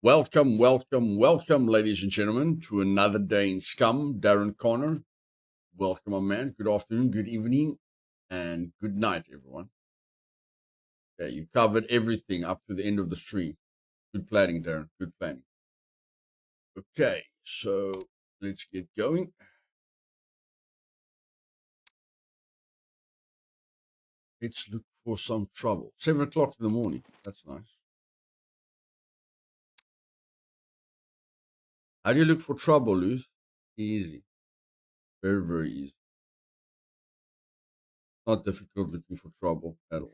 Welcome, welcome, welcome, ladies and gentlemen, to another day in Scum. Darren Connor, welcome, my man. Good afternoon, good evening, and good night, everyone. Okay, you covered everything up to the end of the stream. Good planning, Darren. Good planning. Okay, so let's get going. Let's look for some trouble. 7 o'clock in the morning. That's nice. How do you look for trouble, Luth? Easy. Very, very easy. Not difficult looking for trouble at all.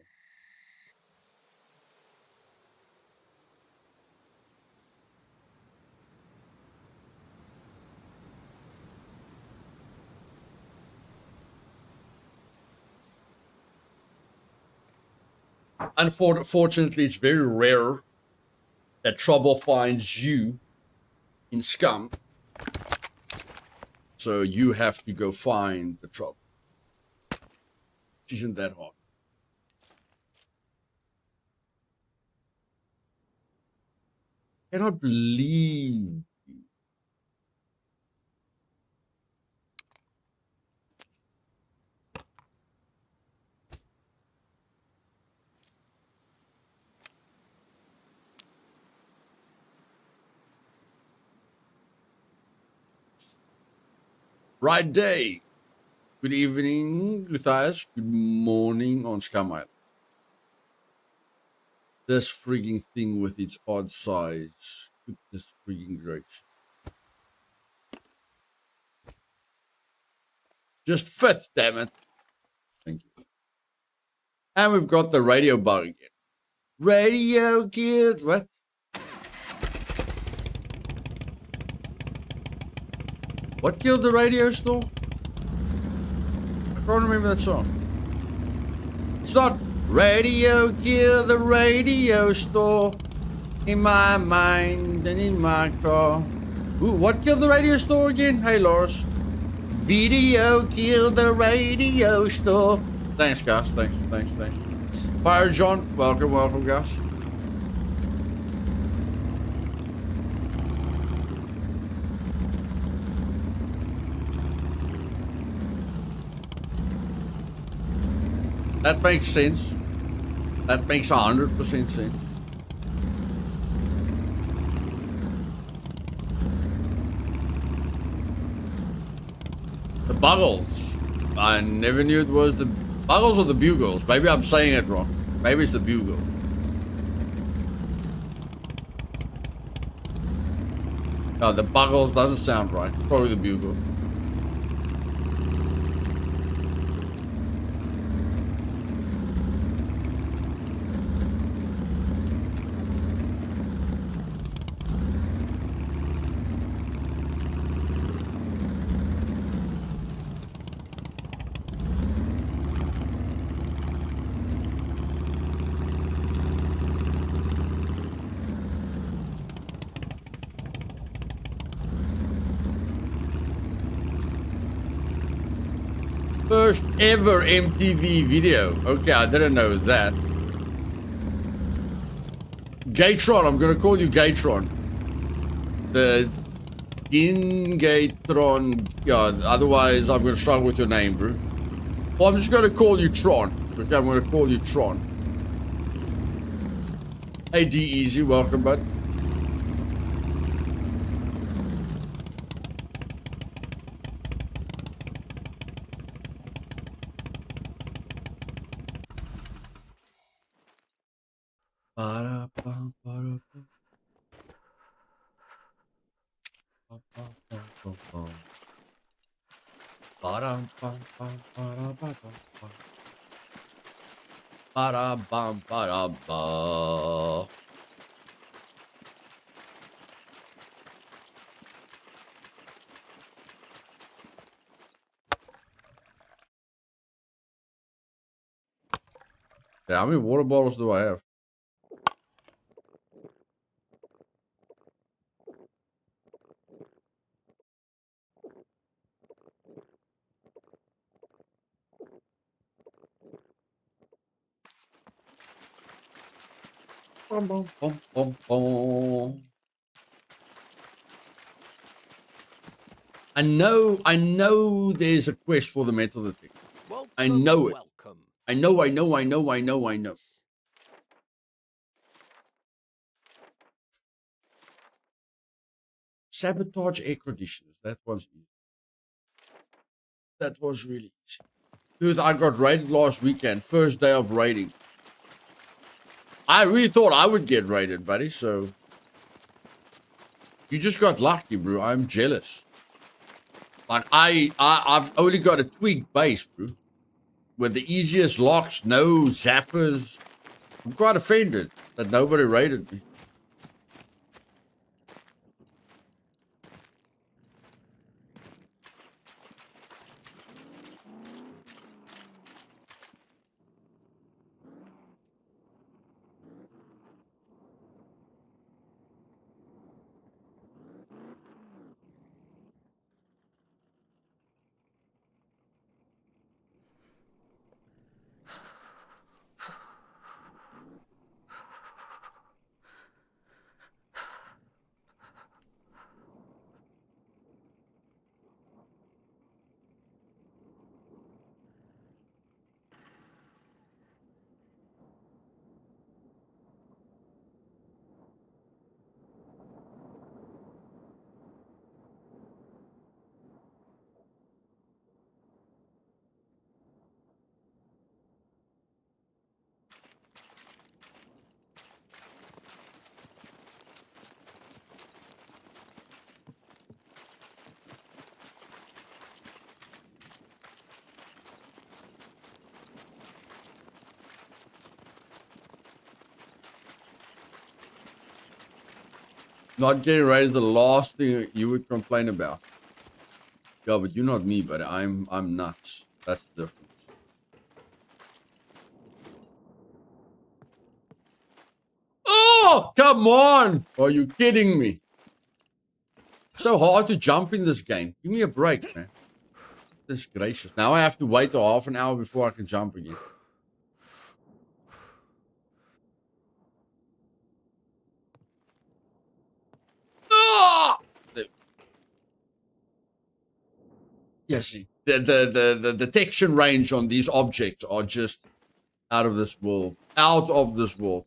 Unfortunately, it's very rare that trouble finds you in Scum. So you have to go find the trouble. Which isn't that hard. I cannot believe you. Right day. Good evening, Luthais. Good morning on Scum Island. This frigging thing with its odd size. Goodness frigging gracious. Just fit, damn it. Thank you. And we've got the radio bug again. Radio kid. What? What killed the radio store? I can't remember that song. It's not radio kill the radio store in my mind and in my car. Ooh, what killed the radio store again? Hey, Loris. Video killed the radio store. Thanks, guys. Thanks. Fire John, welcome, guys. That makes sense. That makes 100% sense. The Buggles. I never knew it was the Buggles or the Bugles. Maybe I'm saying it wrong. Maybe it's the Bugles. No, the Buggles doesn't sound right. Probably the Bugles. First ever MTV video. Okay, I didn't know that. Gatron, I'm gonna call you Gatron. The Gatron. Yeah, otherwise I'm gonna struggle with your name, bro. Well, I'm just gonna call you Tron. Okay, I'm gonna call you Tron. Hey, D Easy, welcome, bud. Yeah, how many water bottles do I have? Bum, bum, bum, bum, bum. I know there's a quest for the metal detector. I know it. I know. Sabotage air conditioners. That was easy. That was really easy. Dude, I got raided last weekend. First day of raiding. I really thought I would get raided, buddy, so... You just got lucky, bro. I'm jealous. Like, I've only got a tweaked base, bro. With the easiest locks, no zappers. I'm quite offended that nobody raided me. Not getting raided is the last thing you would complain about. Yeah, but you're not me, but I'm nuts. That's the difference. Oh, come on! Are you kidding me? So hard to jump in this game. Give me a break, man. This gracious. Now I have to wait a half an hour before I can jump again. Oh! Yeah, see, the detection range on these objects are just out of this world. Out of this world.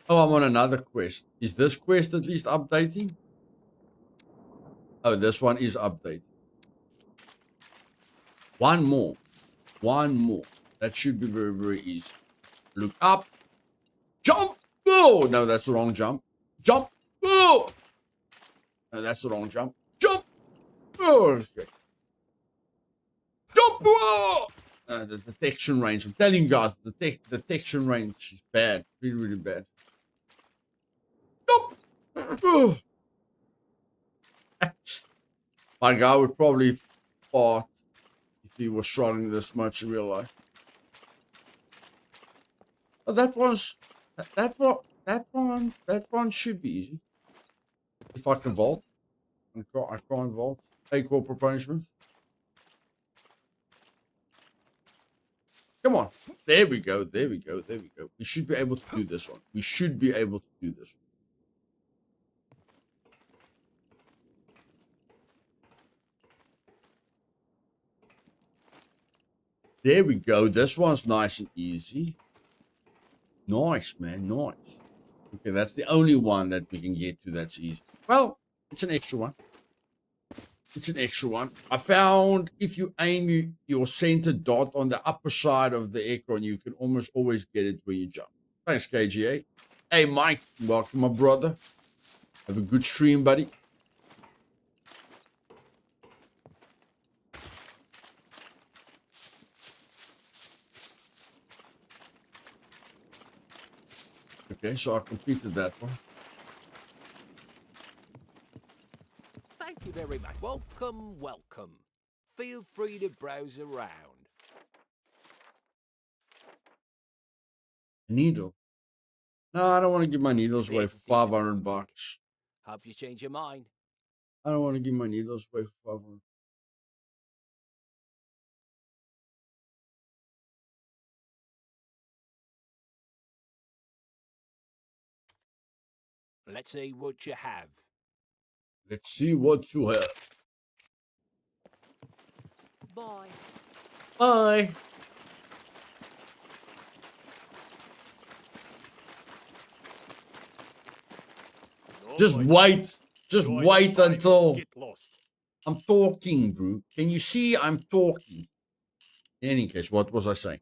Oh, I'm on another quest. Is this quest at least updating? Oh, this one is updated. One more. One more. That should be very, very easy. Look up. Jump. Oh, no, that's the wrong jump. Jump. Oh. No, that's the wrong jump. Jump. Oh, okay. Jump. Oh. The detection range. I'm telling you guys, the detection range is bad. Really, really bad. Jump. Oh. My guy would probably fart if he was struggling this much in real life. Oh, that one should be easy. If I can vault. I can't vault. Take corporal punishment. Come on. There we go. There we go. There we go. We should be able to do this one. We should be able to do this one. There we go. This one's nice and easy. Nice, man. Nice. Okay, that's the only one that we can get to that's easy. Well, it's an extra one. It's an extra one. I found if you aim your center dot on the upper side of the aircon, you can almost always get it when you jump. Thanks, KGA. Hey, Mike. Welcome, my brother. Have a good stream, buddy. Okay, so I completed that one. Thank you very much. Welcome, welcome. Feel free to browse around. Needle. No, I don't want to give my needles away for 500 bucks. Hope you change your mind. I don't want to give my needles away for 500. Let's see what you have. Let's see what you have. Bye. Bye. Just wait. Just wait until Get lost. I'm talking, bro. Can you see I'm talking? In any case, what was I saying?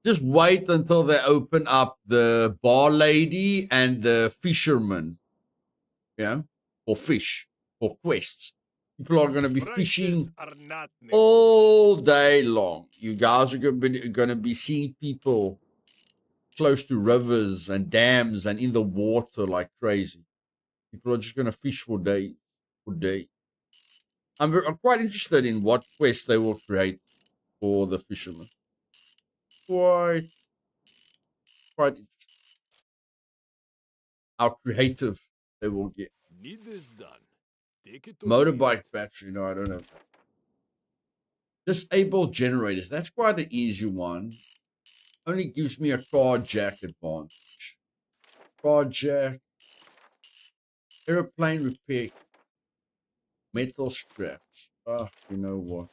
Just wait until they open up the bar lady and the fisherman, you know, for fish, for quests. People are going to be fishing Are not all day long. You guys are going to be seeing people close to rivers and dams and in the water like crazy. People are just going to fish for days. For days. I'm quite interested in what quest they will create for the fishermen. Quite interested. How creative they will get. Need this done. Take it to Motorbike battery. No, I don't have that. Disable generators. That's quite an easy one. Only gives me a car jack advantage. Car jack. Airplane repair. Metal scraps. Ah, you know what?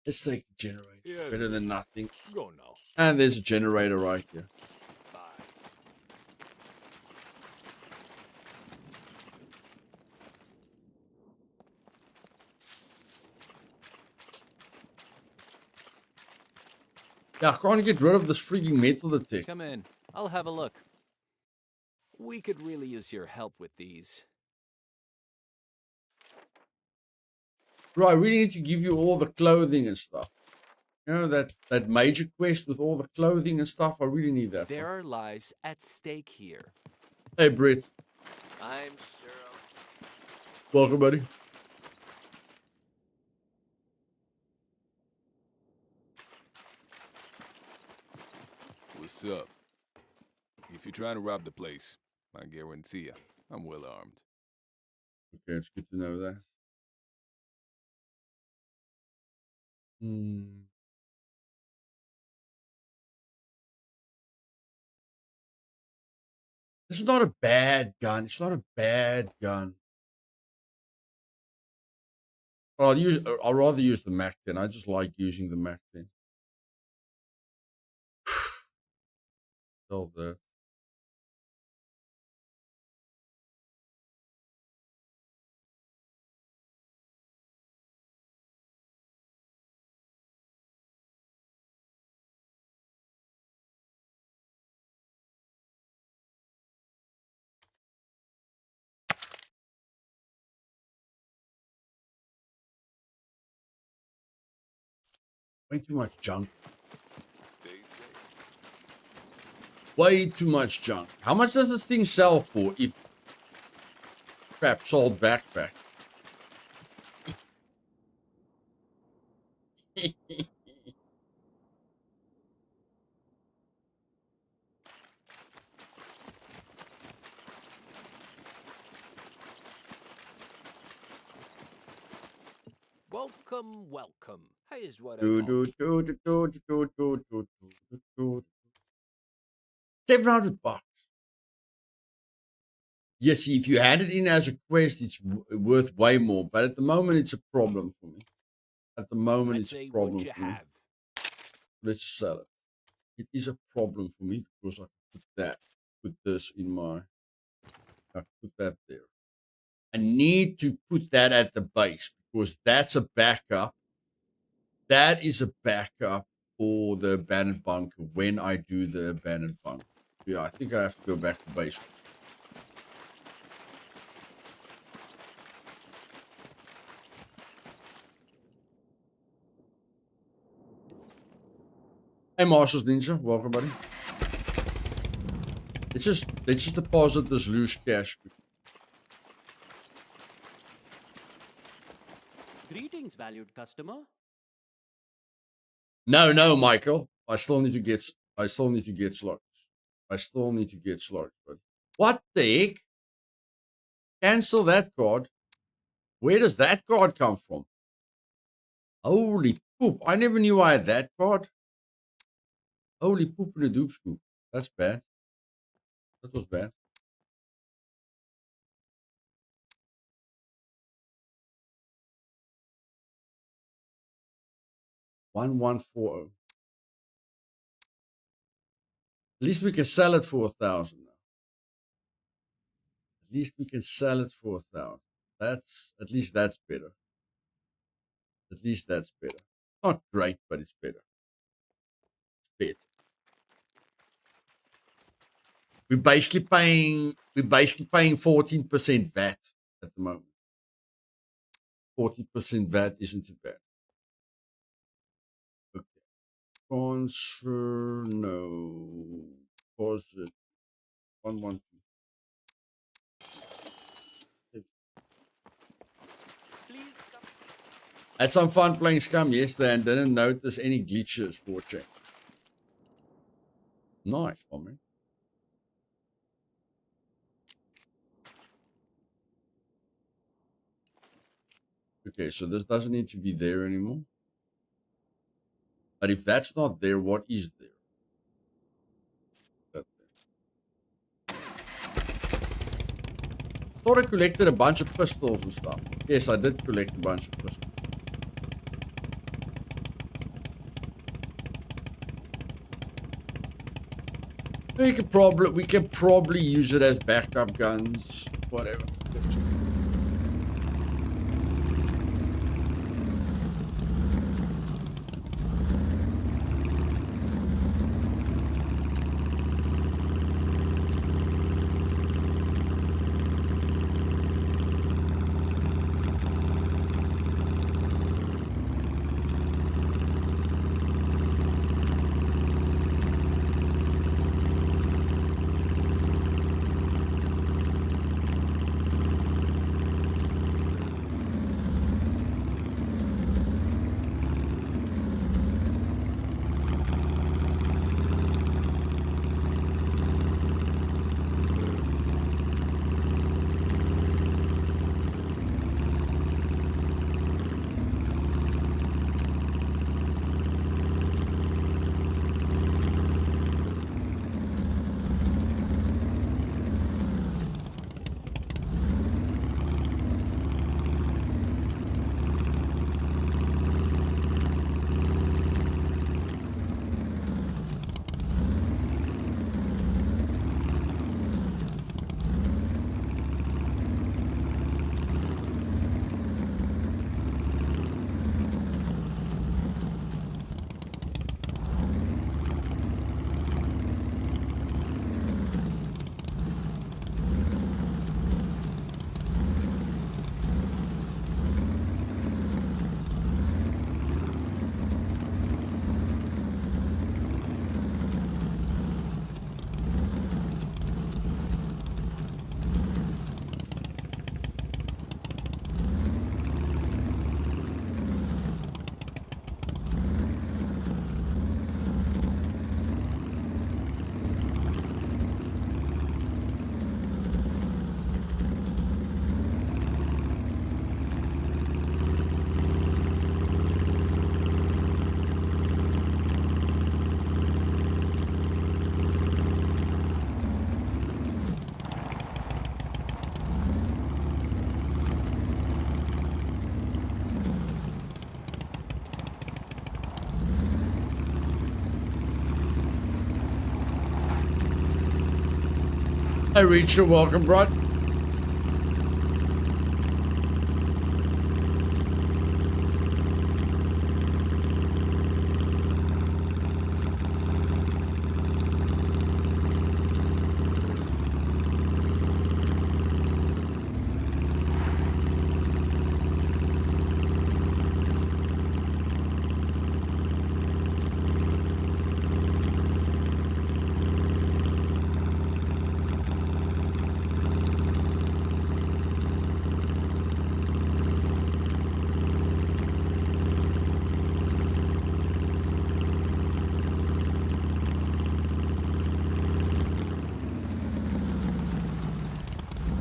Let's take the generator. Yes. Better than nothing. Go now. And there's a generator right here. Bye. Yeah, I can't get rid of this freaking metal detector. Come in. I'll have a look. We could really use your help with these. Bro, I really need to give you all the clothing and stuff. You know, that major quest with all the clothing and stuff, I really need that. There are lives at stake here. Hey, Britt. I'm sure. Welcome, buddy. What's up? If you're trying to rob the place, I guarantee you, I'm well armed. Okay, it's good to know that. This is not a bad gun. It's not a bad gun. I'll rather use the Mac 10. I just like using the Mac 10. Tell that. Way too much junk. Stay safe. Way too much junk. How much does this thing sell for? If crap, sold backpack. Welcome, welcome. Here's what I do, want. do, do, do, do, do, do, do, do, do. $700. Yes, if you had it in as a quest, it's worth way more. But at the moment, it's a problem for me. At the moment, Let's it's a see problem what you for me. have. Let's just sell it. It is a problem for me because I put this in my, I put that there. I need to put that at the base because that's a backup. That is a backup for the abandoned bunker when I do the abandoned bunker. Yeah, I think I have to go back to base. Hey, Marshall's Ninja, welcome, buddy. Let's just deposit this loose cash. Greetings, valued customer. No, Michael. I still need to get slugs. I still need to get slugs, but what the heck? Cancel that card. Where does that card come from? Holy poop. I never knew I had that card. Holy poop in a doop scoop. That's bad. That was bad. $1,140. At least we can sell it for 1,000 now. At least we can sell it for 1,000. That's at least that's better. At least that's better. Not great, but it's better. It's better. We're basically paying 14% VAT at the moment. 40% VAT isn't too bad. Okay. Transfer, no. Deposit 112. Had some fun playing Scum yesterday and didn't notice any glitches for change. Nice, man. Okay, so this doesn't need to be there anymore. But if that's not there, what is there? That's there. I thought I collected a bunch of pistols and stuff. Yes, I did collect a bunch of pistols. We can probably use it as backup guns, whatever. Hi, Reach, you're welcome, bro.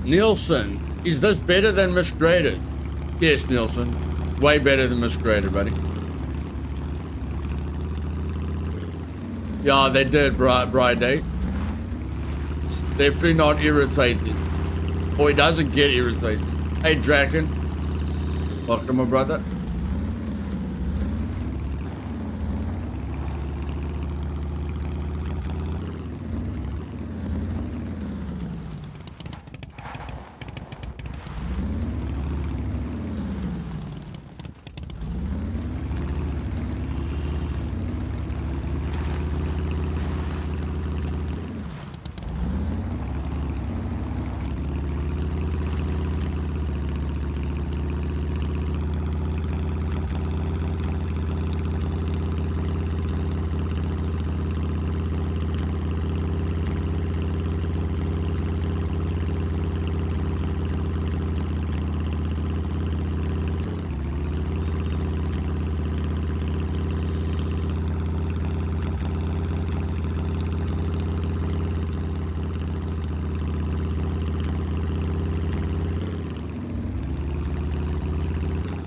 Nielsen, is this better than Misgraded? Yes, Nielsen. Way better than Misgraded, buddy. Yeah, they did, Bright Day. It's definitely not irritating. Or he doesn't get irritated. Hey, Draken. Welcome, my brother.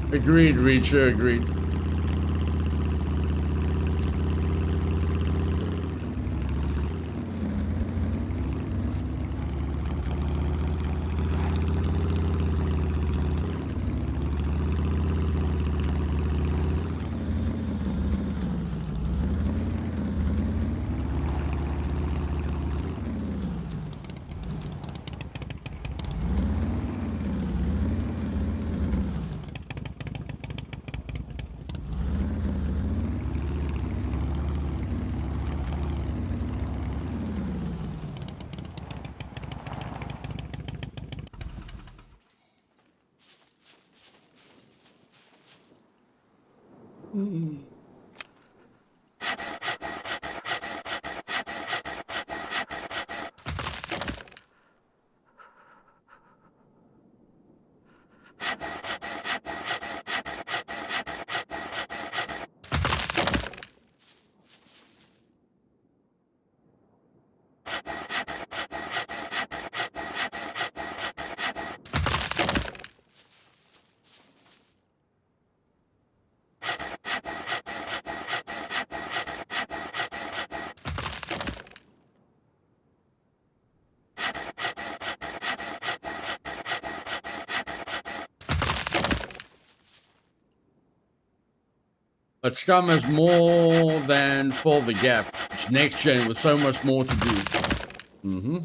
Agreed, Reacher, agreed. But Scum has more than Fill the Gap. It's next gen with so much more to do. Mm-hmm.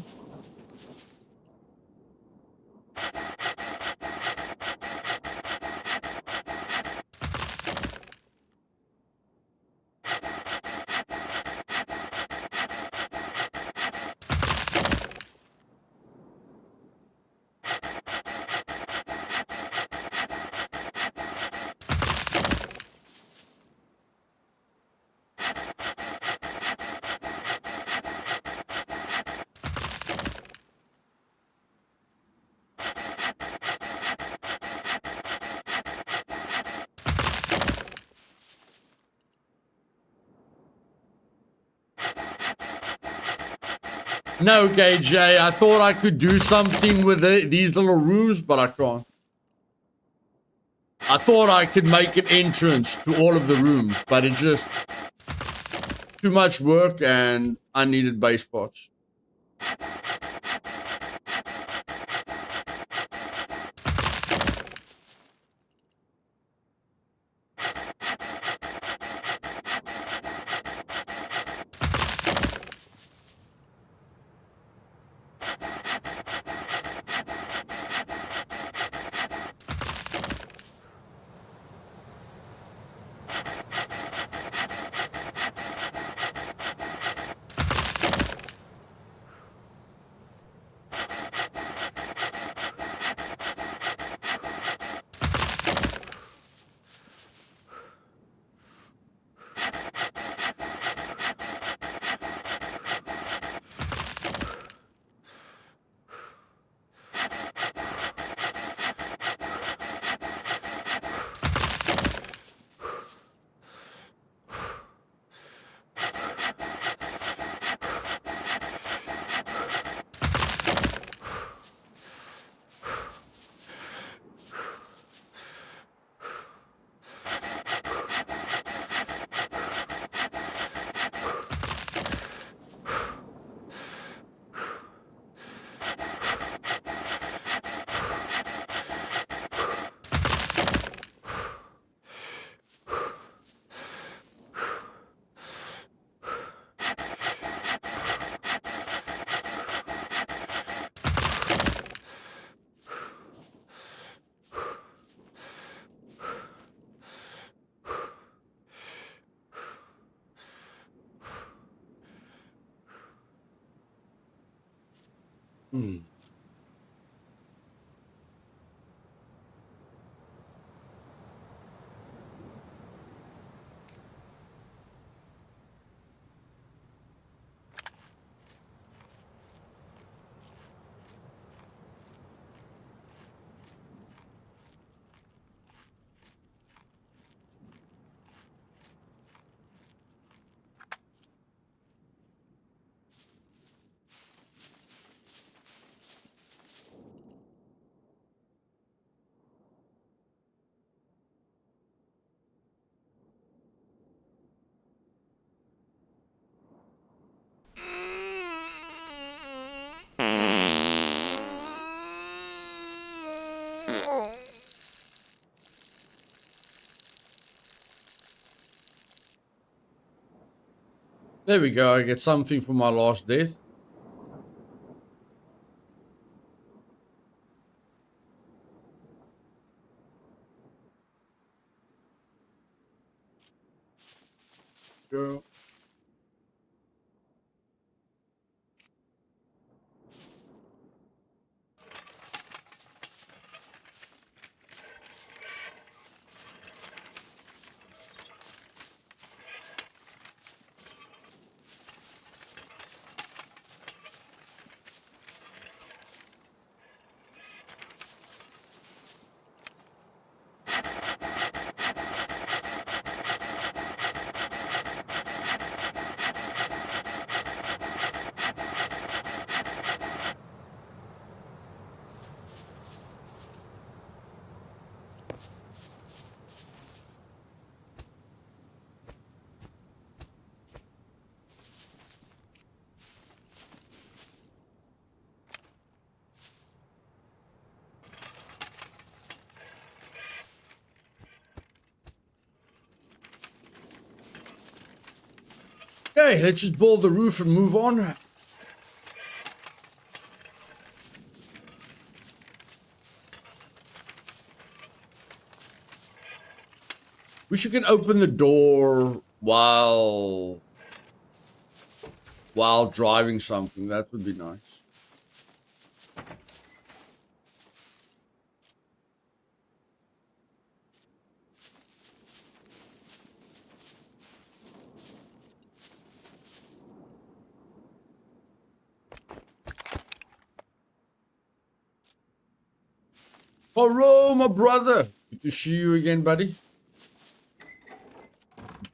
No, KJ, I thought I could do something with these little rooms, but I can't. I thought I could make an entrance to all of the rooms, but it's just too much work and unneeded base spots. Hmm. There we go. I get something for my last death. Go. Okay, let's just build the roof and move on. Wish you could open the door while driving something. That would be nice. Hello, my brother. Good to see you again, buddy.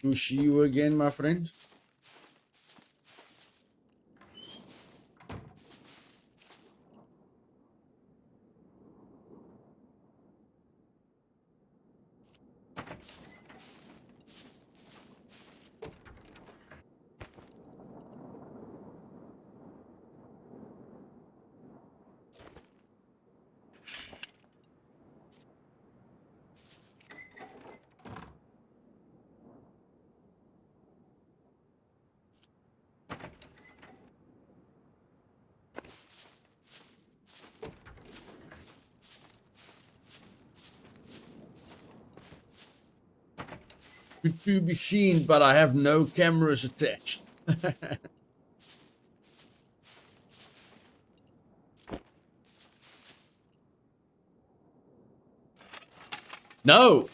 Good to see you again, my friend. Good to be seen, but I have no cameras attached. No,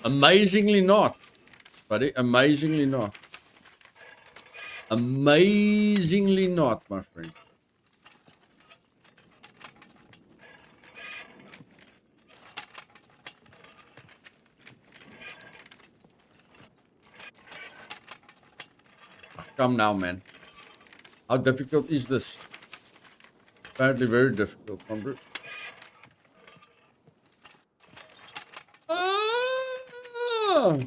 amazingly not, buddy. Amazingly not. Amazingly not, my friend. Come now, man. How difficult is this? Apparently very difficult, Andrew. Ah!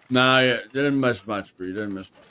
Nah, yeah, didn't miss much, bro. You didn't miss much.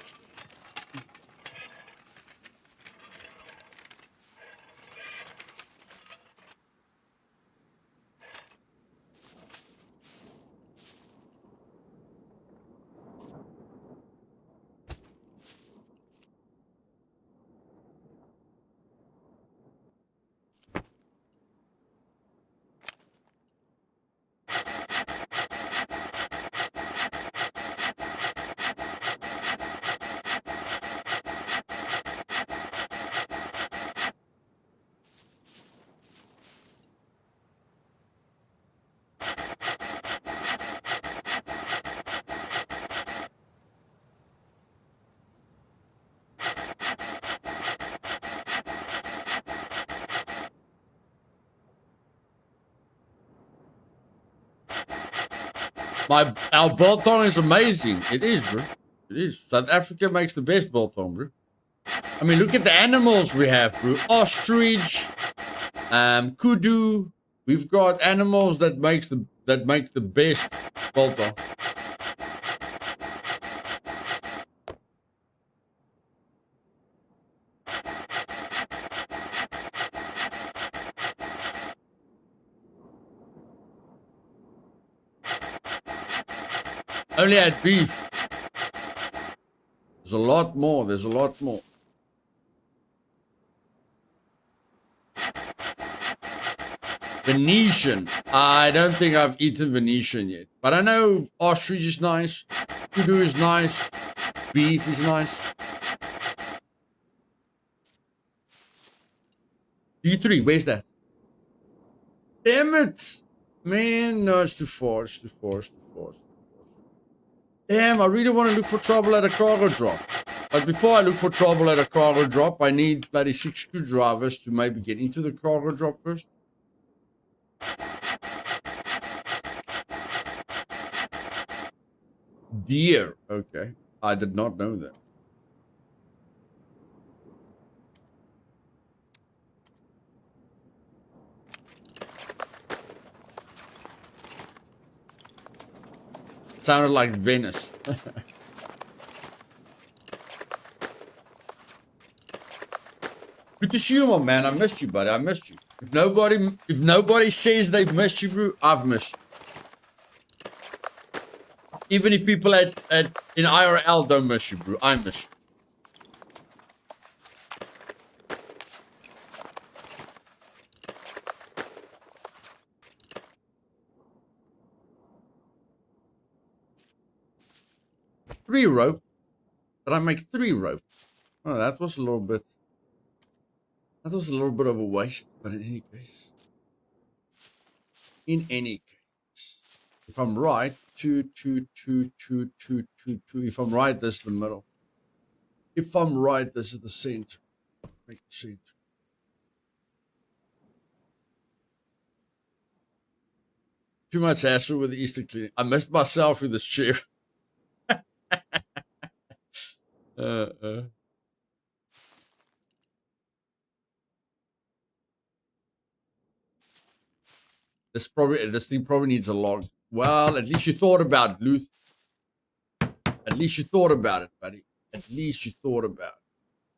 Our biltong is amazing. It is, bro. It is. South Africa makes the best biltong, bro. I mean, look at the animals we have, bro. Ostrich, kudu. We've got animals that make the best biltong. Only had beef. There's a lot more. There's a lot more. Venetian. I don't think I've eaten Venetian yet. But I know ostrich is nice. Kudu is nice. Beef is nice. D3, where's that? Damn it! Man, no, it's too far. It's too far. It's too far. Damn, I really want to look for trouble at a cargo drop. But before I look for trouble at a cargo drop, I need bloody 6 screwdrivers to maybe get into the cargo drop first. Deer. Okay. I did not know that. Sounded like Venice. Good to see you, my man. I missed you, buddy. I missed you. If nobody says they've missed you, bro, I've missed you. Even if people in IRL don't miss you, bro, I miss you. Three rope. Did I make 3 rope? Oh, that was a little bit. That was a little bit of a waste, but in any case, if I'm right, 2, 2, 2, 2, 2, 2, 2. If I'm right, this is the middle. If I'm right, this is the center. Make the center. Too much hassle with the Easter cleaning. I missed myself with this chair. This thing probably needs a log. Well, at least you thought about it, Luth. At least you thought about it, buddy. At least you thought about it.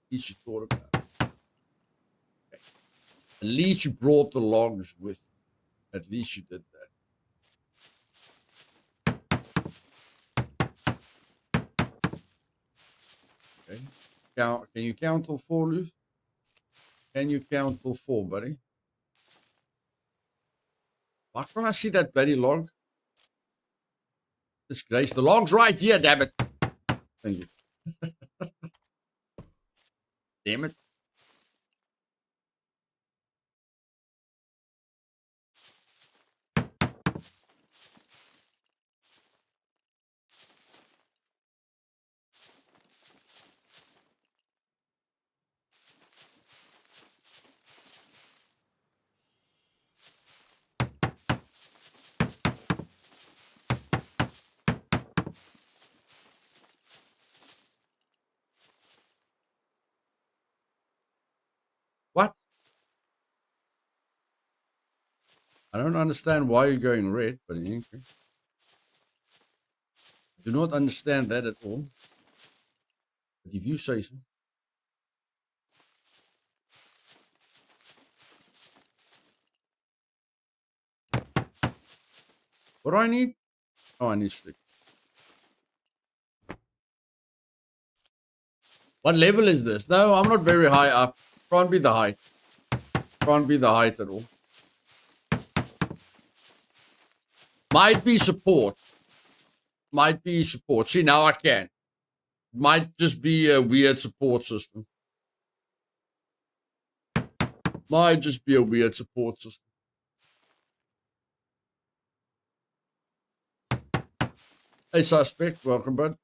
At least you thought about it. Okay. At least you brought the logs with you. At least you did that. Okay. Can you count till 4, Luth? Can you count till 4, buddy? Why can't I see that bloody log? Disgrace. The log's right here, damn it. Thank you. Damn it. What? I don't understand why you're going red, but in okay. I do not understand that at all. But if you say so. What do I need? Oh, I need stick. What level is this? No, I'm not very high up. Can't be the height. Can't be the height at all. Might be support. Might be support. See, now I can. Might just be a weird support system. Might just be a weird support system. Hey, suspect. Welcome, bud.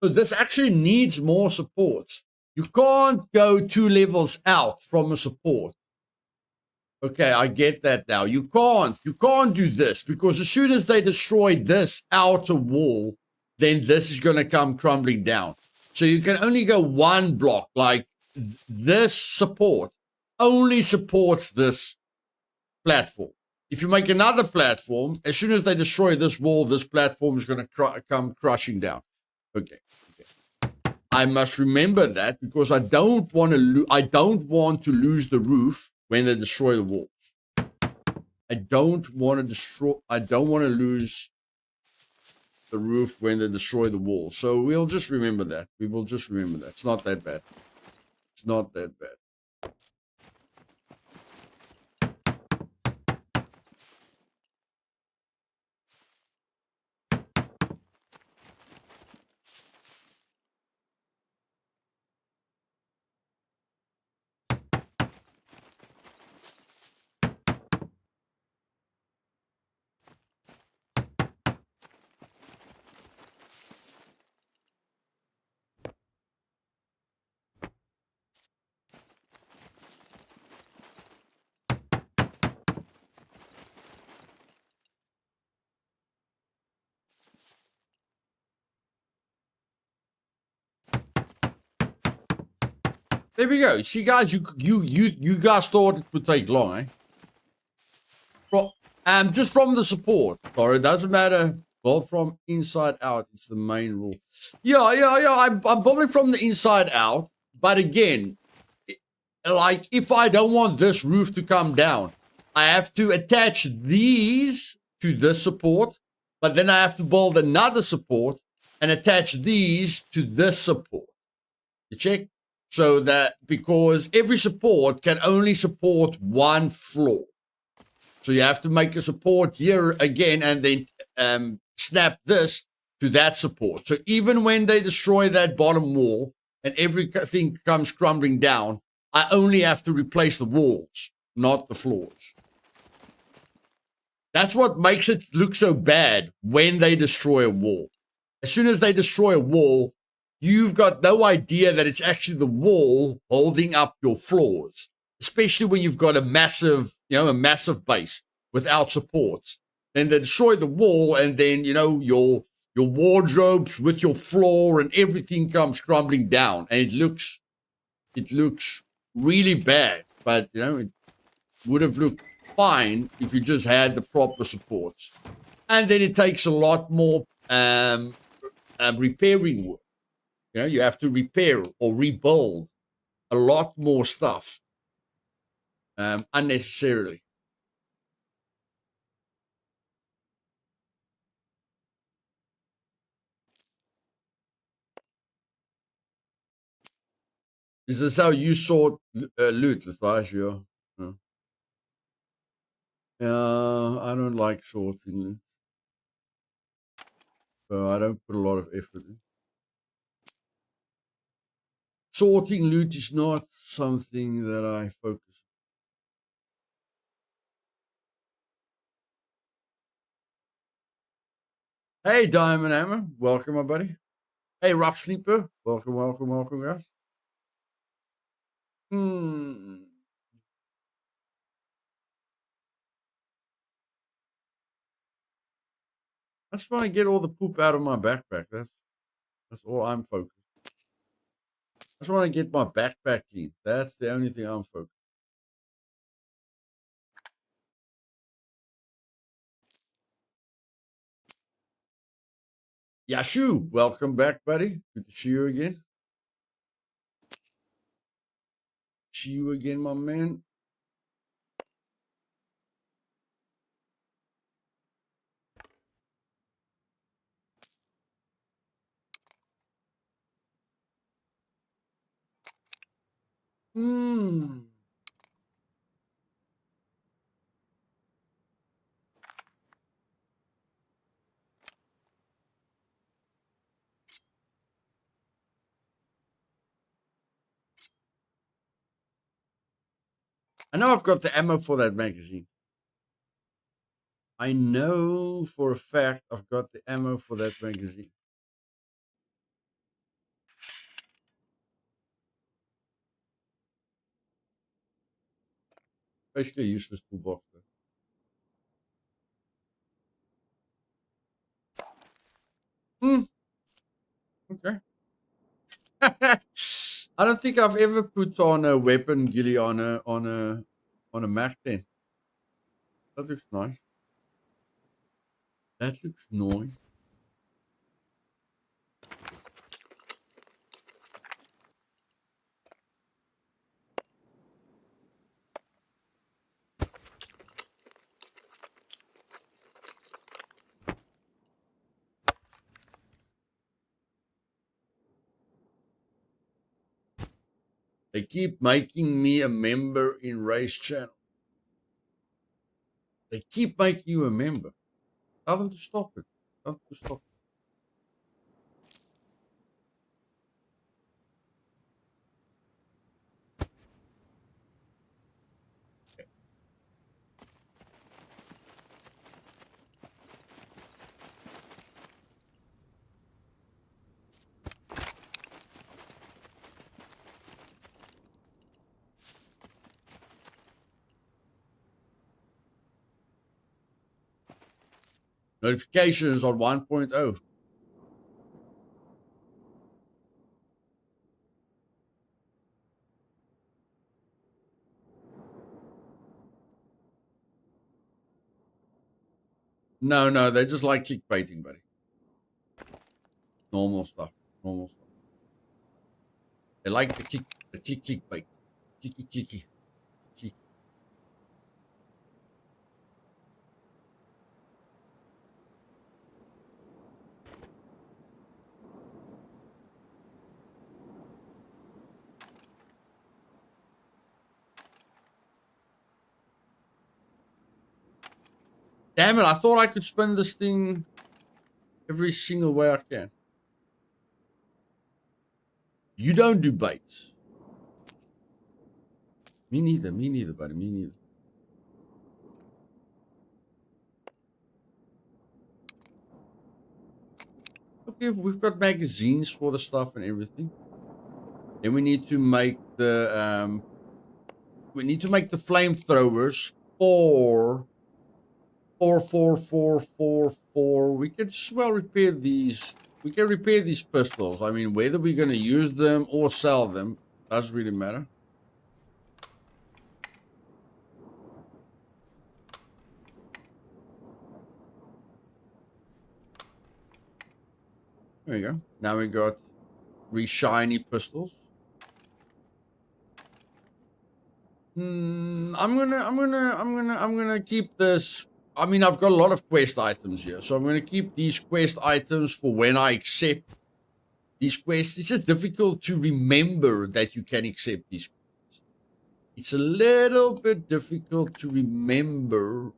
So this actually needs more support. You can't go 2 levels out from a support. Okay, I get that now. You can't do this because as soon as they destroy this outer wall, then this is going to come crumbling down. So you can only go 1 block. Like this support only supports this platform. If you make another platform, as soon as they destroy this wall, this platform is going to come crushing down. Okay. I must remember that because I don't want to lose the roof when they destroy the walls. I don't want to lose the roof when they destroy the wall. So we'll just remember that. We will just remember that. It's not that bad. It's not that bad. There we go. See, guys, you guys thought it would take long, eh? Just from the support. Sorry, it doesn't matter. Well, from inside out, it's the main rule. Yeah. I'm building from the inside out, but again, like if I don't want this roof to come down, I have to attach these to this support, but then I have to build another support and attach these to this support. You check? So that because every support can only support 1 floor. So you have to make a support here again and then snap this to that support. So even when they destroy that bottom wall and everything comes crumbling down, I only have to replace the walls, not the floors. That's what makes it look so bad when they destroy a wall. As soon as they destroy a wall, you've got no idea that it's actually the wall holding up your floors, especially when you've got a massive base without supports. Then they destroy the wall and then, your wardrobes with your floor and everything comes crumbling down. And it looks really bad, but, it would have looked fine if you just had the proper supports. And then it takes a lot more repairing work. You have to repair or rebuild a lot more stuff unnecessarily. Is this how you sort loot, Luthais? Yeah. I don't like sorting loot. So I don't put a lot of effort in. Sorting loot is not something that I focus on. Hey, Diamond Hammer. Welcome, my buddy. Hey, Rough Sleeper. Welcome, guys. I just want to get all the poop out of my backpack. That's all I'm focused. I just want to get my backpack clean. That's the only thing I'm focused. Yashu, welcome back, buddy. Good to see you again. See you again, my man. I know I've got the ammo for that magazine. I know for a fact I've got the ammo for that magazine. Basically a useless toolbox. Hmm. Okay. I don't think I've ever put on a weapon ghillie on a Mac 10. That looks nice. That looks nice. They keep making me a member in Race Channel. They keep making you a member. Tell them to stop it. Tell them to stop it. Notifications on 1.0. No, they just like clickbaiting, buddy. Normal stuff. Normal stuff. They like the clickbait. Clicky. Click. Damn it, I thought I could spin this thing every single way I can. You don't do baits. Me neither, buddy, me neither. Okay, we've got magazines for the stuff and everything. Then we need to make the flamethrowers for 4. We could as well repair these. We can repair these pistols. I mean, whether we're going to use them or sell them doesn't really matter. There you go. Now we got 3 shiny pistols. I'm gonna keep this. I mean, I've got a lot of quest items here, so I'm gonna keep these quest items for when I accept these quests. It's just difficult to remember that you can accept these quests. It's a little bit difficult to remember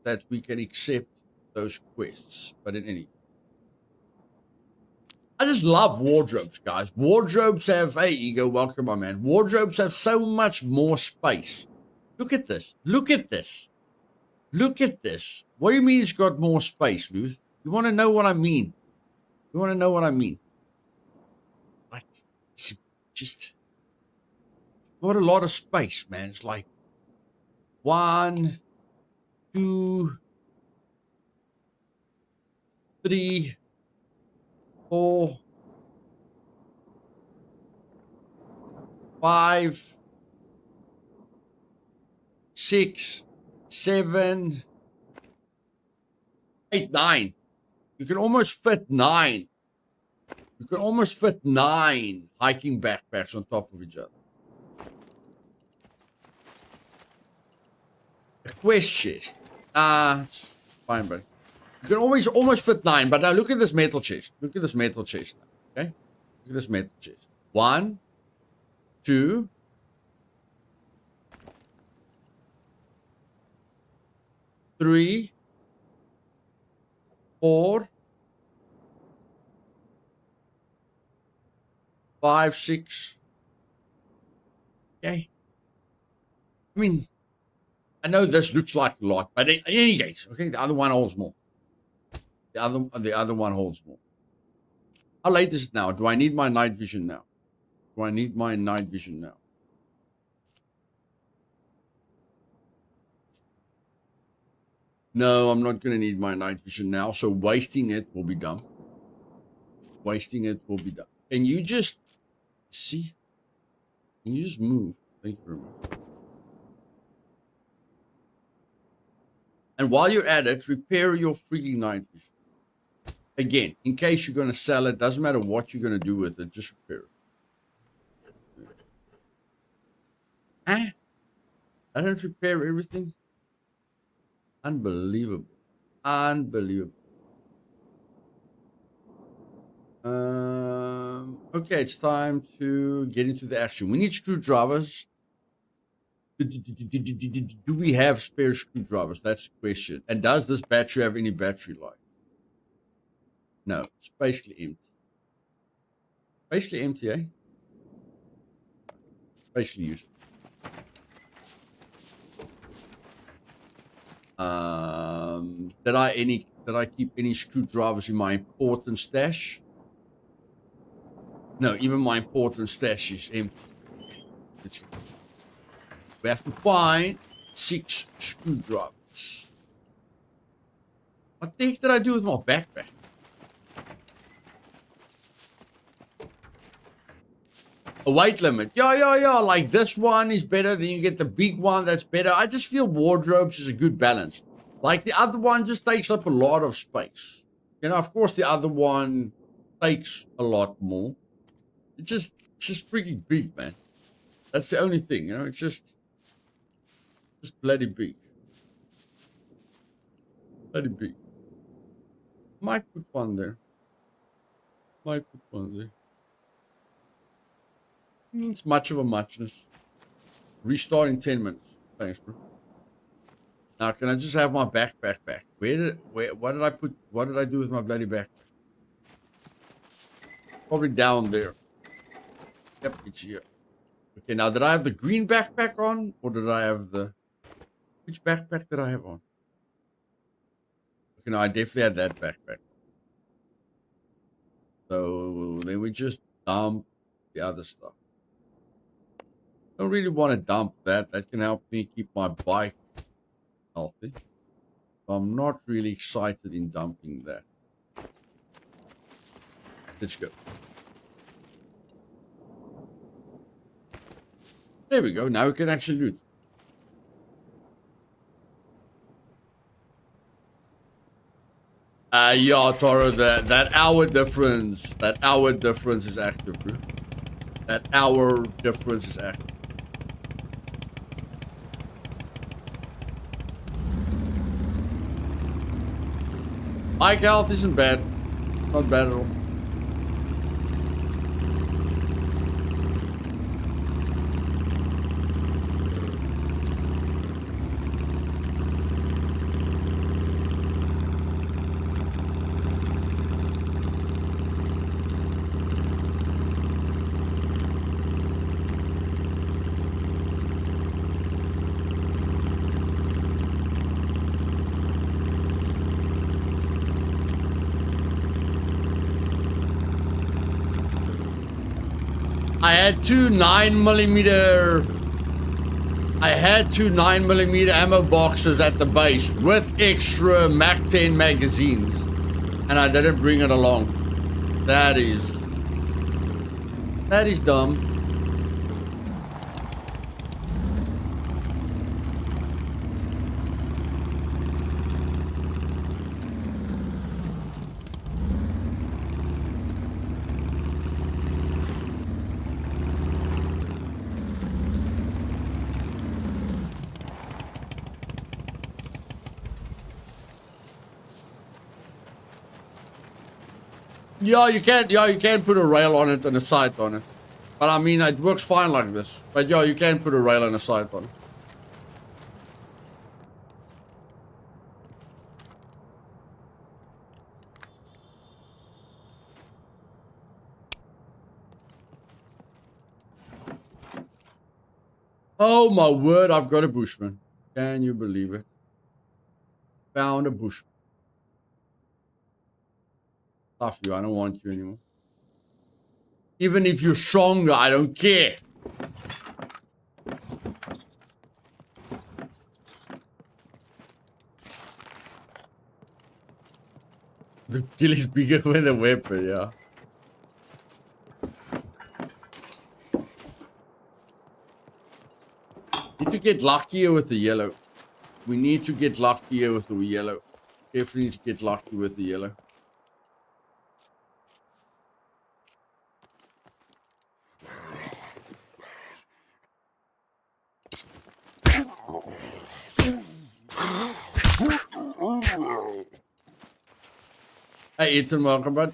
that we can accept those quests, but in any case. I just love wardrobes, guys. Wardrobes have, hey, Ego, welcome, my man. Wardrobes have so much more space. Look at this. Look at this. Look at this. What do you mean it's got more space, Luth? You want to know what I mean? You want to know what I mean? Like, it's just got a lot of space, man. It's like 1, 2, 3, 4, 5, 6, 7, 8, 9. You can almost fit 9. You can almost fit 9 hiking backpacks on top of each other. A quest chest. It's fine, buddy. You can almost fit 9, but now look at this metal chest. Look at this metal chest. Okay? Look at this metal chest. 1, 2, 3, 4, 5, 6. Okay? I mean, I know this looks like a lot, but in any case, okay, the other one holds more. The other one holds more. How late is it now? Do I need my night vision now? Do I need my night vision now? No, I'm not going to need my night vision now, so wasting it will be dumb. Wasting it will be dumb. Can you just... See? Can you just move? Thank you very much. And while you're at it, repair your freaking night vision. Again, in case you're going to sell it, doesn't matter what you're going to do with it, just repair it. Huh? I don't repair everything? Unbelievable. Unbelievable. Okay, it's time to get into the action. We need screwdrivers. Do we have spare screwdrivers? That's the question. And does this battery have any battery life? No, it's basically empty. Basically empty, eh? Basically useless. Did I keep any screwdrivers in my important stash? No, even my important stash is empty. Let's go. We have to find 6 screwdrivers. What the heck did I do with my backpack? A weight limit. Yeah. Like this one is better. Then you get the big one that's better. I just feel wardrobes is a good balance. Like the other one just takes up a lot of space. You know, of course the other one takes a lot more. It's just freaking big, man. That's the only thing, you know, it's just bloody big. Bloody big. Might put one there. It's much of a muchness. Restart in 10 minutes. Thanks, bro. Now, can I just have my backpack back? What did I do with my bloody backpack? Probably down there. Yep, it's here. Okay, now did I have the green backpack on? Or did I have the... Which backpack did I have on? Okay, no, I definitely had that backpack. So, then we just dump the other stuff. Don't really want to dump that. That can help me keep my bike healthy. So I'm not really excited in dumping that. Let's go. There we go. Now we can actually loot. Yeah, Toro, that hour difference is active, bro. That hour difference is active. Bike health isn't bad. Not bad at all. I had two 9mm ammo boxes at the base with extra Mac 10 magazines, and I didn't bring it along. That is dumb. Yeah, you can put a rail on it and a sight on it. But I mean, it works fine like this. But yeah, you can put a rail and a sight on it. Oh my word, I've got a bushman. Can you believe it? Found a bushman. Stuff you, I don't want you anymore. Even if you're stronger, I don't care. the kill is bigger with the weapon, yeah. Need to get luckier with the yellow. We need to get luckier with the yellow. Definitely need to get lucky with the yellow. Hey, Ethan, welcome, bud.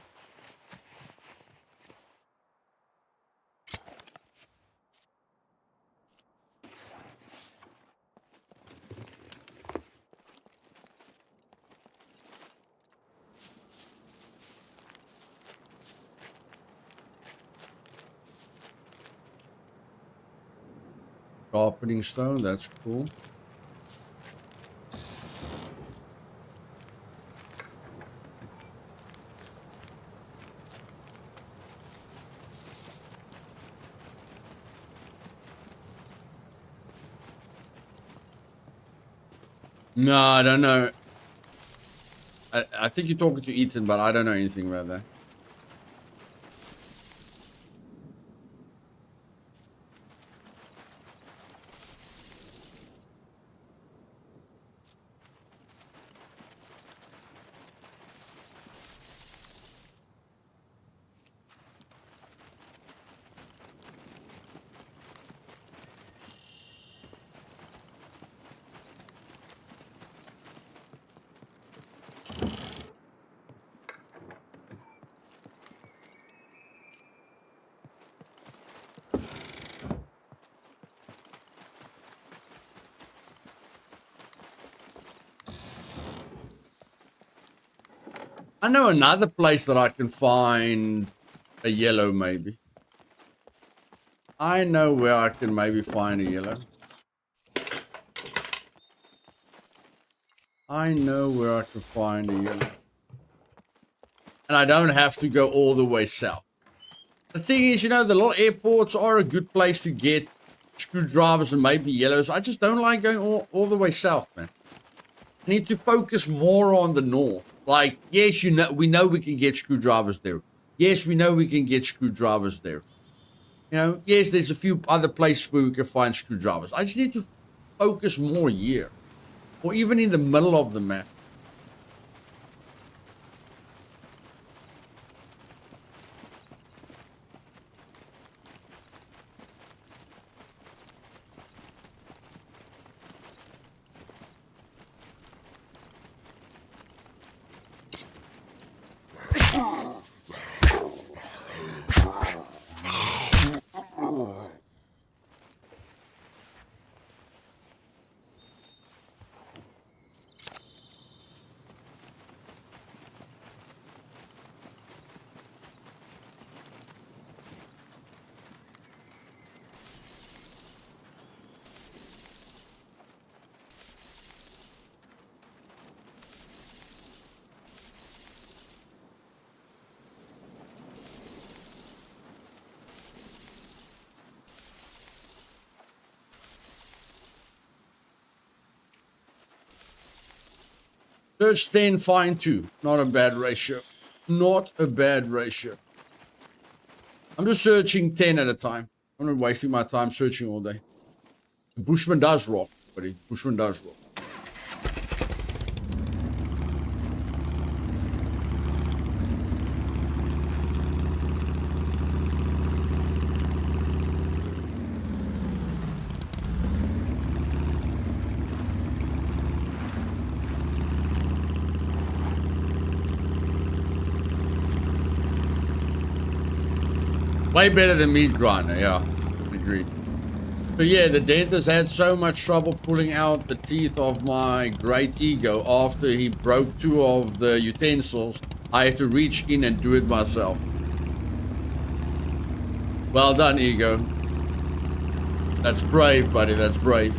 Sharpening stone, that's cool. No, I don't know. I think you're talking to Ethan, but I don't know anything about that. I know another place that I can find a yellow, maybe. I know where I can maybe find a yellow. I know where I can find a yellow. And I don't have to go all the way south. The thing is, you know, the little airports are a good place to get screwdrivers and maybe yellows. I just don't like going all the way south, man. I need to focus more on the north. Like, yes, we know we can get screwdrivers there. Yes, we know we can get screwdrivers there. You know, yes, there's a few other places where we can find screwdrivers. I just need to focus more here. Or even in the middle of the map. Search 10, find 2. Not a bad ratio. Not a bad ratio. I'm just searching 10 at a time. I'm not wasting my time searching all day. The Bushman does rock, buddy. Bushman does rock. Way better than meat grinder, yeah. Agreed. But yeah, the dentist had so much trouble pulling out the teeth of my great ego after he broke 2 of the utensils. I had to reach in and do it myself. Well done, ego. That's brave, buddy. That's brave.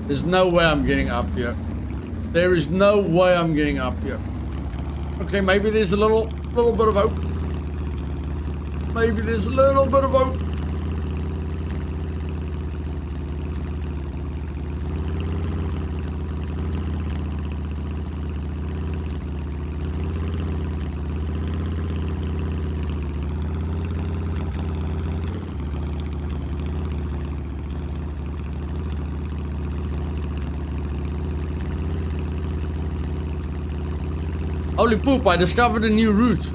There's no way I'm getting up here. There is no way I'm getting up here. Okay, maybe there's a little bit of hope. Maybe there's a little bit of hope. Holy poop, I discovered a new route.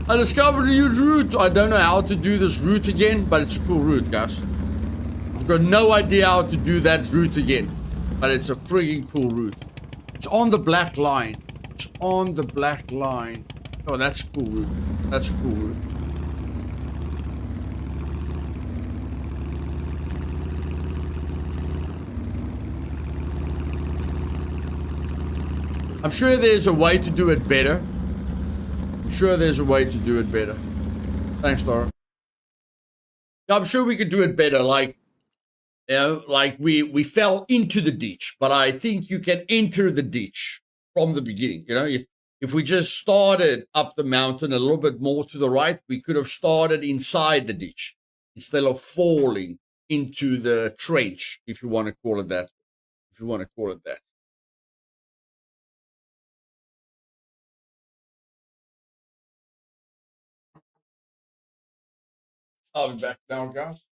I discovered a new route. I don't know how to do this route again, but it's a cool route, guys. I've got no idea how to do that route again, but it's a friggin' cool route. It's on the black line. It's on the black line. Oh, that's a cool route. That's a cool route. I'm sure there's a way to do it better. I'm sure there's a way to do it better. Thanks, Laura. Yeah, I'm sure we could do it better. Like, you know, like we fell into the ditch, but I think you can enter the ditch from the beginning. You know, if we just started up the mountain a little bit more to the right, we could have started inside the ditch instead of falling into the trench, if you want to call it that. If you want to call it that. I'll be back now, guys.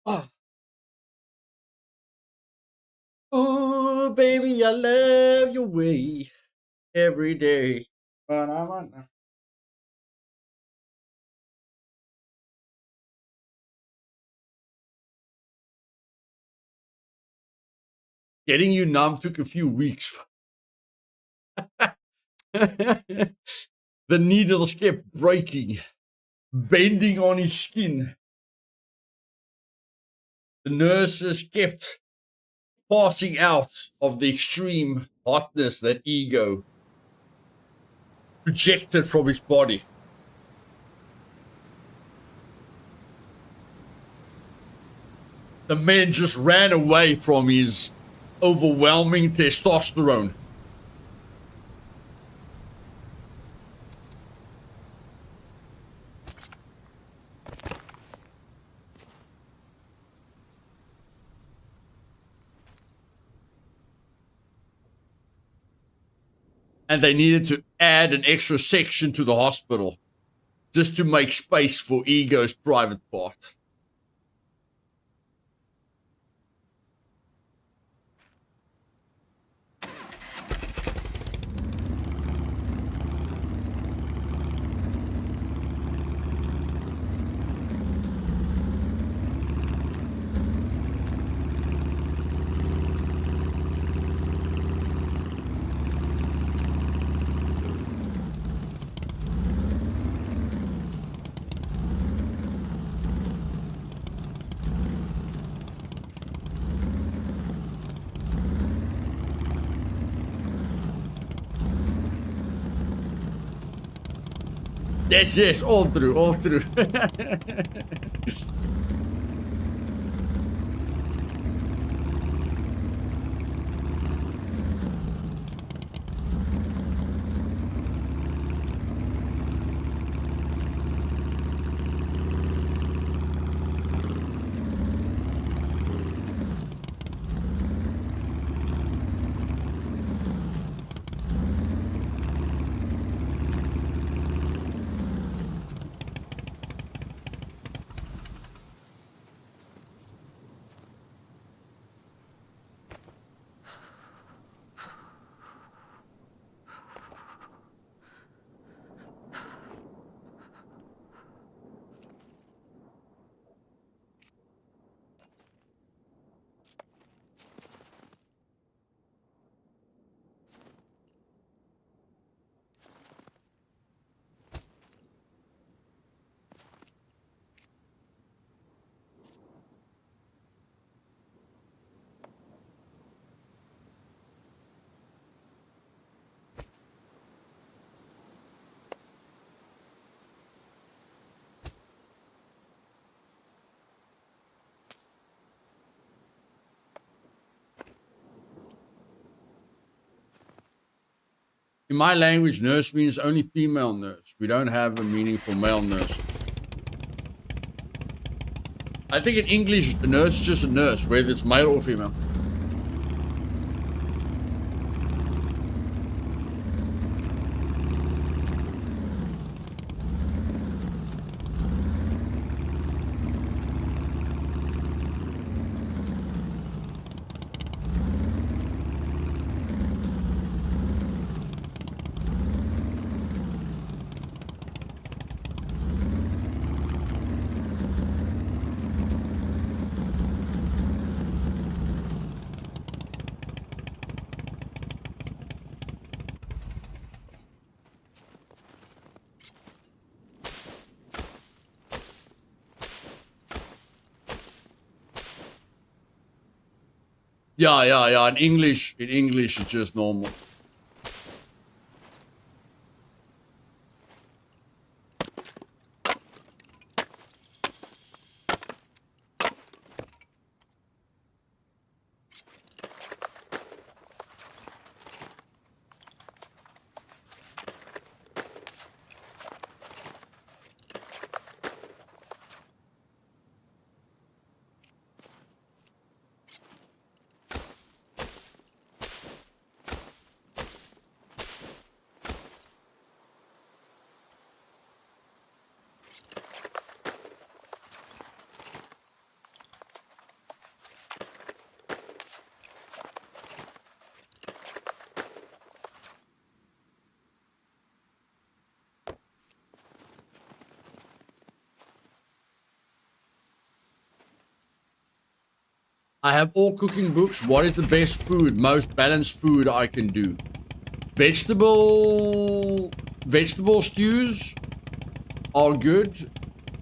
Oh. Oh, baby, I love your way every day. Getting you numb took a few weeks. The needles kept breaking, bending on his skin. The nurses kept passing out of the extreme hotness that ego projected from his body. The men just ran away from his overwhelming testosterone. And they needed to add an extra section to the hospital just to make space for ego's private part. Yes, yes, all through, all through. In my language, nurse means only female nurse. We don't have a meaning for male nurses. I think in English, a nurse is just a nurse, whether it's male or female. Yeah, yeah, yeah. In English, it's just normal. I have all cooking books. What is the best food, most balanced food I can do? Vegetable stews are good.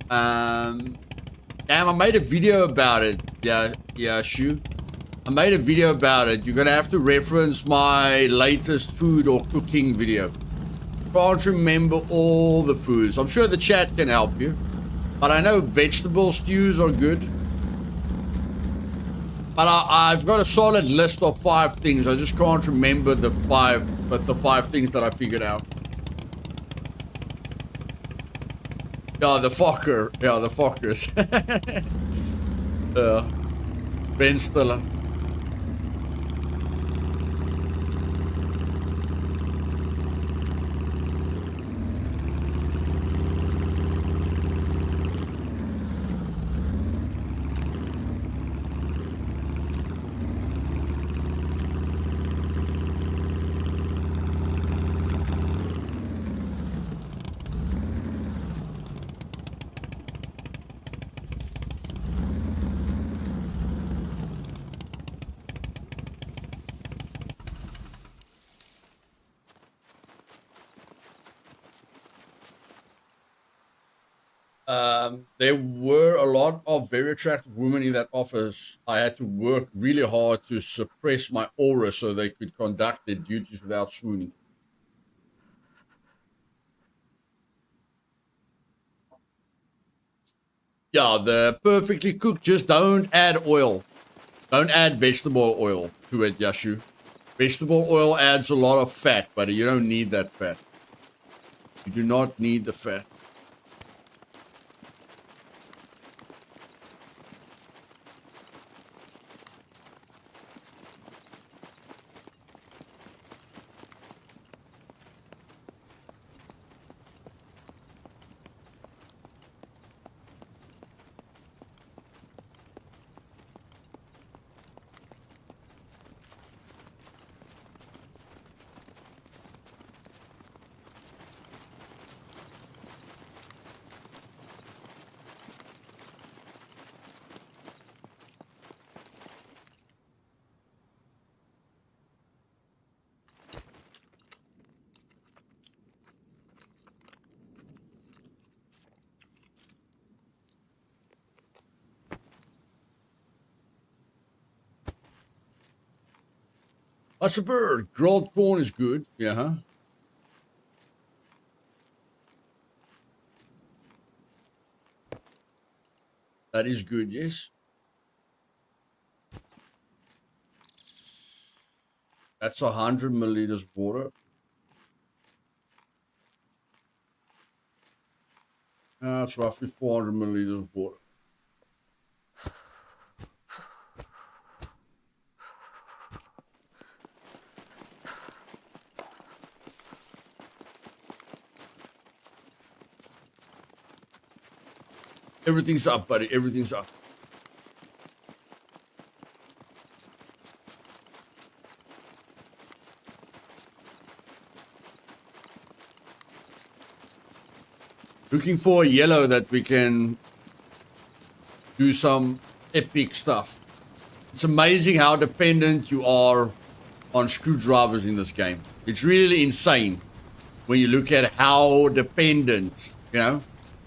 Damn, I made a video about it. Yeah, Shu. I made a video about it. You're gonna have to reference my latest food or cooking video. Can't remember all the foods. I'm sure the chat can help you. But I know vegetable stews are good. But I've got a solid list of 5 things. I just can't remember the 5 things that I figured out. Yeah, the fucker. Yeah, the fuckers. Ben Stiller. There were a lot of very attractive women in that office. I had to work really hard to suppress my aura so they could conduct their duties without swooning. Yeah, the perfectly cooked. Just don't add oil. Don't add vegetable oil to it, Yashu. Vegetable oil adds a lot of fat, but you don't need that fat. You do not need the fat. That's a bird. Grilled corn is good. Yeah, huh? That is good, yes. That's 100 milliliters of water. That's roughly 400 milliliters of water. Everything's up, buddy. Everything's up. Looking for a yellow that we can do some epic stuff. It's amazing how dependent you are on screwdrivers in this game. It's really insane when you look at how dependent,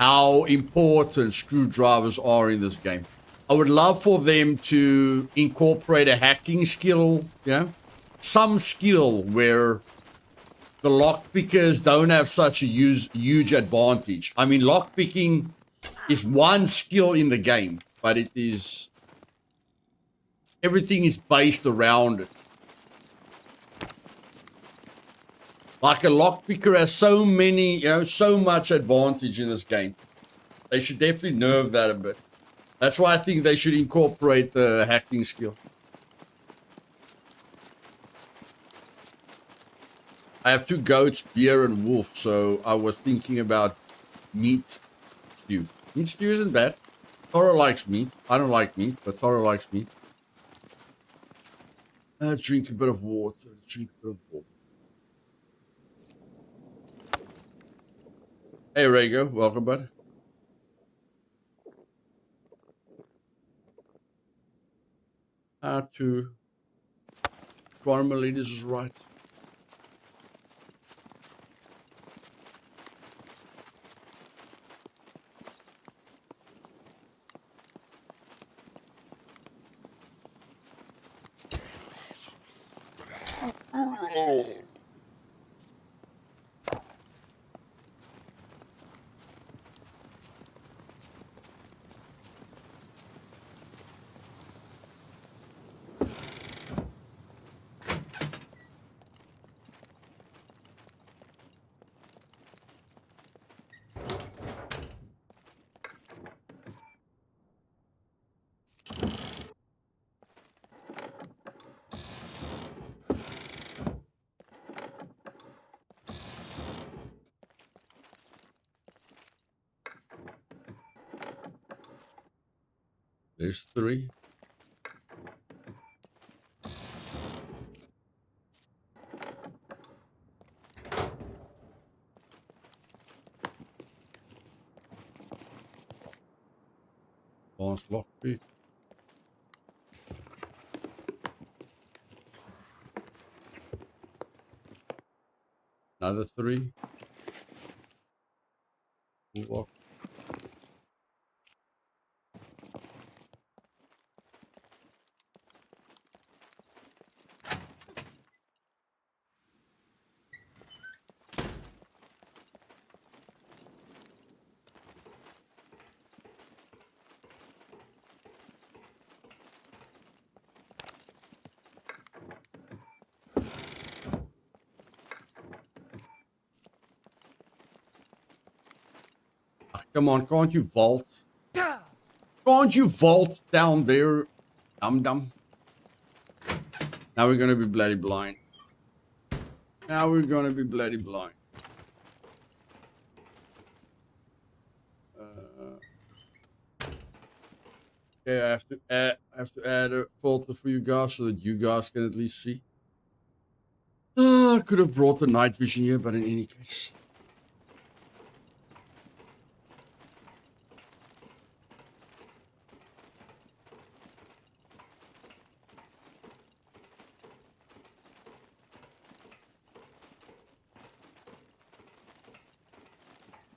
how important screwdrivers are in this game. I would love for them to incorporate a hacking skill, some skill where the lockpickers don't have such a huge advantage. I mean, lockpicking is one skill in the game, but everything is based around it. Like a lockpicker has so much advantage in this game. They should definitely nerve that a bit. That's why I think they should incorporate the hacking skill. I have 2 goats, beer, and wolf, so I was thinking about meat stew. Meat stew isn't bad. Toro likes meat. I don't like meat, but Toro likes meat. Let's drink a bit of water. Hey, Rego. Welcome, bud. to Chronomally, this is right. There's 3. Advanced lockpick. Another 3. Lock. Come on, can't you vault? Can't you vault down there, dum-dum? Now we're gonna be bloody blind. Now we're gonna be bloody blind. Okay, I have to add a filter for you guys so that you guys can at least see. I could have brought the night vision here, but in any case.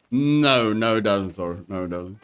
No, it doesn't, Thor. No, it doesn't.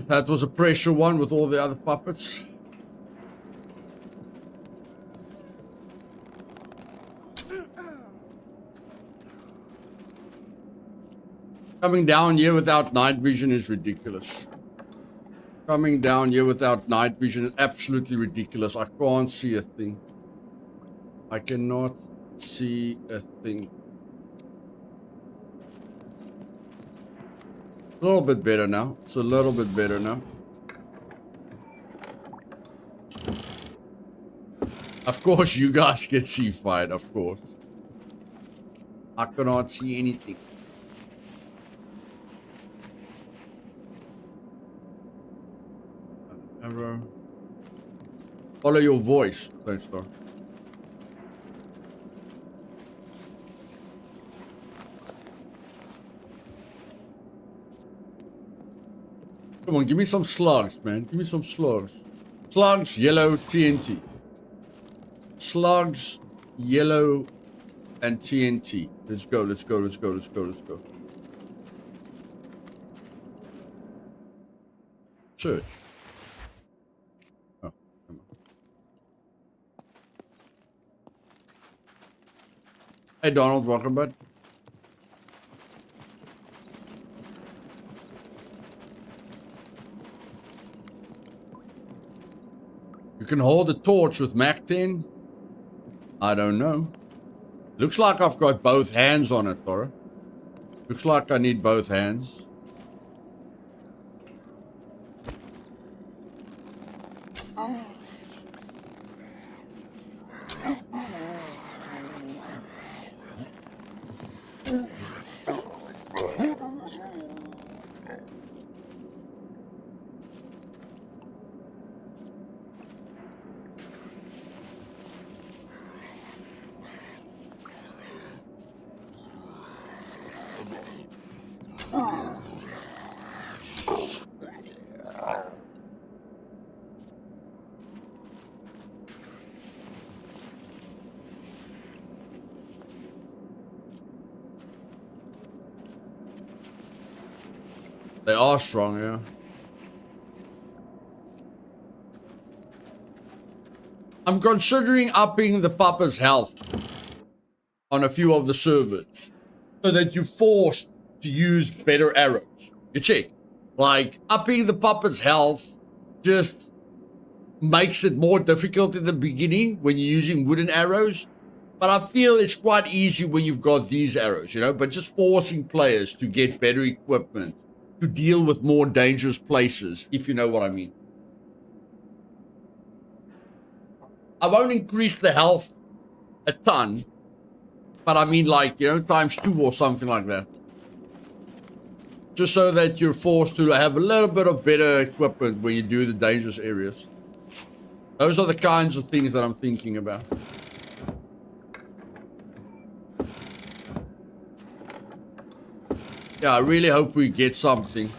That was a pressure one with all the other puppets. Coming down here without night vision is ridiculous. Coming down here without night vision is absolutely ridiculous. I can't see a thing. I cannot see a thing. A little bit better now. It's a little bit better now. Of course, you guys can see fine, of course. I cannot see anything. Arrow. Follow your voice. Thanks, Star. Come on, give me some slugs, man. Give me some slugs. Slugs, yellow, TNT. Slugs, yellow, and TNT. Let's go, let's go, let's go, let's go, let's go. Search. Oh, come on. Hey Donald, welcome bud. You can hold a torch with Mac 10? I don't know. Looks like I've got both hands on it, Thora. Looks like I need both hands. They are strong, yeah. I'm considering upping the Papa's health on a few of the servers so that you're forced to use better arrows. You check. Like, upping the Papa's health just makes it more difficult in the beginning when you're using wooden arrows. But I feel it's quite easy when you've got these arrows, you know, but just forcing players to get better equipment to deal with more dangerous places, if you know what I mean. I won't increase the health a ton, but I mean like, you know, ×2 or something like that. Just so that you're forced to have a little bit of better equipment when you do the dangerous areas. Those are the kinds of things that I'm thinking about. Yeah, I really hope we get something.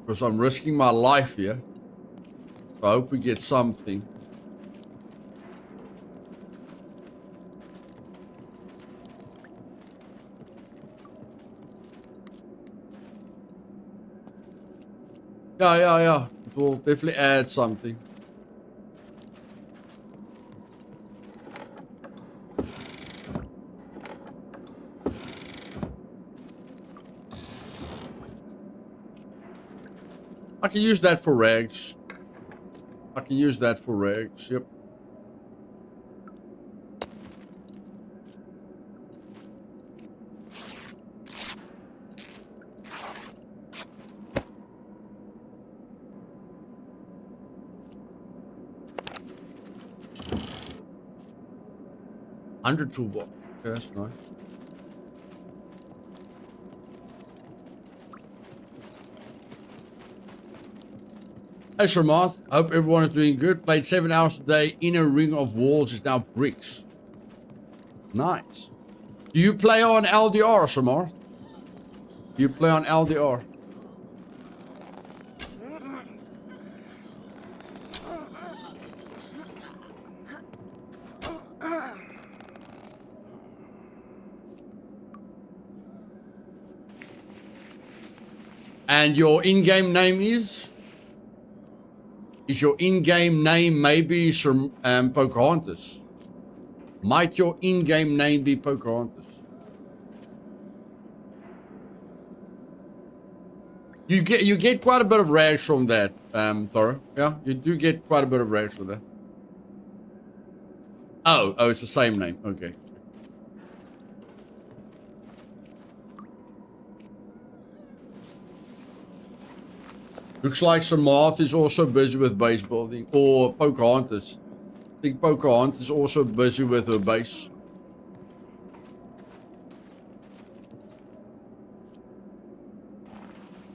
Because I'm risking my life here. So I hope we get something. Yeah. It will definitely add something. I can use that for rags. Yep. Under toolbox. Okay, that's nice. Hey Shermoth, I hope everyone is doing good. Played 7 hours today. Inner ring of walls is now bricks. Nice. Do you play on LDR, Shermoth? Do you play on LDR? And your in-game name is? Is your in-game name maybe Pocahontas? Might your in-game name be Pocahontas? You get quite a bit of rags from that, Toro. Yeah, you do get quite a bit of rags from that. Oh, it's the same name. Okay. Looks like Samath is also busy with base building. Or Pocahontas. I think Pocahontas is also busy with her base.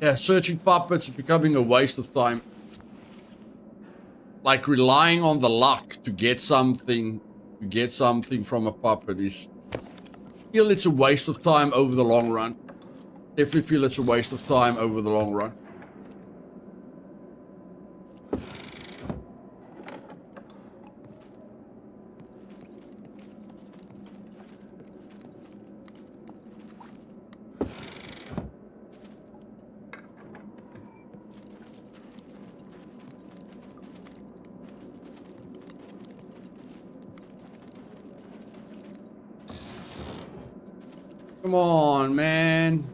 Yeah, searching puppets is becoming a waste of time. Like relying on the luck to get something from a puppet is... I feel it's a waste of time over the long run. Definitely feel it's a waste of time over the long run. Come on, man.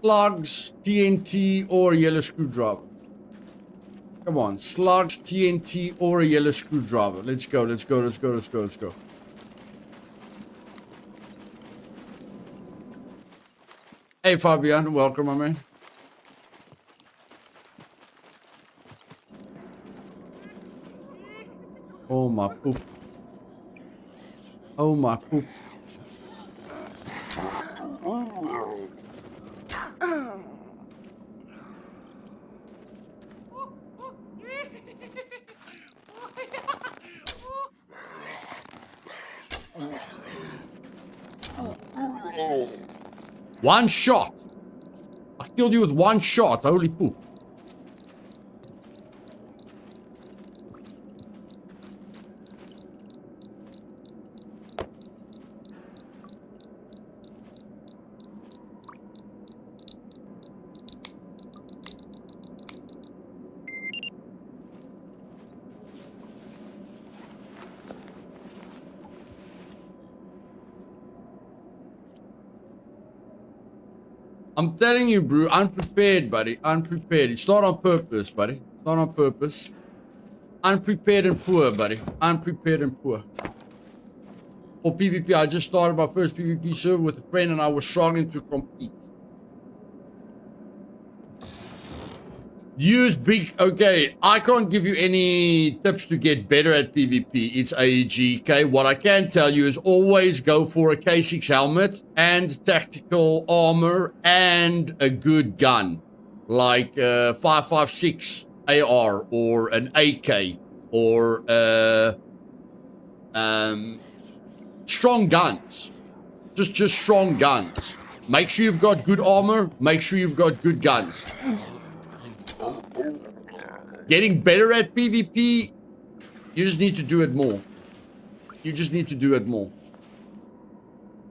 Slugs, TNT, or a yellow screwdriver. Come on, slugs, TNT, or a yellow screwdriver. Let's go, let's go, let's go, let's go, let's go. Hey, Fabian, welcome, my man. Oh, my poop. Oh, my poop. One shot. I killed you with one shot. Holy poop. I'm telling you, bro, unprepared, buddy. Unprepared. It's not on purpose, buddy. It's not on purpose. Unprepared and poor, buddy. Unprepared and poor. For PvP, I just started my first PvP server with a friend and I was struggling to compete. Use big... Okay, I can't give you any tips to get better at PvP. It's AEG, okay? What I can tell you is always go for a K6 helmet and tactical armor and a good gun. Like 5.56 AR or an AK or strong guns. Just strong guns. Make sure you've got good armor. Make sure you've got good guns. Getting better at PvP, you just need to do it more. You just need to do it more.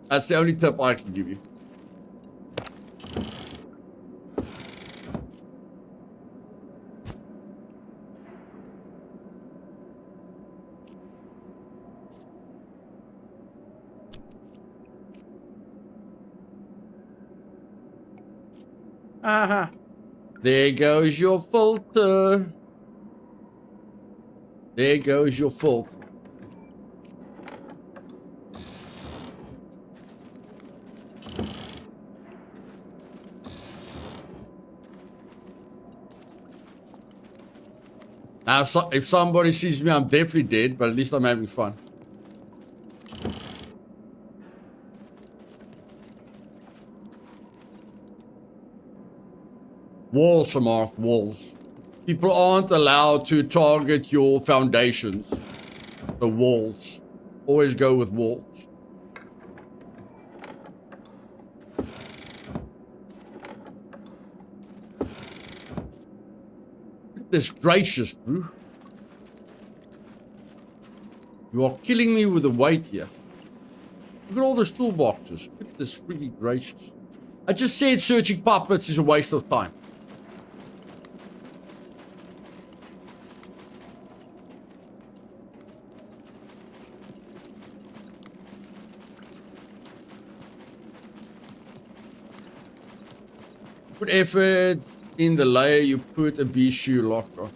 That's the only tip I can give you. Aha. There goes your filter. There goes your filter. Now, if somebody sees me, I'm definitely dead, but at least I'm having fun. Walls, Samarth, walls. People aren't allowed to target your foundations. The walls. Always go with walls. Goodness gracious, bro. You are killing me with the weight here. Look at all those toolboxes. Goodness freaking gracious. I just said searching puppets is a waste of time. Put effort in the layer you put a B-shoe lock on.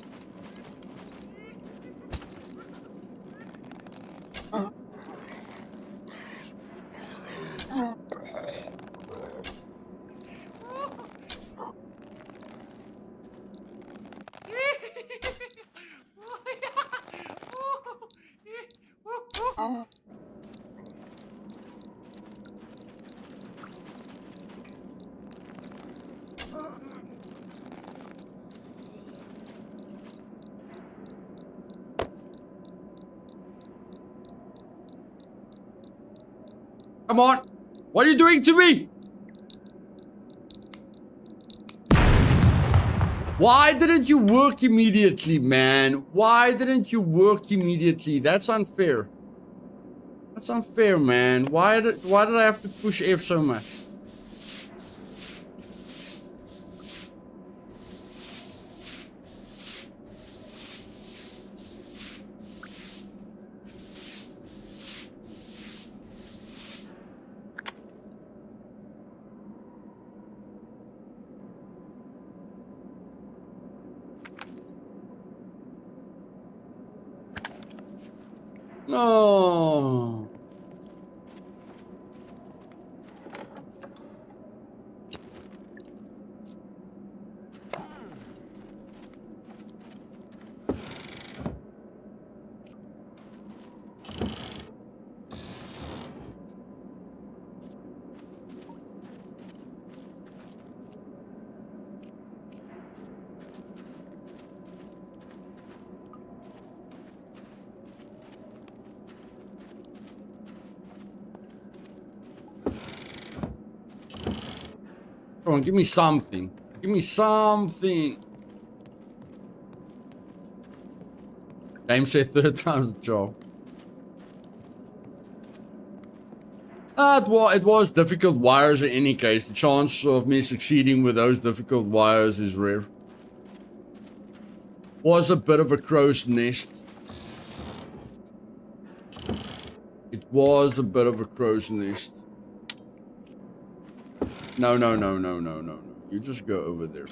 Come on. What are you doing to me? Why didn't you work immediately, man? Why didn't you work immediately? That's unfair. That's unfair, man. Why did I have to push F so much? No. Come on, give me something. Give me something. Game said 3rd time's the charm. It was difficult wires in any case. The chance of me succeeding with those difficult wires is rare. Was a bit of a crow's nest. It was a bit of a crow's nest. No. You just go over there.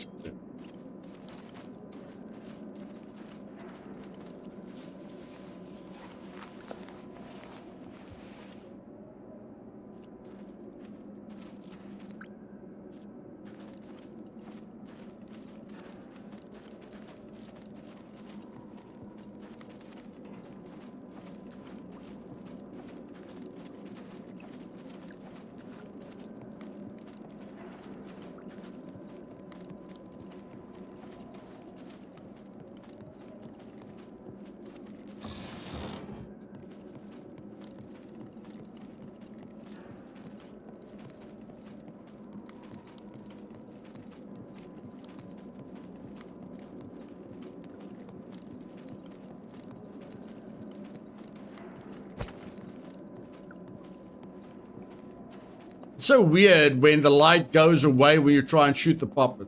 So weird when the light goes away when you try and shoot the puppet.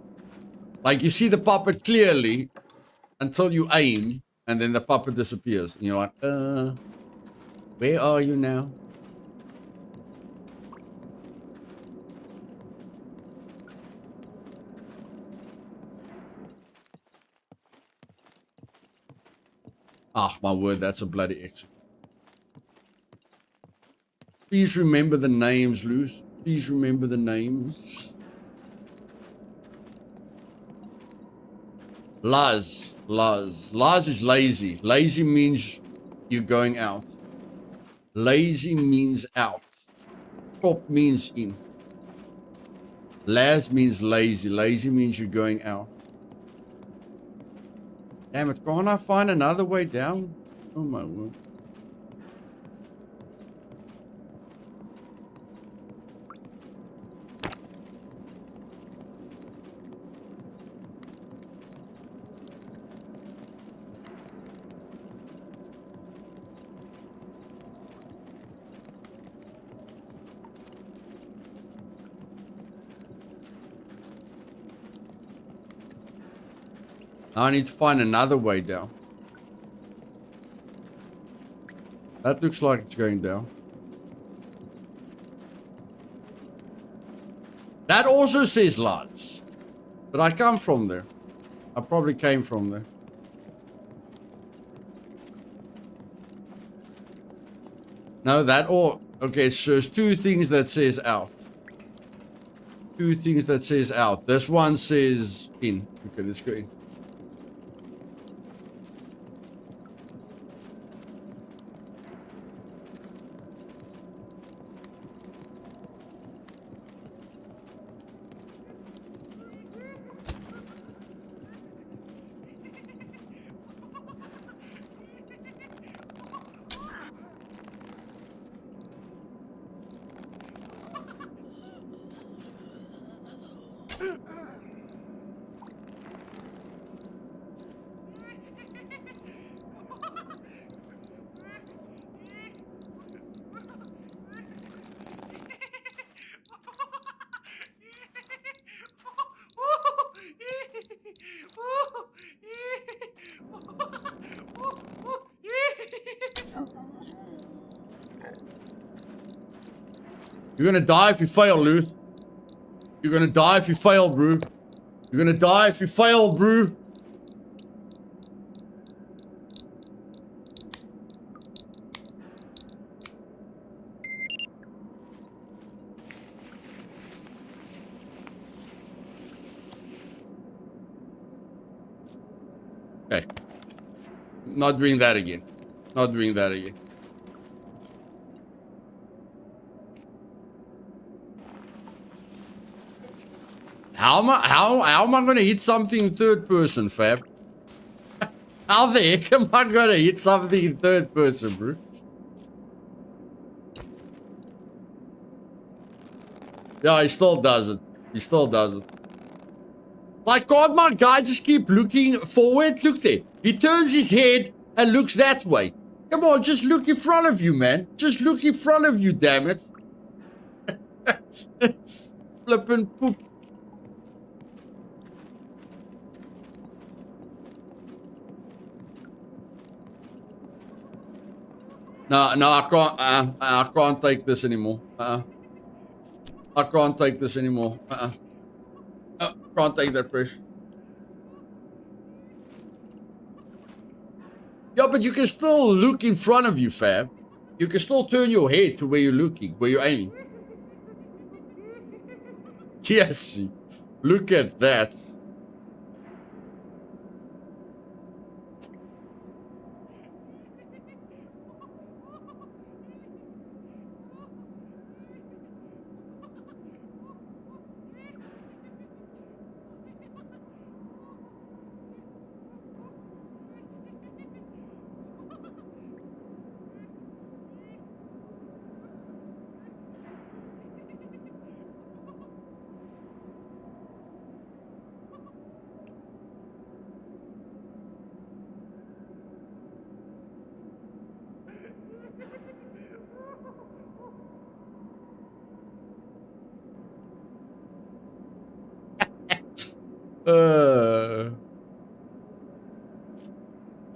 Like you see the puppet clearly until you aim and then the puppet disappears. And you're like, where are you now? Ah, my word, that's a bloody exit. Please remember the names, Luth. Please remember the names. Luz. Luz is lazy. Lazy means you're going out. Lazy means out. Top means in. Laz means lazy. Lazy means you're going out. Damn it, can't I find another way down? Oh my word. I need to find another way down. That looks like it's going down. That also says Lance. But I come from there. I probably came from there. No, that or... Okay, so there's two things that says out. Two things that says out. This one says in. Okay, let's go in. You're gonna die if you fail, Luth. You're gonna die if you fail, bro. You're gonna die if you fail, bro. Okay. Not doing that again. Not doing that again. How am I gonna hit something in third person, fam? How the heck am I gonna hit something in third person, bro? Yeah, he still does it. He still does it. Like, can't my guy just keep looking forward? Look there. He turns his head and looks that way. Come on, just look in front of you, man. Just look in front of you, damn it. Flippin' poop. No, I can't take this anymore. I can't take this anymore. Can't take that pressure. Yeah, but you can still look in front of you, fam. You can still turn your head to where you're looking, where you're aiming. Yes, look at that.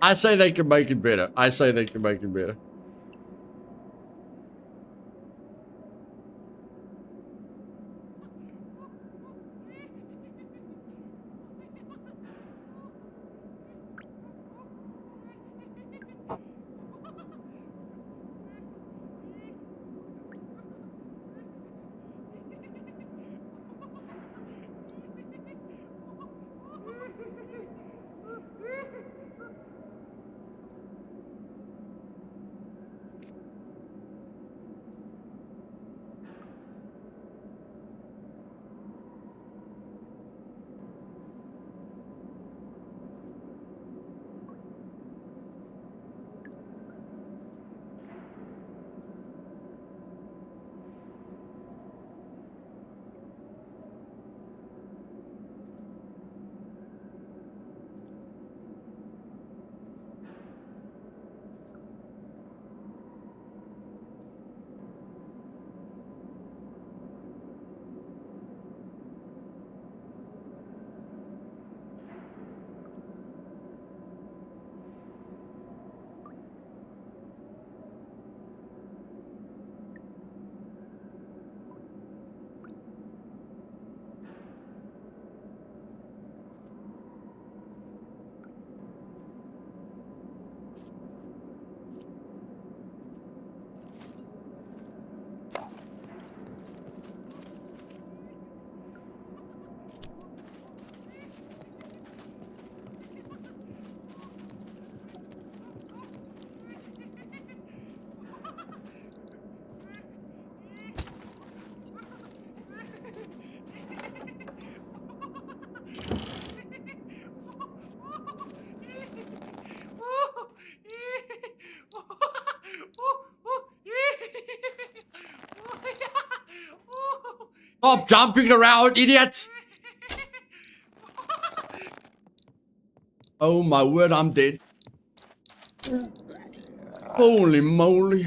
I say they can make it better. I say they can make it better. Stop jumping around, idiot! Oh my word, I'm dead. Holy moly.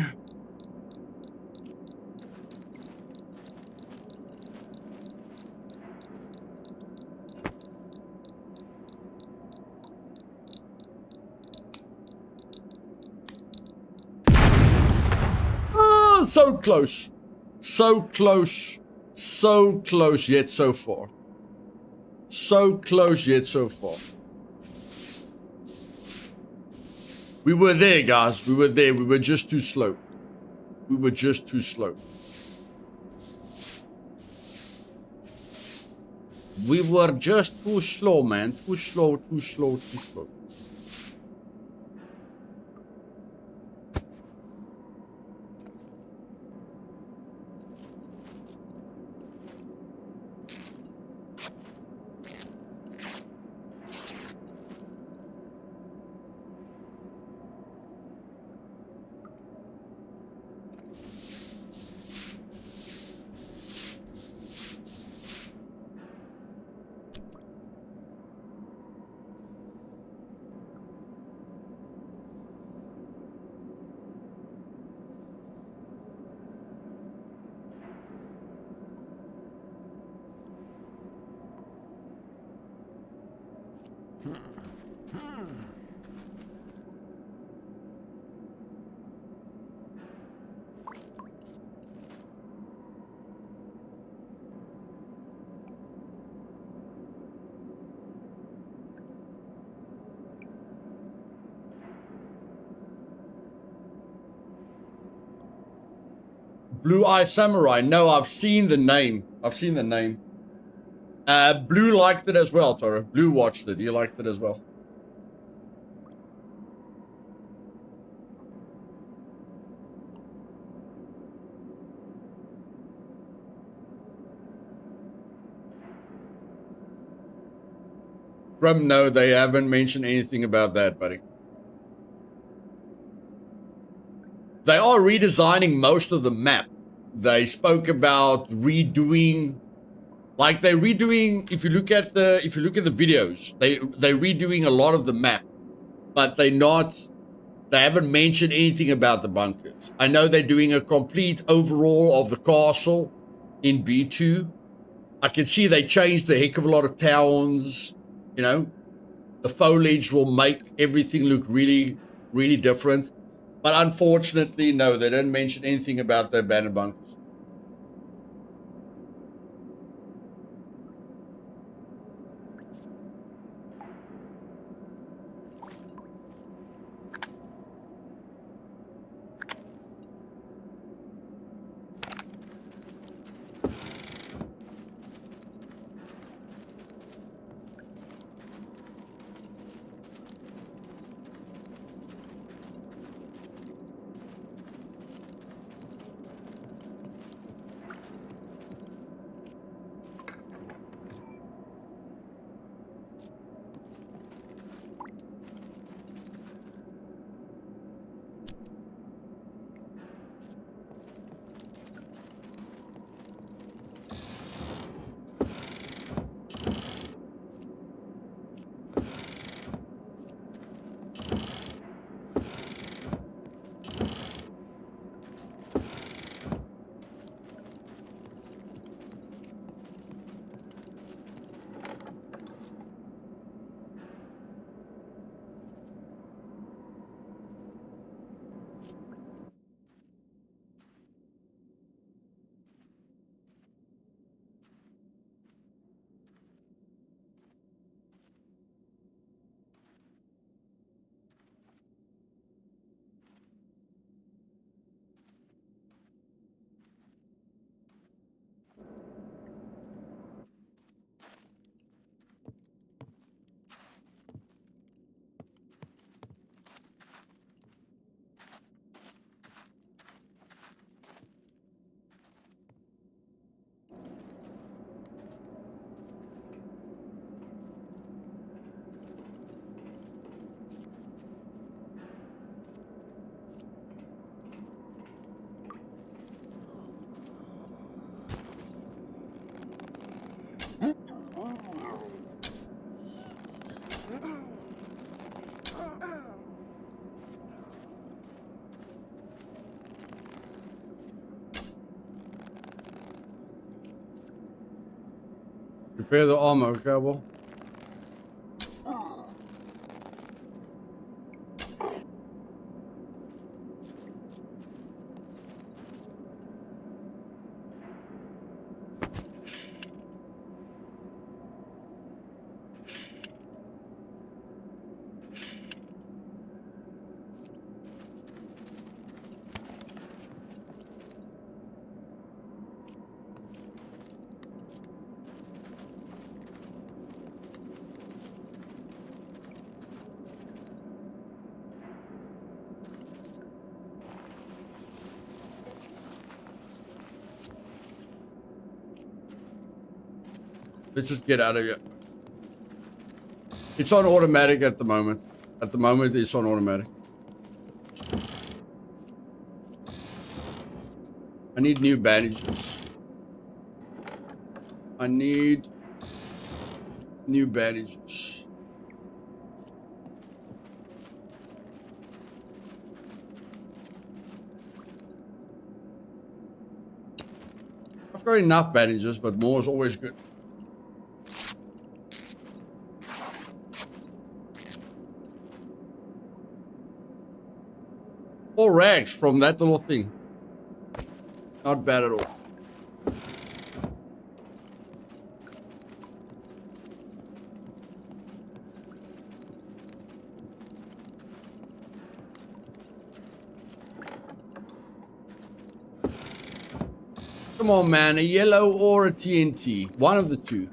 Oh, so close. So close. So close yet so far. So close yet so far. We were there, guys. We were there. We were just too slow. We were just too slow. We were just too slow, man. Too slow, too slow, too slow. Blue Eye Samurai. No, I've seen the name. I've seen the name. Blue liked it as well, Toro. Blue watched it. He liked it as well. Grum, no, they haven't mentioned anything about that, buddy. They are redesigning most of the map. They spoke about redoing, like they're redoing. If you look at the videos, they're redoing a lot of the map, but they haven't mentioned anything about the bunkers. I know they're doing a complete overhaul of the castle in B2. I can see they changed a heck of a lot of towns. You know, the foliage will make everything look really, really different. But unfortunately, no, they didn't mention anything about the abandoned bunkers. Repair the armor, cowboy. Let's just get out of here. It's on automatic at the moment. At the moment, it's on automatic. I need new bandages. I need new bandages. I've got enough bandages, but more is always good. Four rags from that little thing. Not bad at all. Come on, man. A yellow or a TNT. One of the two.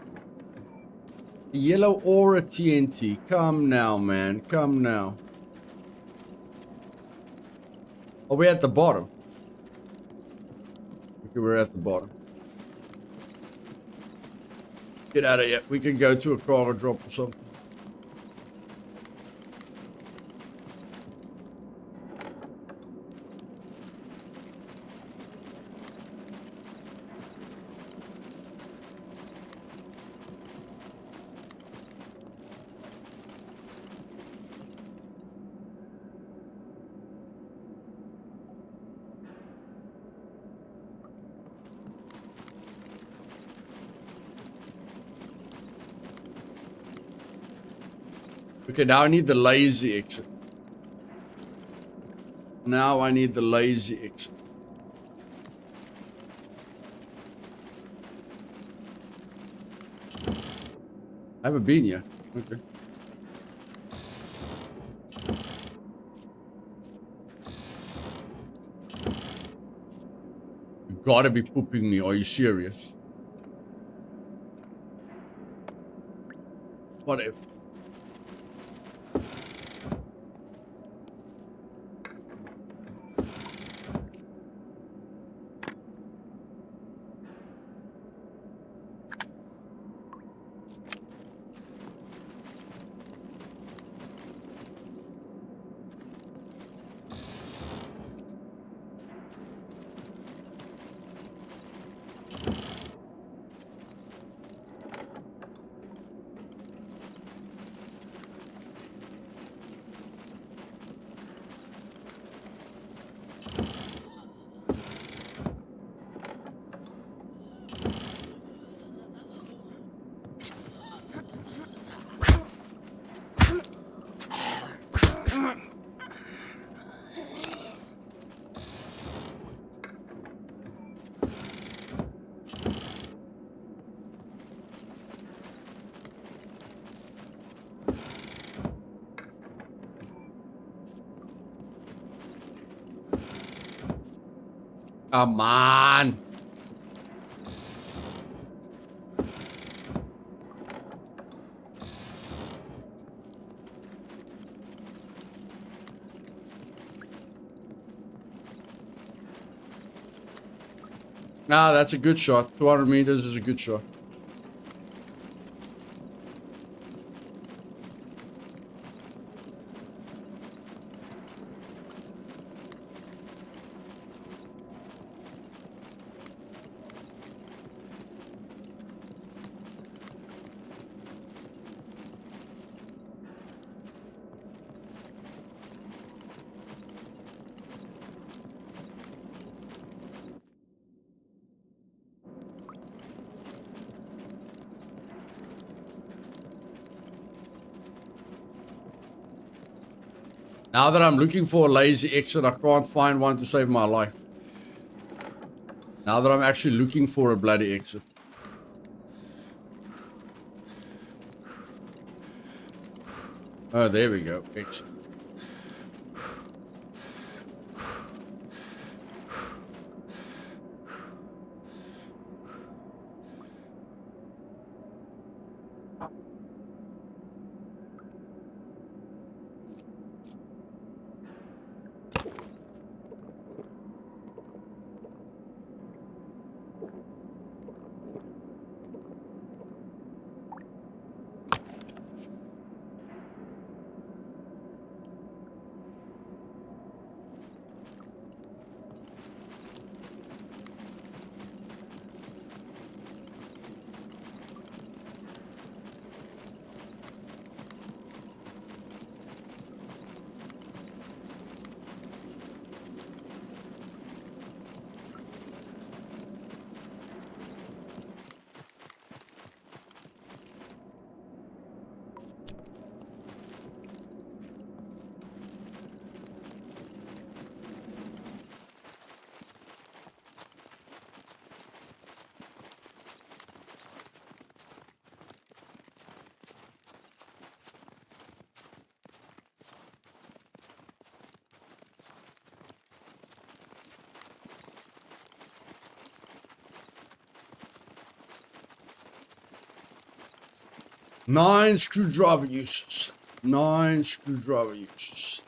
A yellow or a TNT. Come now, man. Come now. Are we at the bottom? Okay, we're at the bottom. Get out of here. We can go to a cargo drop or something. Okay, now I need the lazy exit. Now I need the lazy exit. I haven't been yet. Okay. You gotta be pooping me. Are you serious? Whatever. Come on. Ah, that's a good shot. 200 meters is a good shot. Now that I'm looking for a lazy exit, I can't find one to save my life. Now that I'm actually looking for a bloody exit. Oh, there we go. Exit. 9 screwdriver uses. 9 screwdriver uses.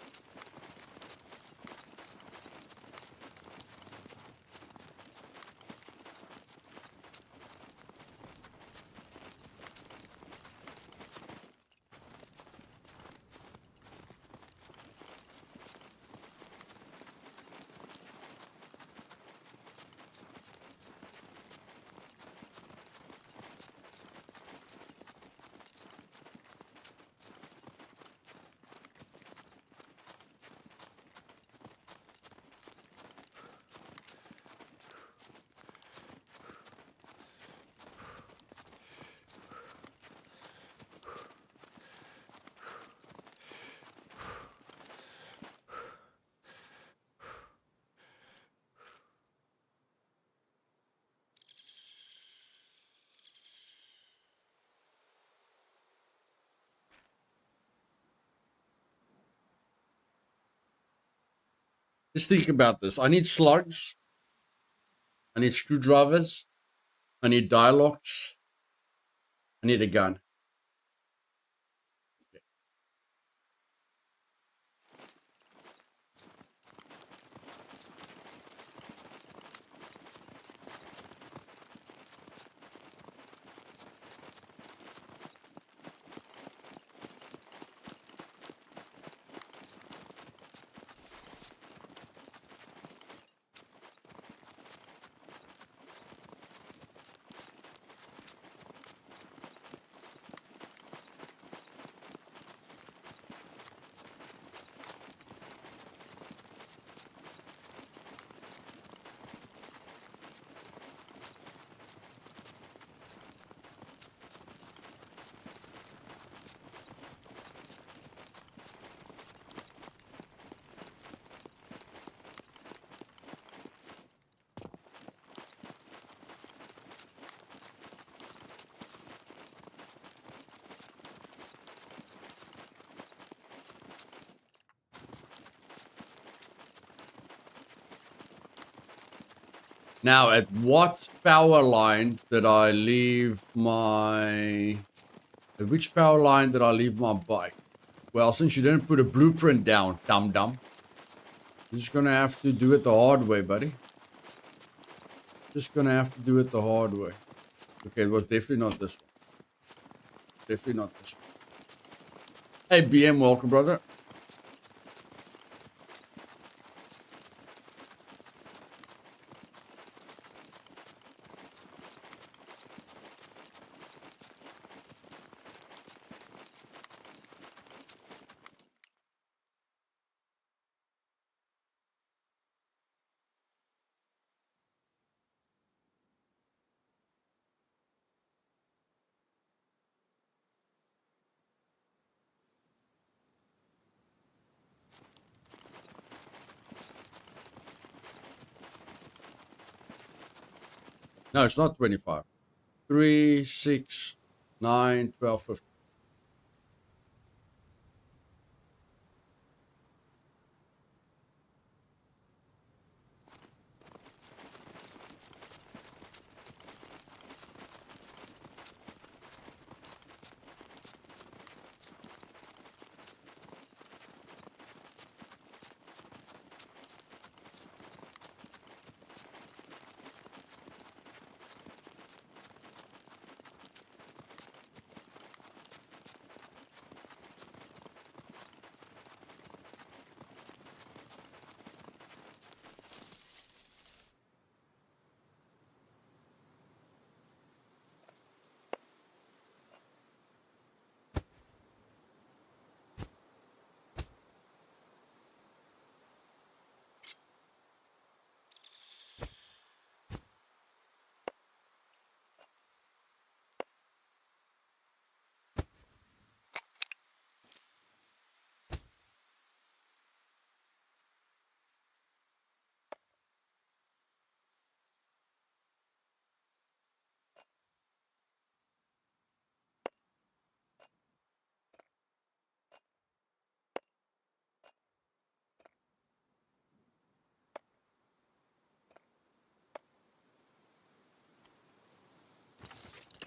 Just think about this. I need slugs. I need screwdrivers. I need dialogues. I need a gun. Now, at what power line did I leave my... At which power line did I leave my bike? Well, since you didn't put a blueprint down, dum-dum, you're just gonna have to do it the hard way, buddy. Just gonna have to do it the hard way. Okay, it was definitely not this one. Definitely not this one. Hey, BM, welcome, brother. No, it's not 25. 3, 6, 9, 12, 15.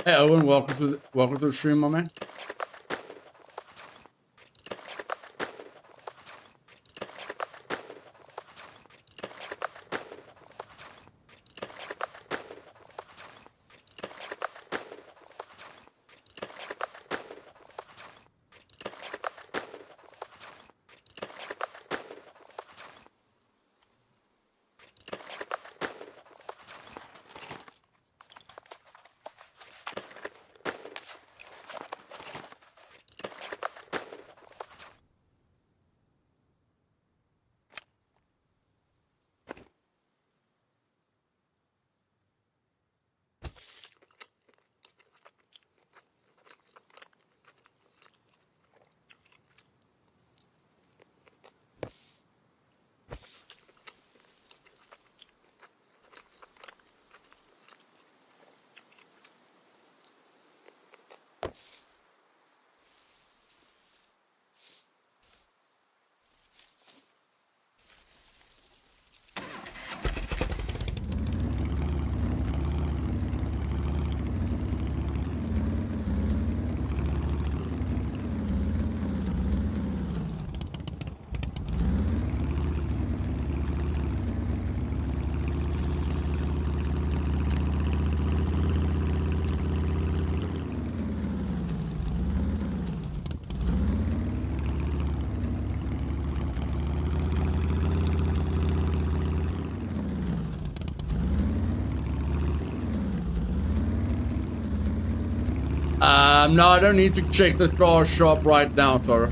Hey, Owen, welcome to the stream, my man. No, I don't need to check the car shop right now, Toro.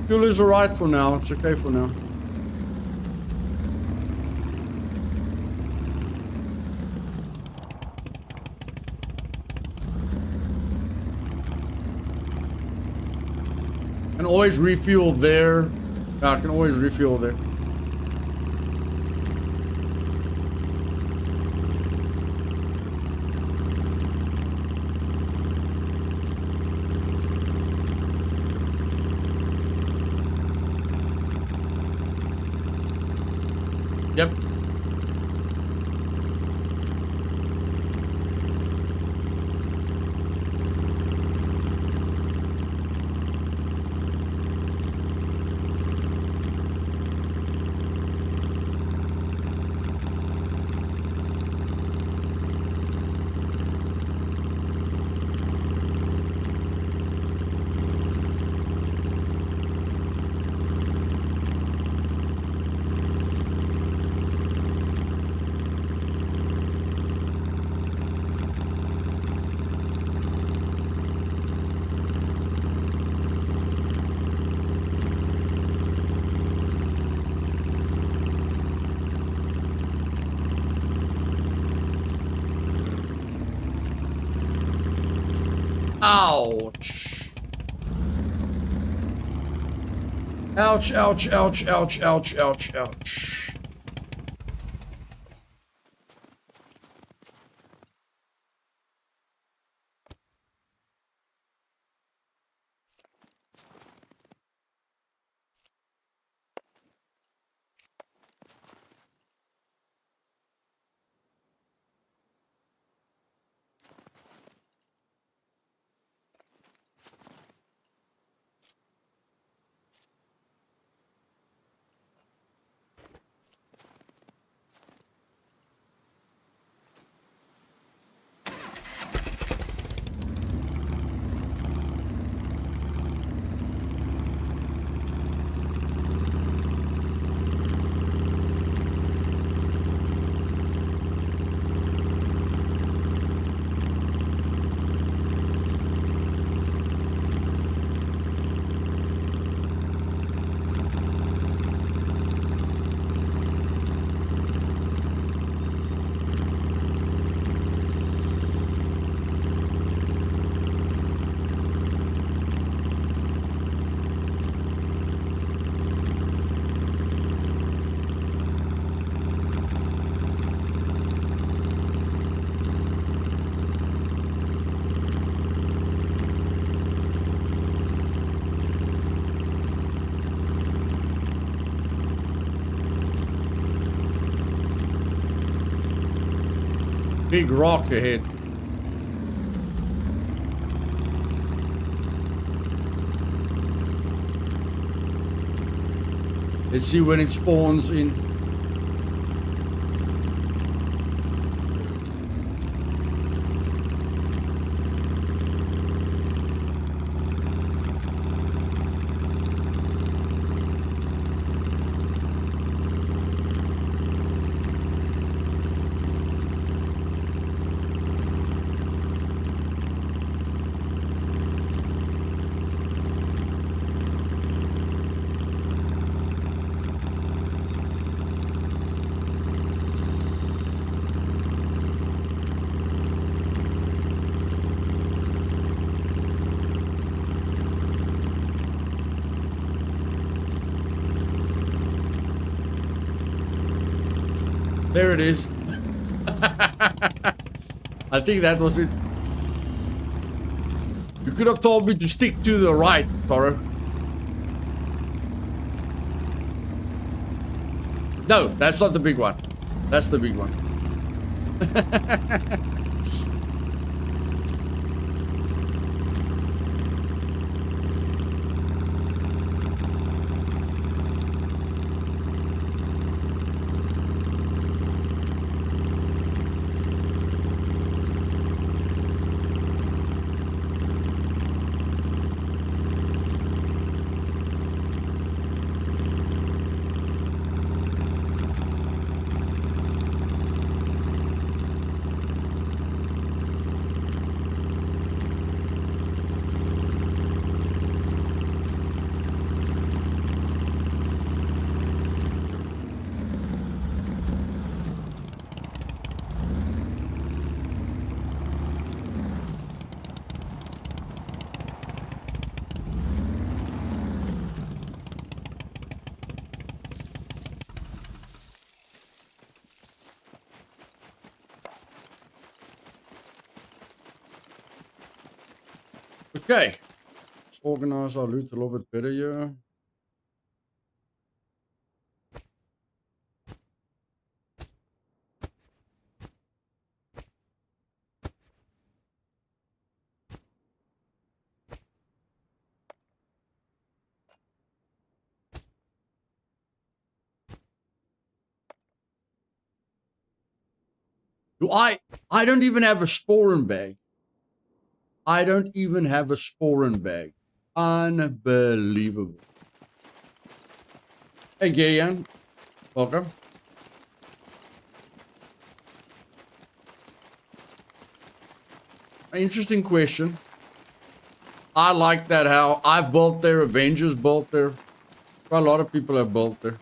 Fuel is alright for now. It's okay for now. Can always refuel there. Yeah, I can always refuel there. Yep. Ouch. Ouch, ouch, ouch, ouch, ouch, ouch, ouch. Big rock ahead. Let's see when it spawns in. There it is. I think that was it. You could have told me to stick to the right, Toro. No, that's not the big one. That's the big one. Okay. Let's organize our loot a little bit better here. I don't even have a sporen bag. I don't even have a sporen bag. Unbelievable. Hey, Gayan. Welcome. Interesting question. I like that how I've built there, Avengers built there. Quite a lot of people have built there.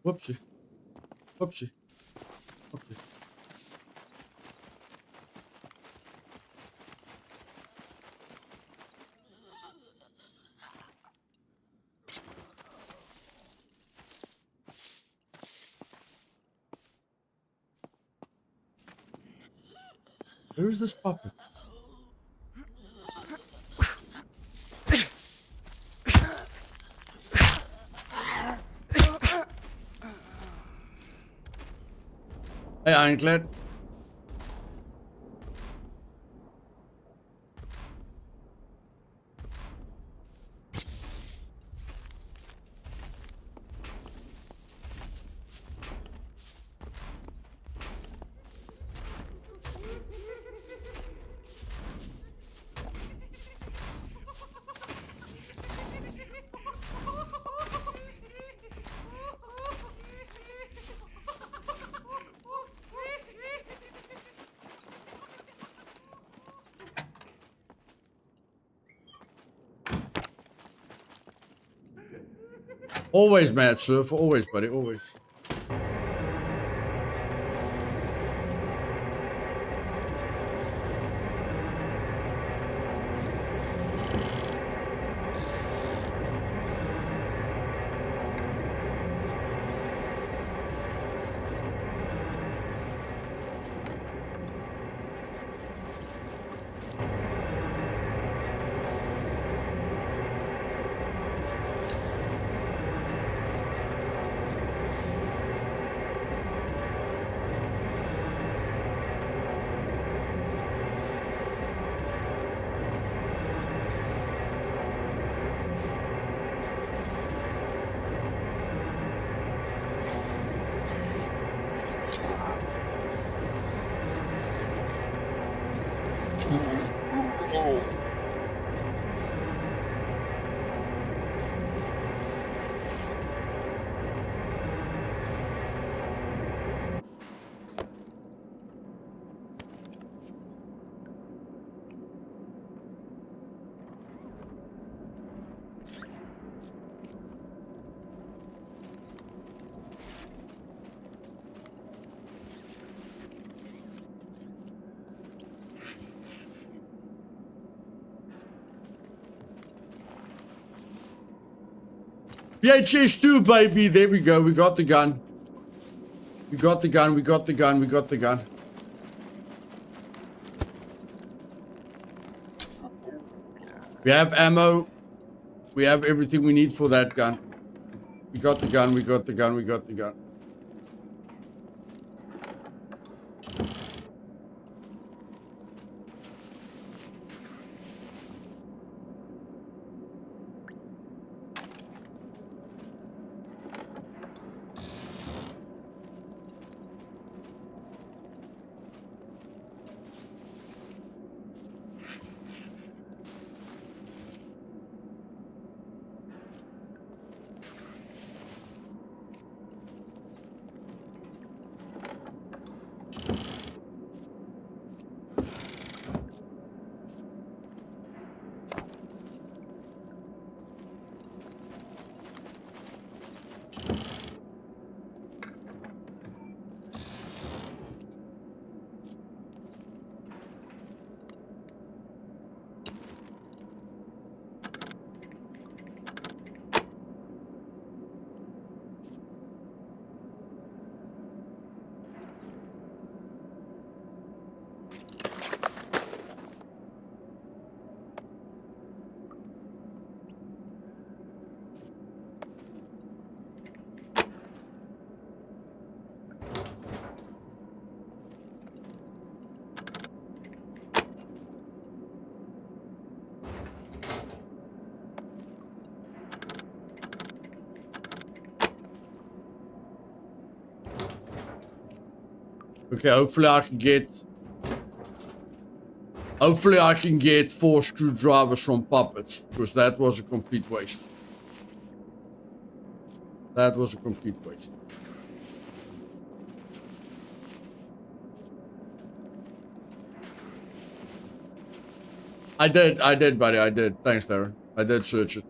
Whoopsie. Whoopsie. Whoopsie. Where is this puppet? Hey, Ironclad. Always, Mad Surfer. Always, buddy. Always. VHS 2, baby. There we go. We got the gun. We got the gun. We got the gun. We got the gun. We have ammo. We have everything we need for that gun. We got the gun. We got the gun. We got the gun. Okay, hopefully I can get... Hopefully I can get 4 screwdrivers from puppets, because that was a complete waste. That was a complete waste. I did, buddy, I did. Thanks, Darren. I did search it.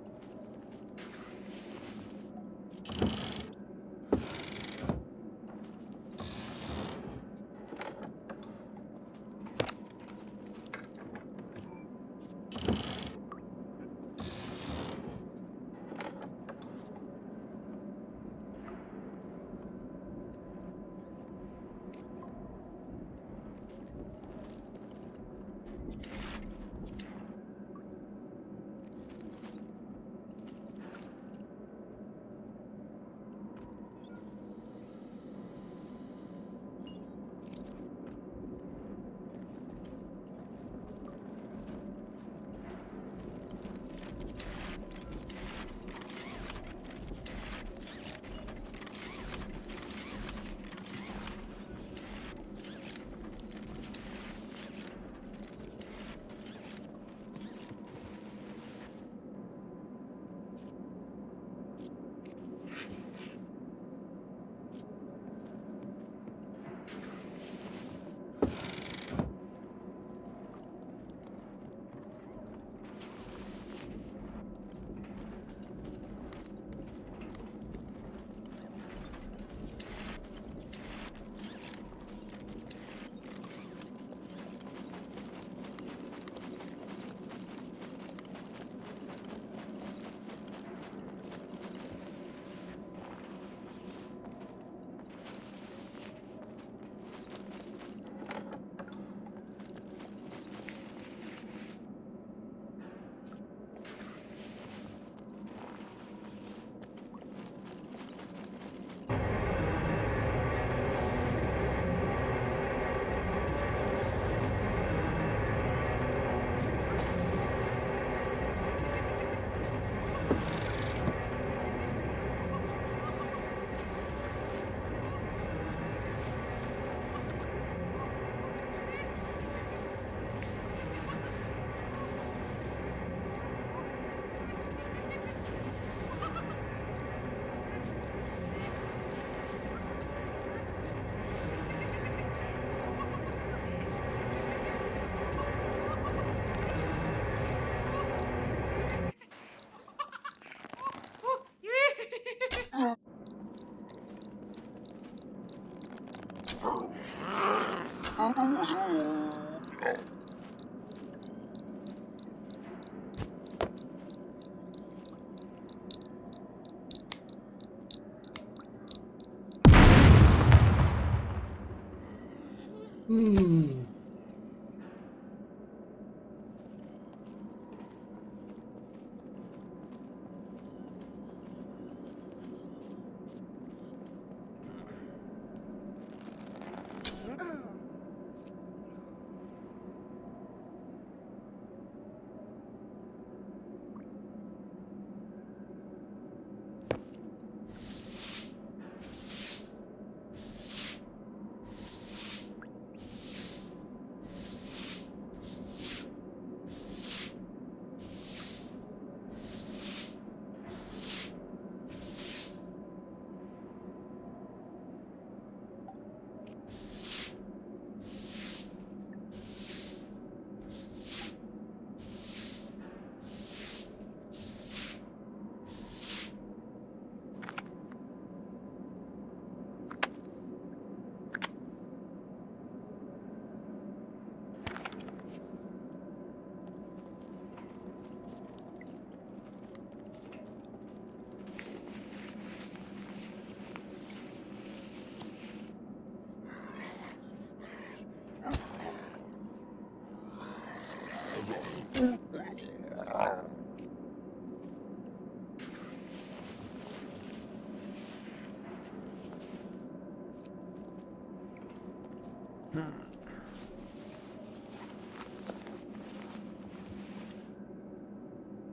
Hmm.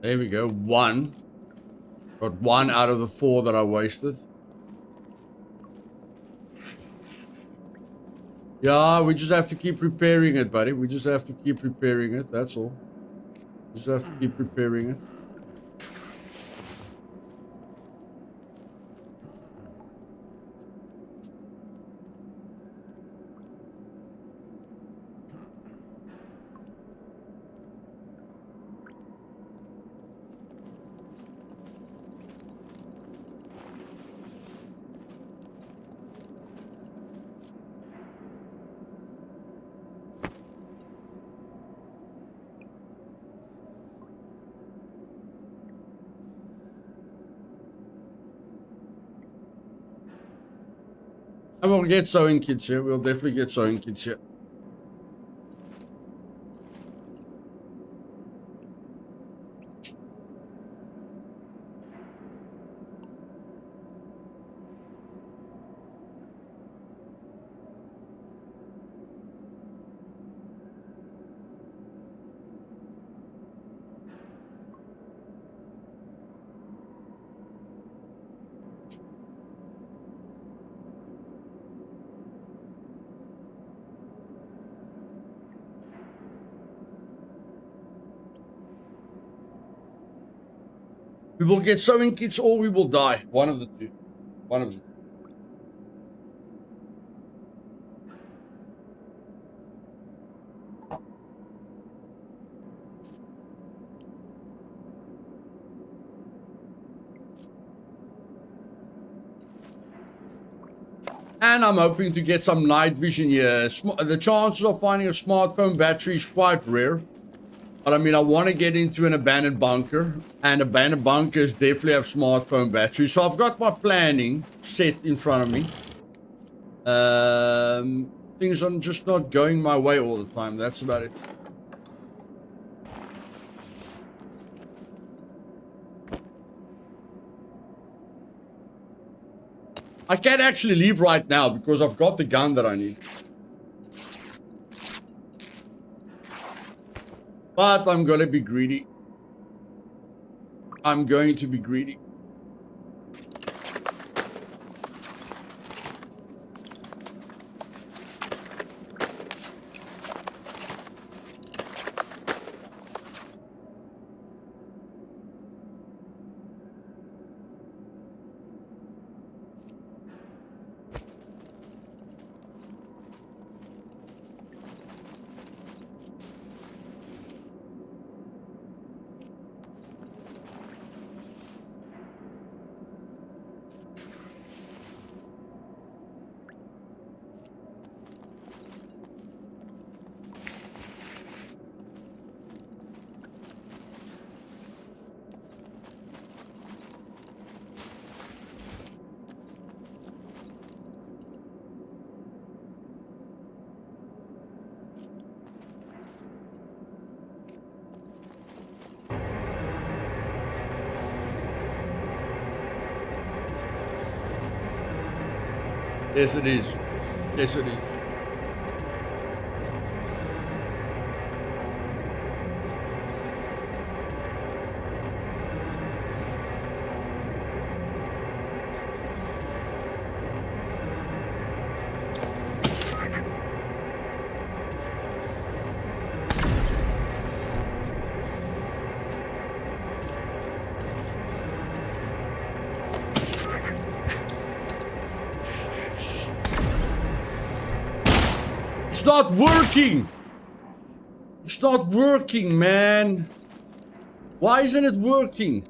There we go. One. Got one out of the 4 that I wasted. Yeah, we just have to keep repairing it, buddy. We just have to keep repairing it. That's all. Just have to keep repairing it. And we'll get sewing kits here. We'll definitely get sewing kits here. We will get sewing kits or we will die. One of the two. One of the two. And I'm hoping to get some night vision here. The chances of finding a smartphone battery is quite rare. But I mean, I want to get into an abandoned bunker. And abandoned bunkers definitely have smartphone batteries. So I've got my planning set in front of me. Things are just not going my way all the time. That's about it. I can't actually leave right now because I've got the gun that I need. But I'm going to be greedy. I'm going to be greedy. Yes, it is. Yes, it is. It's not working! It's not working, man! Why isn't it working?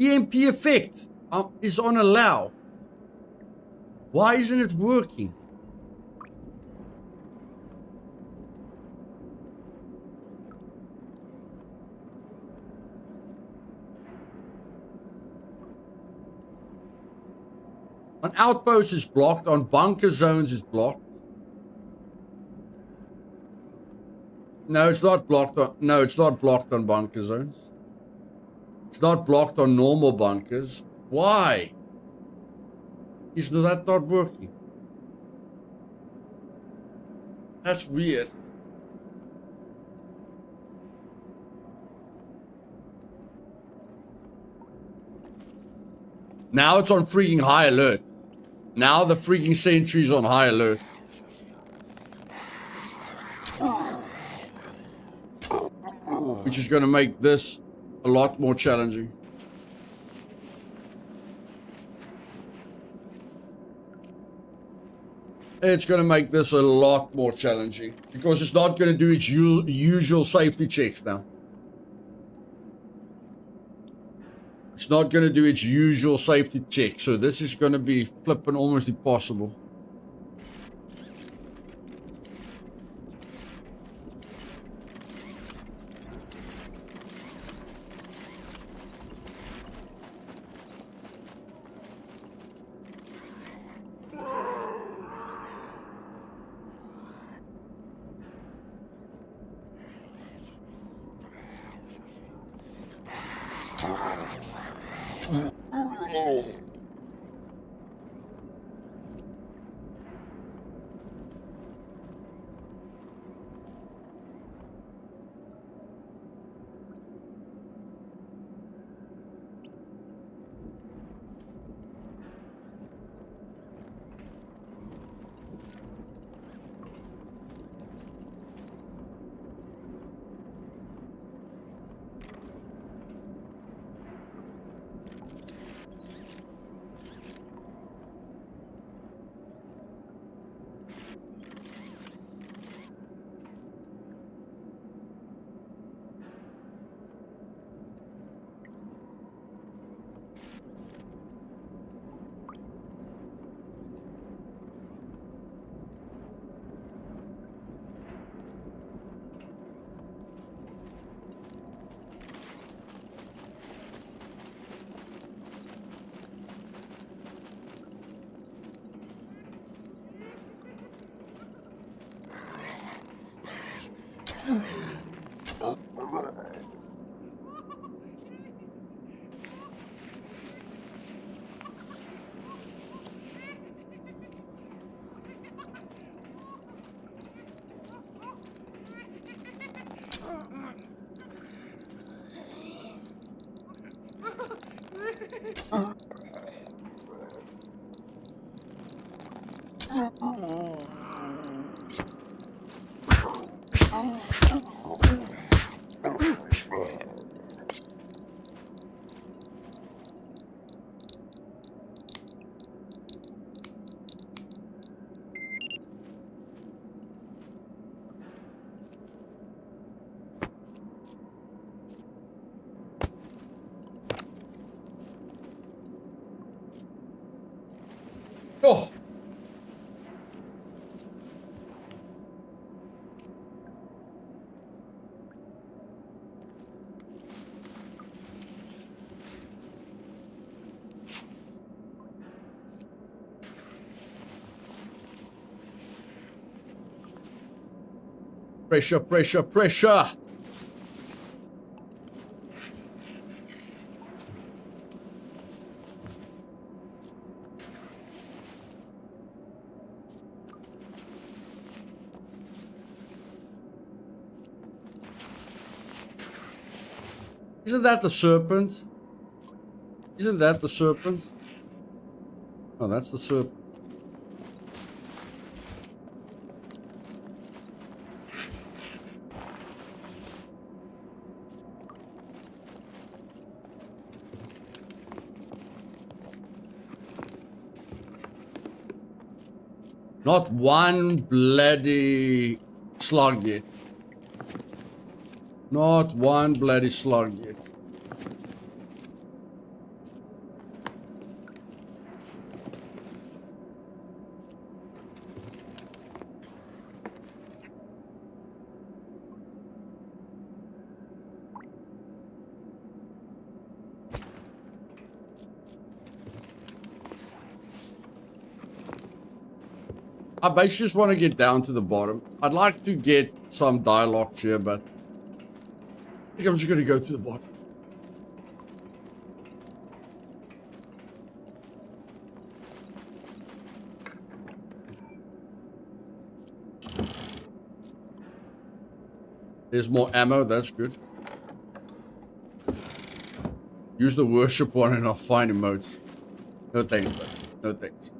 EMP effect is on allow. Why isn't it working? On outposts is blocked. On bunker zones is blocked. No, it's not blocked on. No, it's not blocked on bunker zones. It's not blocked on normal bunkers. Why? Is that not working? That's weird. Now it's on freaking high alert. Now the freaking sentry's on high alert. Which is going to make this a lot more challenging. It's going to make this a lot more challenging. Because it's not going to do its usual safety checks now. It's not going to do its usual safety check. So this is going to be flipping almost impossible. Oh. Pressure, pressure, pressure. Isn't that the serpent? Isn't that the serpent? Oh, that's the serpent. Not one bloody slug yet. Not one bloody slug yet. I basically just want to get down to the bottom. I'd like to get some dialogues here, but I think I'm just going to go to the bottom. There's more ammo, that's good. Use the worship one and I'll find emotes. No thanks, bud. No thanks.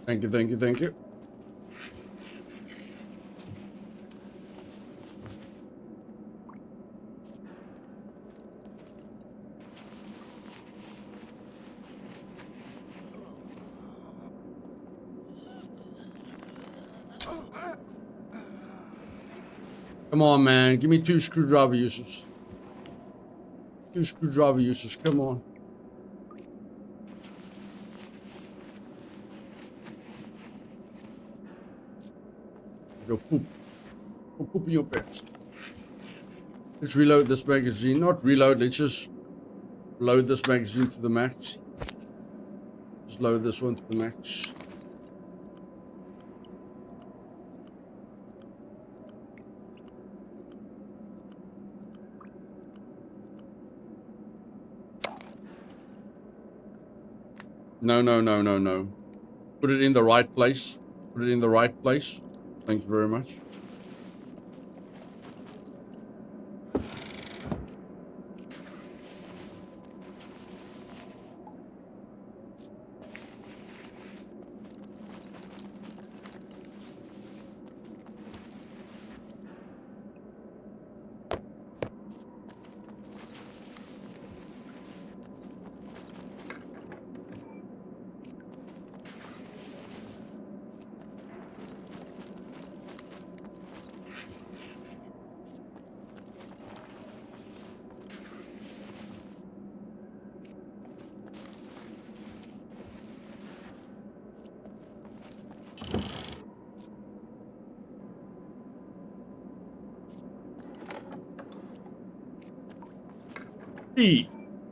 Thank you, thank you, thank you. Come on, man. Give me 2 screwdriver uses. 2 screwdriver uses. Come on. Go poop. Go poop in your pants. Let's reload this magazine. Not reload, let's just load this magazine to the max. Just load this one to the max. No, no, no, no, no. Put it in the right place. Put it in the right place. Thank you very much.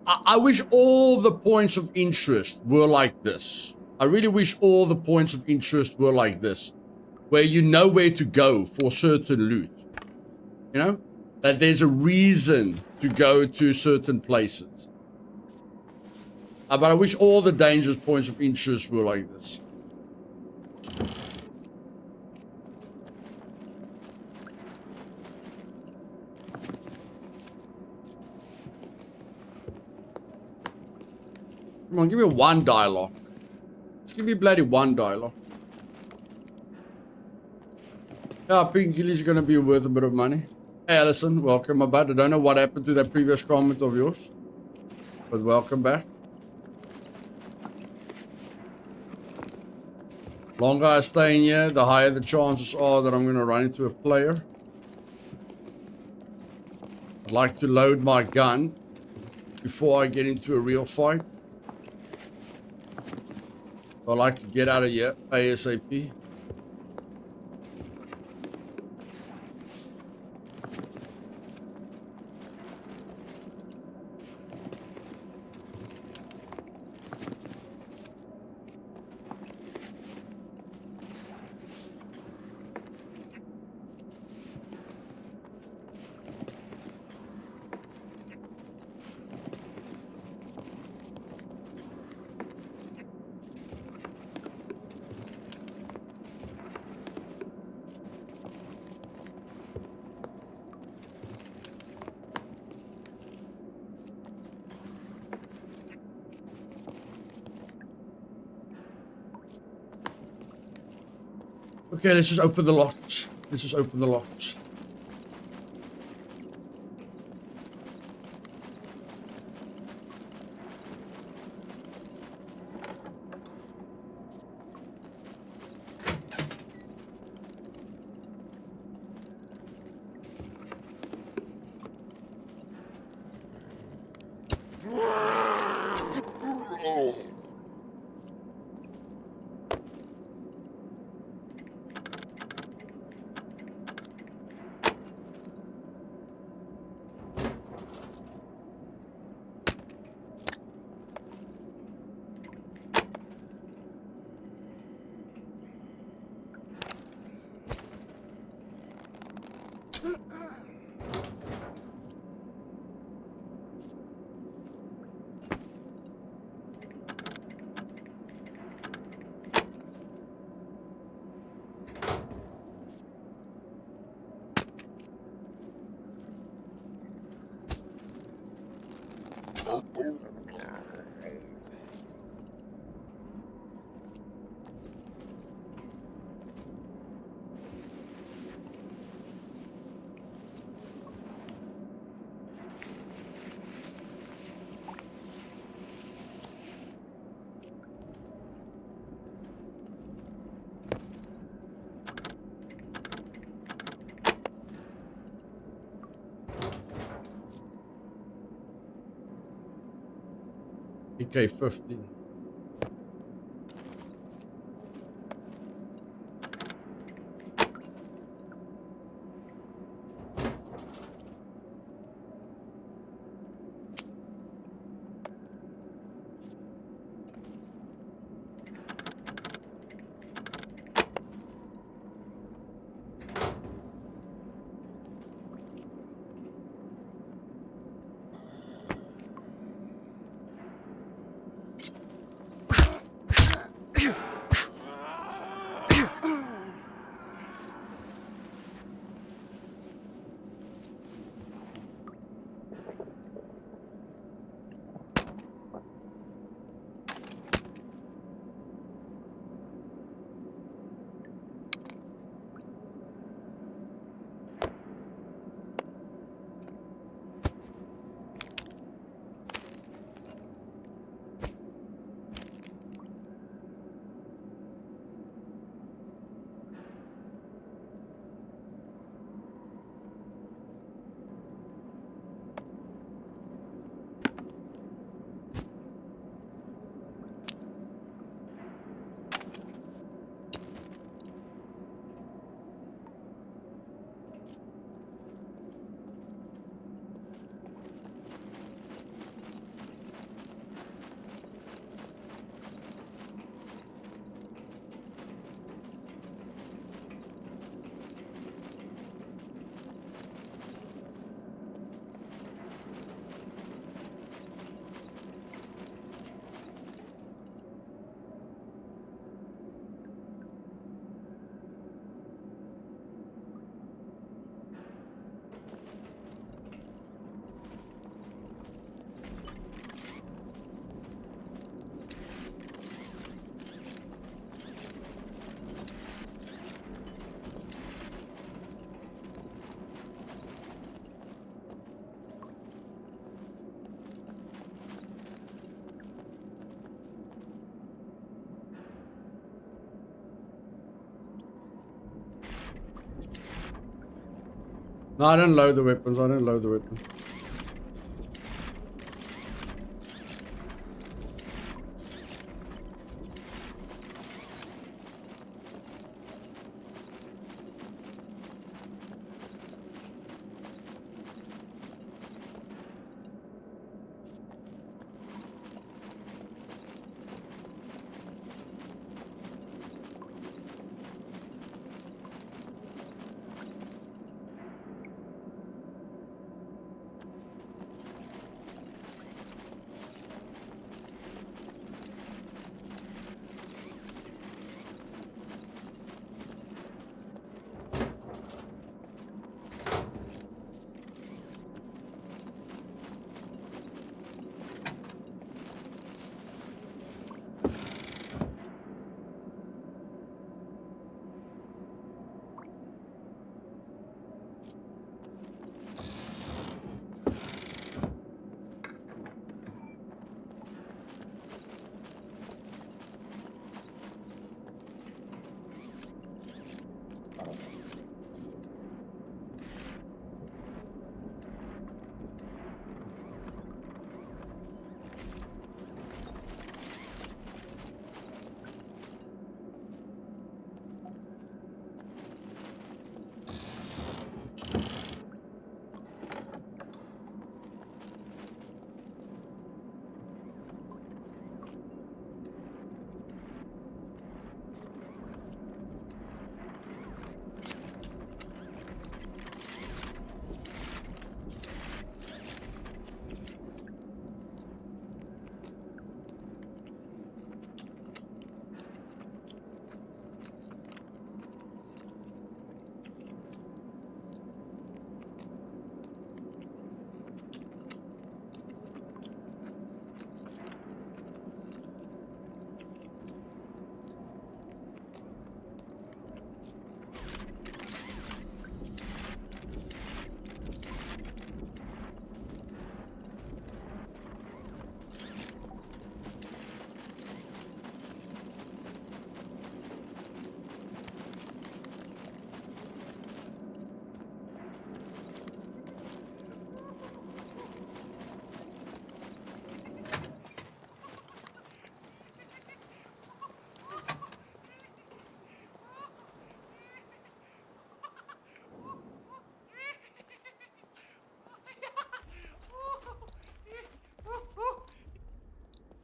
I wish all the points of interest were like this. I really wish all the points of interest were like this. Where you know where to go for certain loot. You know? That there's a reason to go to certain places. But I wish all the dangerous points of interest were like this. Come on, give me one dialogue. Just give me bloody one dialogue. Yeah, Pink Gilly's gonna be worth a bit of money. Hey, Alison, welcome about. I don't know what happened to that previous comment of yours, but welcome back. Longer I stay in here, the higher the chances are that I'm gonna run into a player. I'd like to load my gun before I get into a real fight. I like to get out of here ASAP. Okay, let's just open the locks. Let's just open the locks. AK-15. No, I don't load the weapons. I don't load the weapons.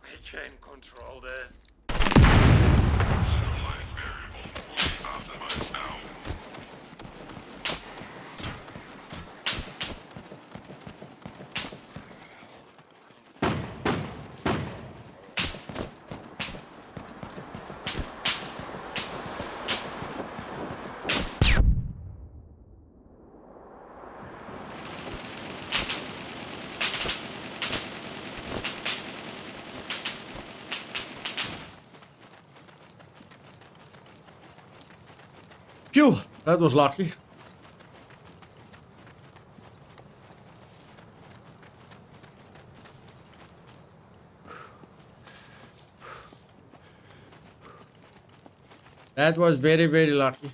I can control this. Phew, that was lucky. That was very, very lucky.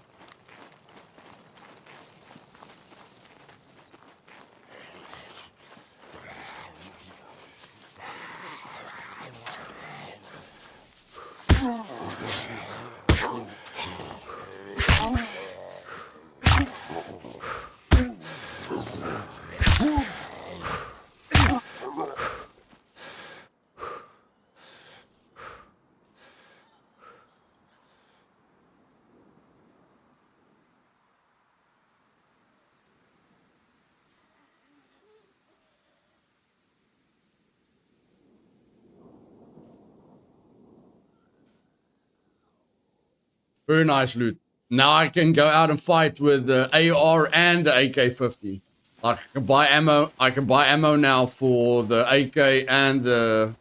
Very nice loot. Now I can go out and fight with the AR and the AK-15. Like I can buy ammo. I can buy ammo now for the AK and the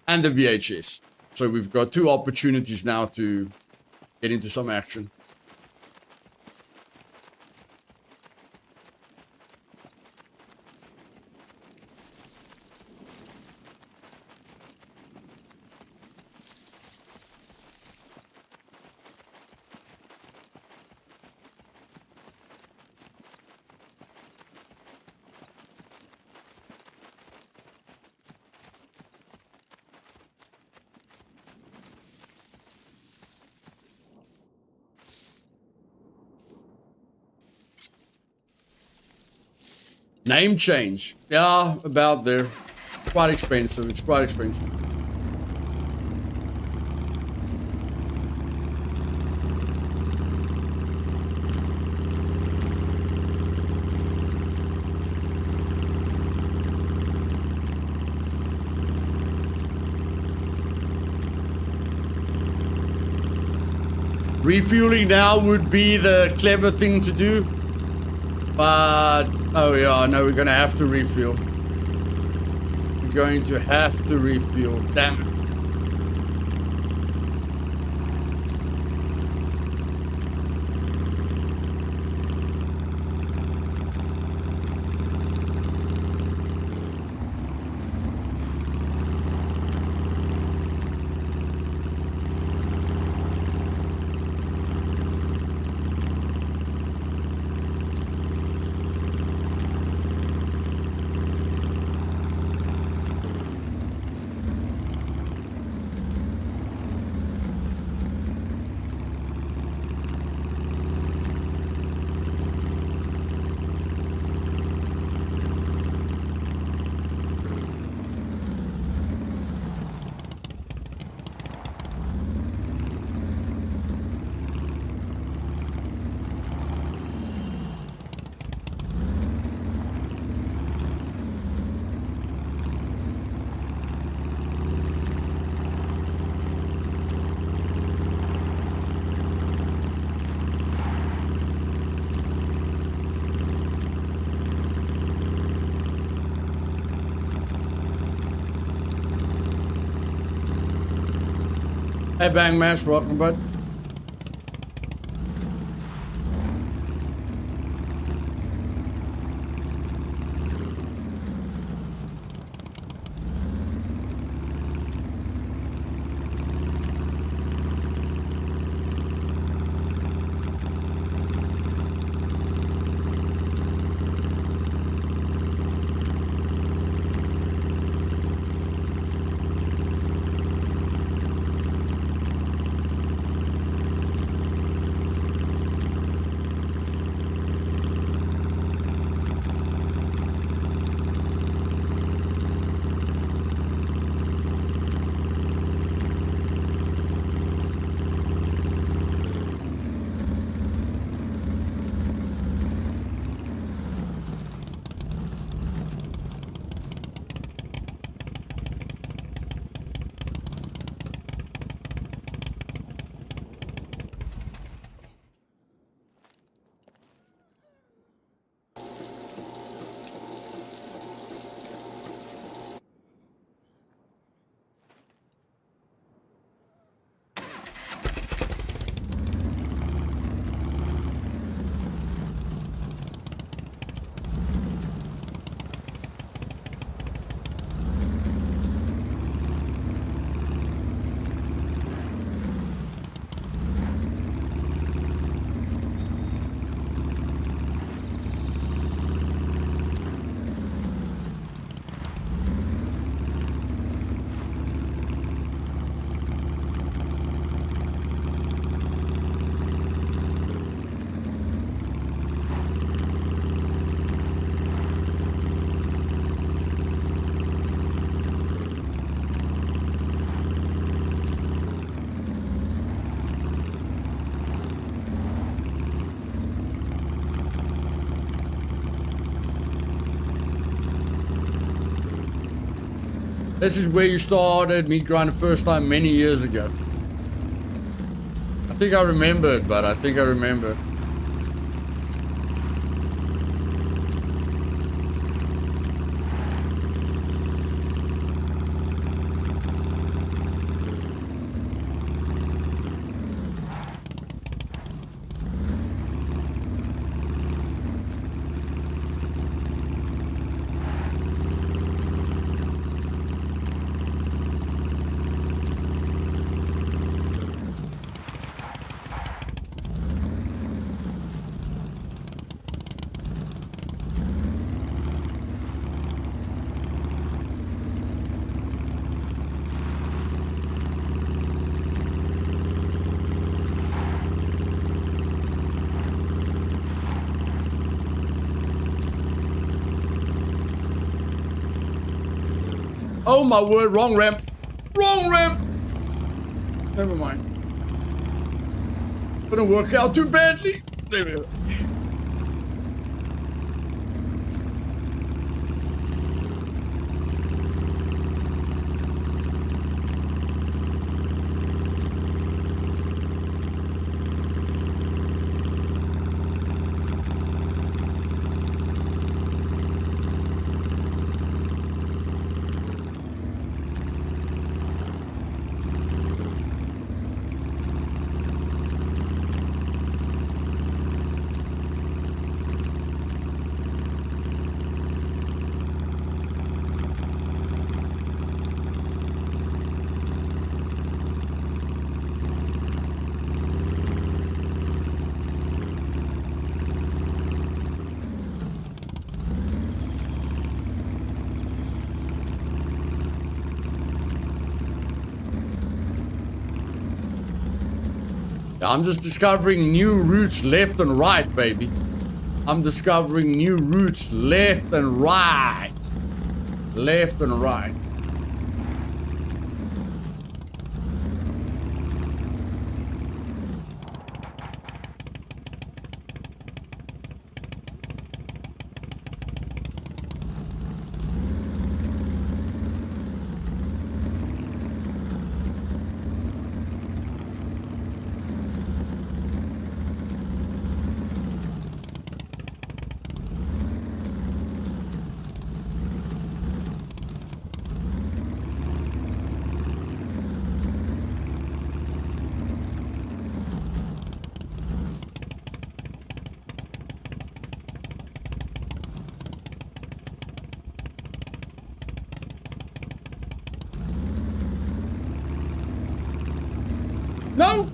VHS. So we've got two opportunities now to get into some action. Name change. Yeah, about there. Quite expensive. It's quite expensive. Refueling now would be the clever thing to do. But, oh yeah, no, we're gonna have to refuel. We're going to have to refuel. Damn it. Hey, Bang Mash, welcome, bud. This is where you started meat grind the first time many years ago. I think I remember it, but I think I remember. Oh my word, wrong ramp. Wrong ramp. Never mind. Didn't work out too badly. There we go. I'm just discovering new routes left and right, baby. I'm discovering new routes left and right. Left and right. No!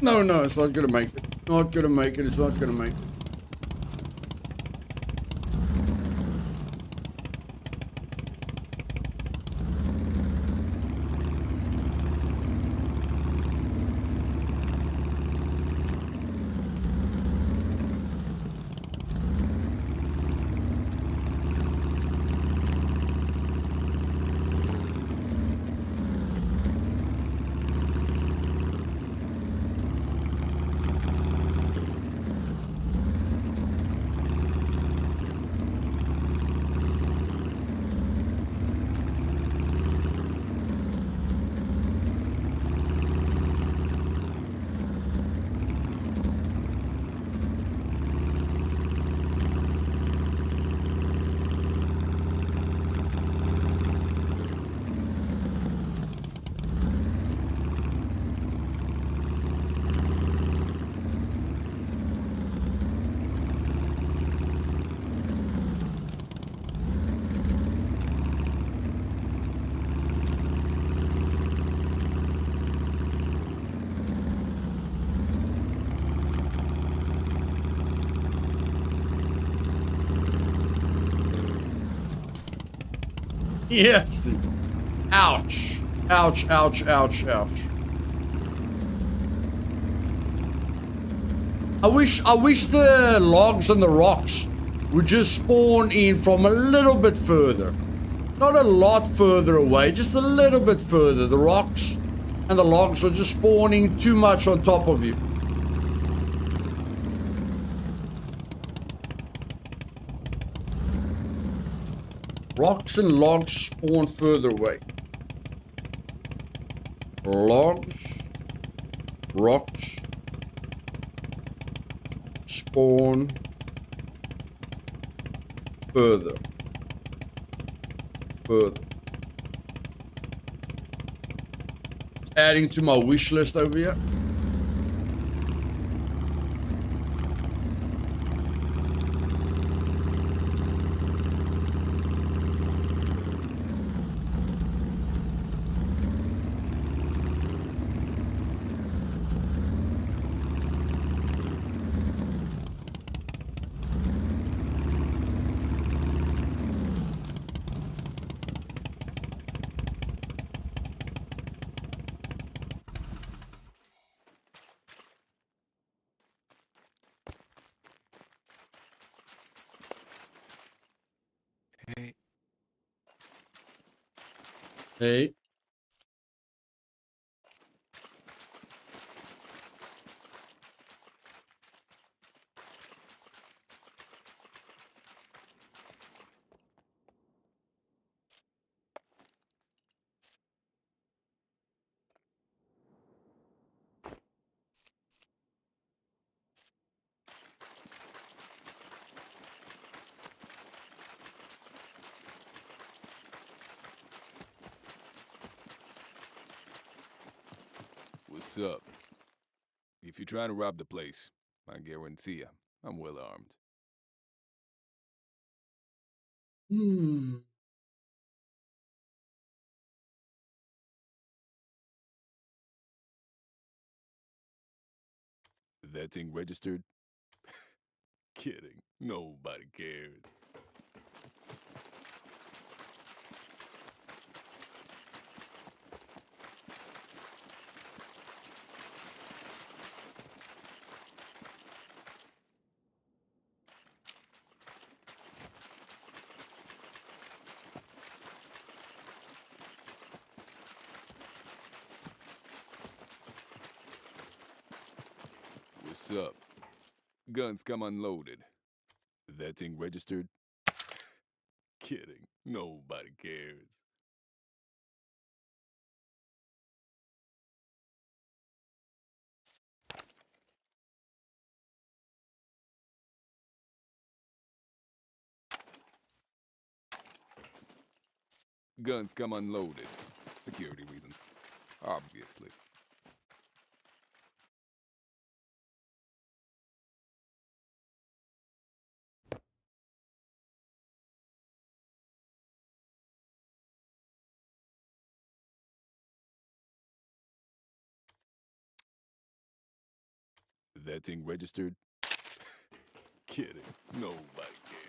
No, no, it's not gonna make it. Not gonna make it, it's not gonna make it. Yes. Ouch. Ouch, ouch, ouch, ouch. I wish the logs and the rocks would just spawn in from a little bit further. Not a lot further away, just a little bit further. The rocks and the logs are just spawning too much on top of you. Rocks and logs spawn further away. Logs, rocks, spawn further. Adding to my wish list over here. Hey. What's up? If you're trying to rob the place, I guarantee you, I'm well armed. Hmm. That thing registered? Kidding. Nobody cares. What's up? Guns come unloaded. That thing registered? Kidding. Nobody cares. Guns come unloaded. Security reasons. Obviously. That thing registered? Kidding. Nobody cares.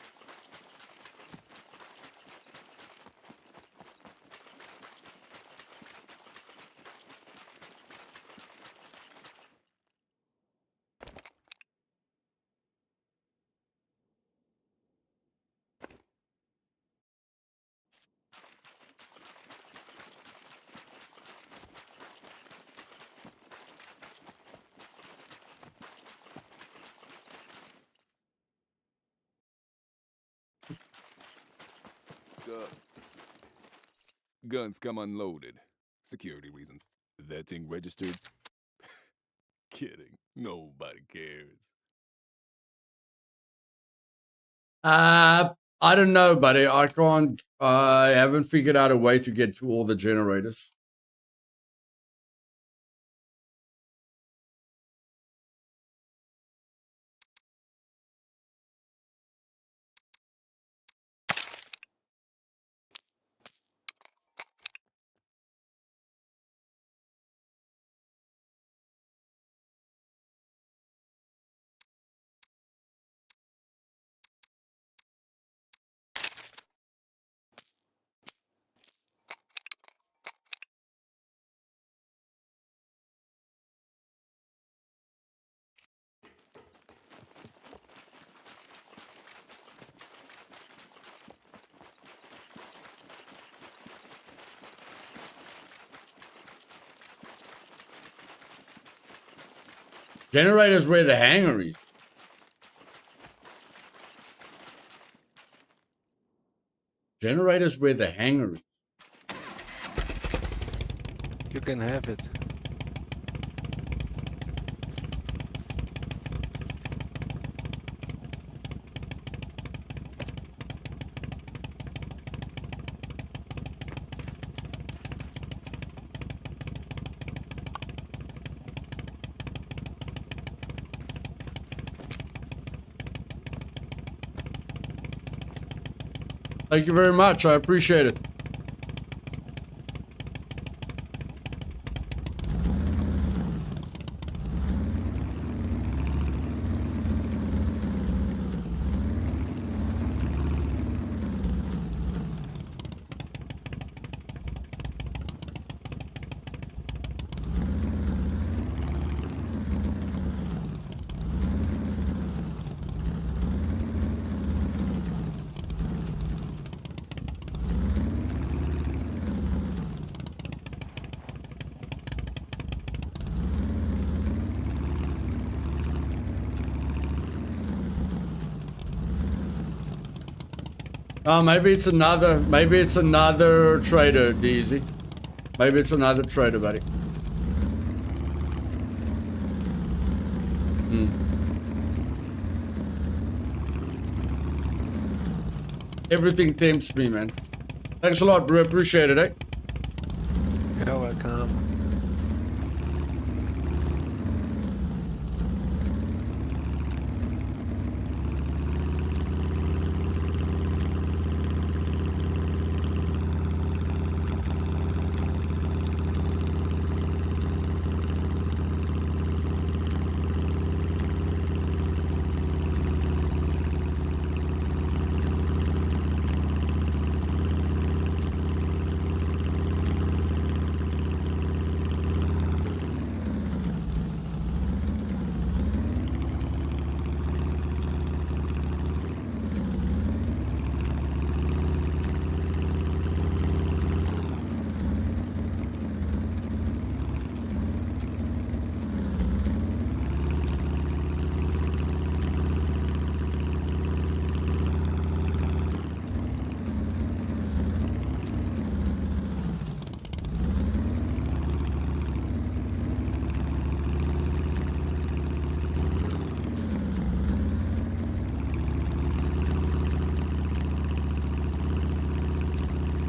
What's up? Guns come unloaded. Security reasons. That thing registered? Kidding. Nobody cares. I don't know, buddy. I can't. I haven't figured out a way to get to all the generators. Generators where the hangar is. Generators where the hangar is. You can have it. Thank you very much. I appreciate it. Oh, maybe it's another trader, DZ. Maybe it's another trader, buddy. Everything tempts me, man. Thanks a lot, bro. Appreciate it, eh? You're welcome.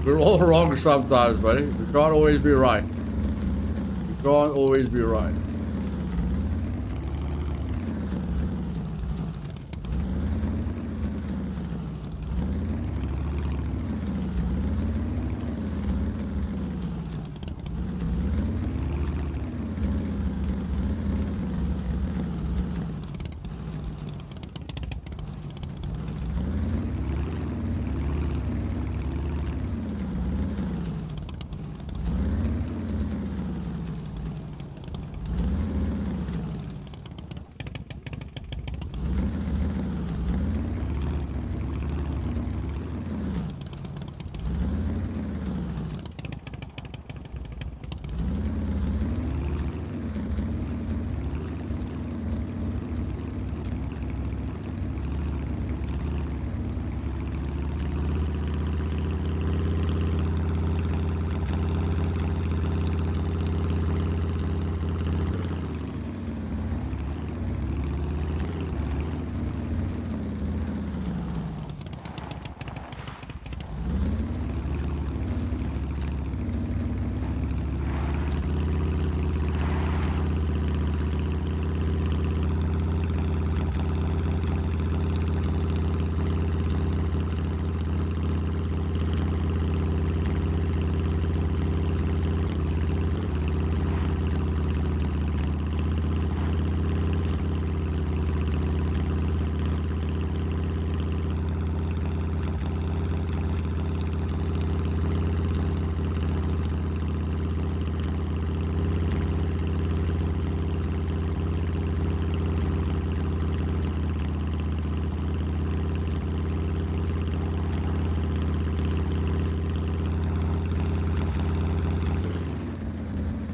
We're all wrong sometimes, buddy. We can't always be right. We can't always be right.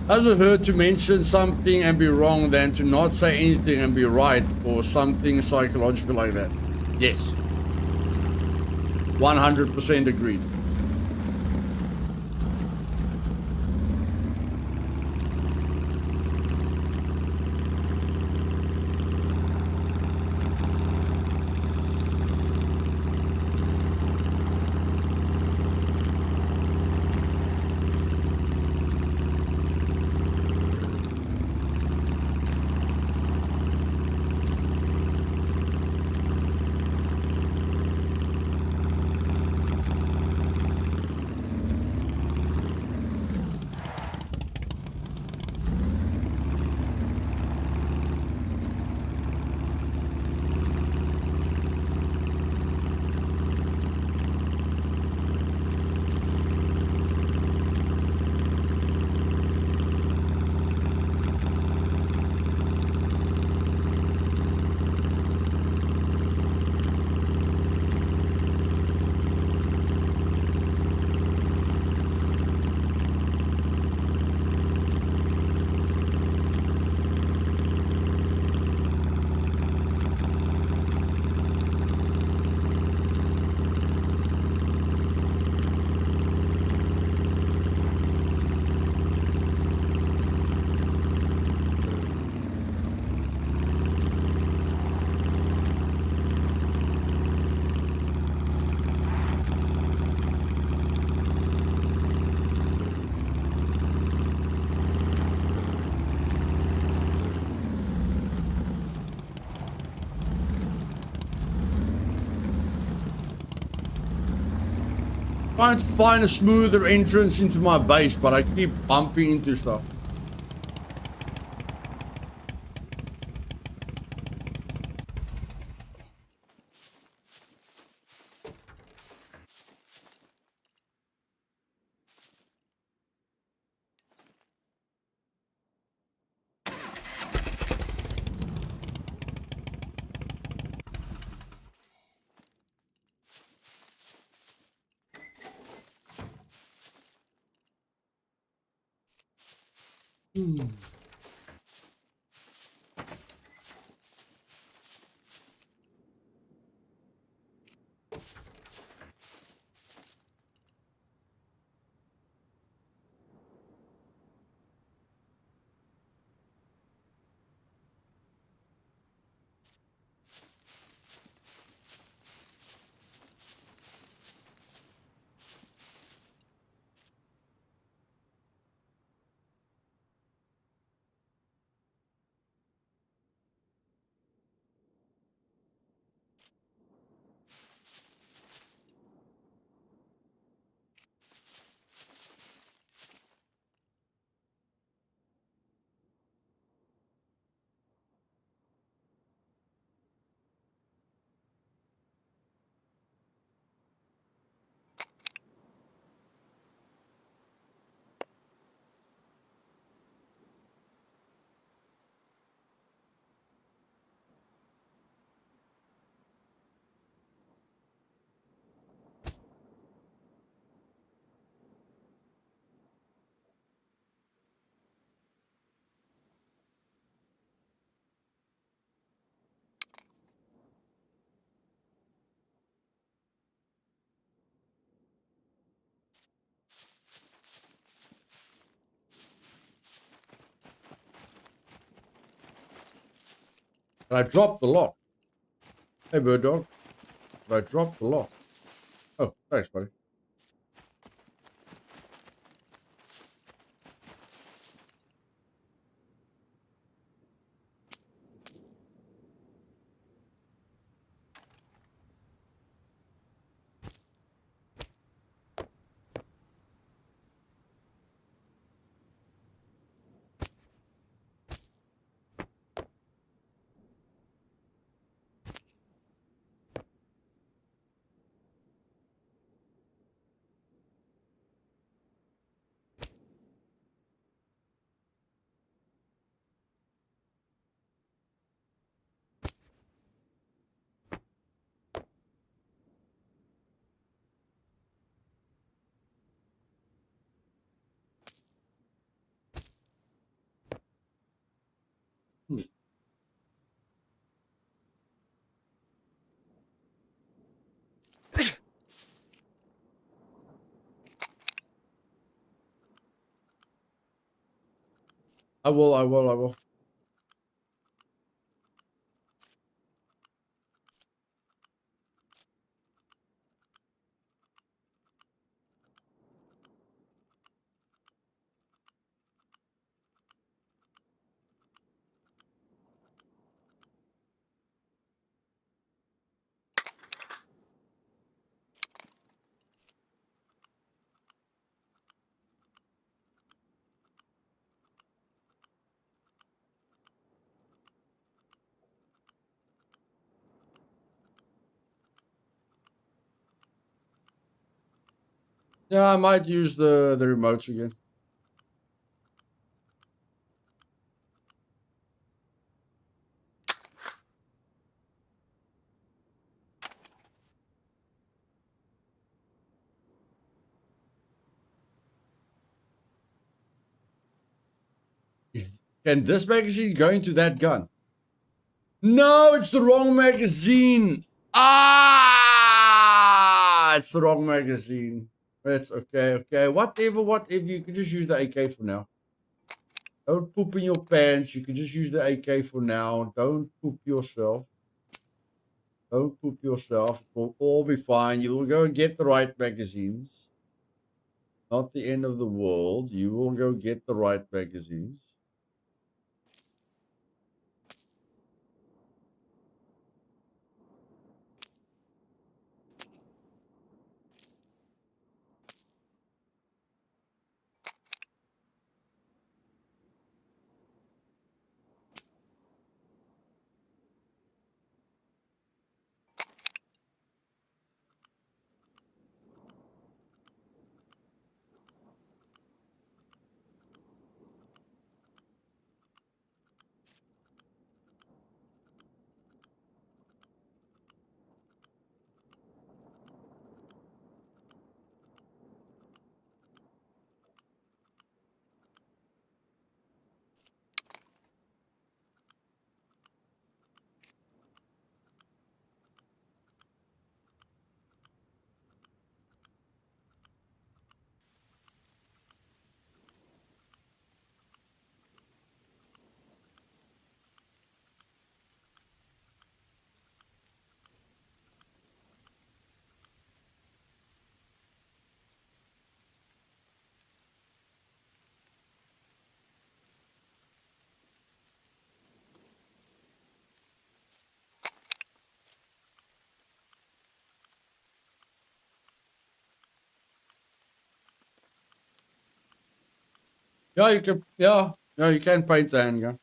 Does it hurt to mention something and be wrong than to not say anything and be right, or something psychological like that? Yes. 100% agreed. trying to find a smoother entrance into my base, but I keep bumping into stuff. But I dropped the lock. Hey, bird dog. But I dropped the lock. Oh, thanks, buddy. I will. Yeah, I might use the remotes again. Can this magazine go into that gun? No, it's the wrong magazine. Ah, it's the wrong magazine. It's okay. Whatever. You can just use the AK for now. Don't poop in your pants. You can just use the AK for now. Don't poop yourself. Don't poop yourself. It will all be fine. You will go and get the right magazines. Not the end of the world. You will go get the right magazines. Yeah, you can. Yeah, yeah, you can paint the handgun.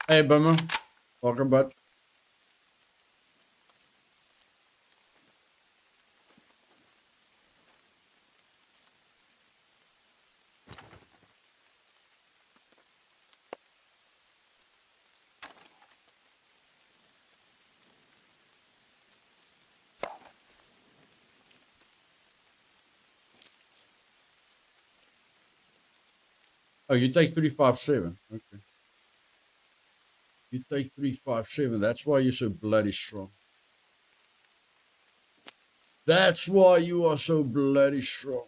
Hey, Bummer. Welcome, bud. Oh, you take 357. Okay. You take 357. That's why you're so bloody strong. That's why you are so bloody strong.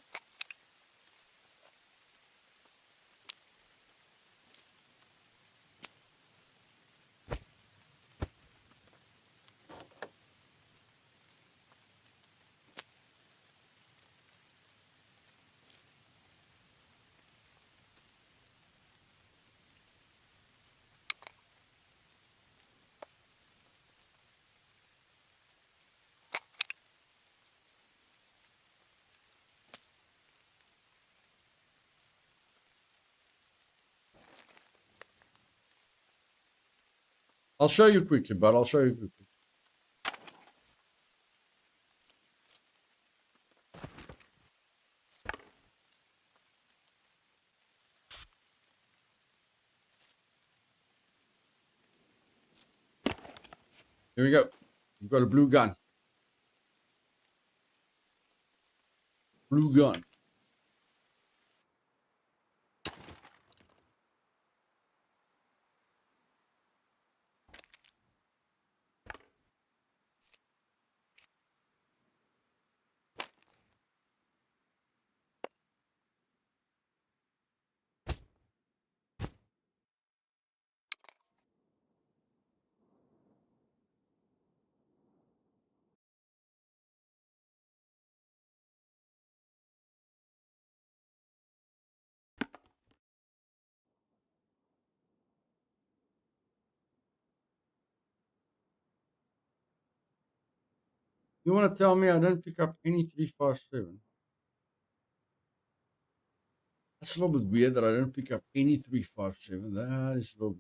I'll show you quickly, bud. I'll show you quickly. Here we go. You've got a blue gun. Blue gun. You want to tell me I didn't pick up any 357? That's a little bit weird that I didn't pick up any 357. That is a little.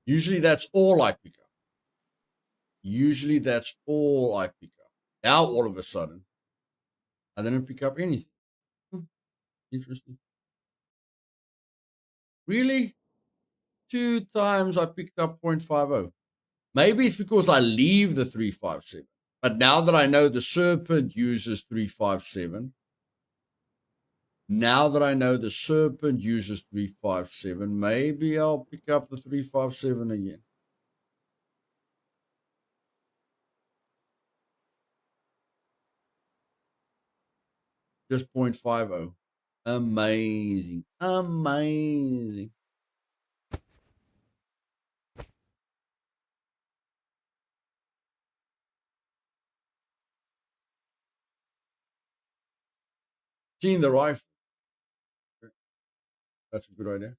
Usually that's all I pick up. Usually that's all I pick up. Now all of a sudden, I didn't pick up anything. Interesting. Really? 2 times I picked up 0.50. Maybe it's because I leave the 357. But now that I know the Serpent uses 357, maybe I'll pick up the 357 again. Just 0.50. Amazing. Amazing. Seeing the rifle. That's a good idea.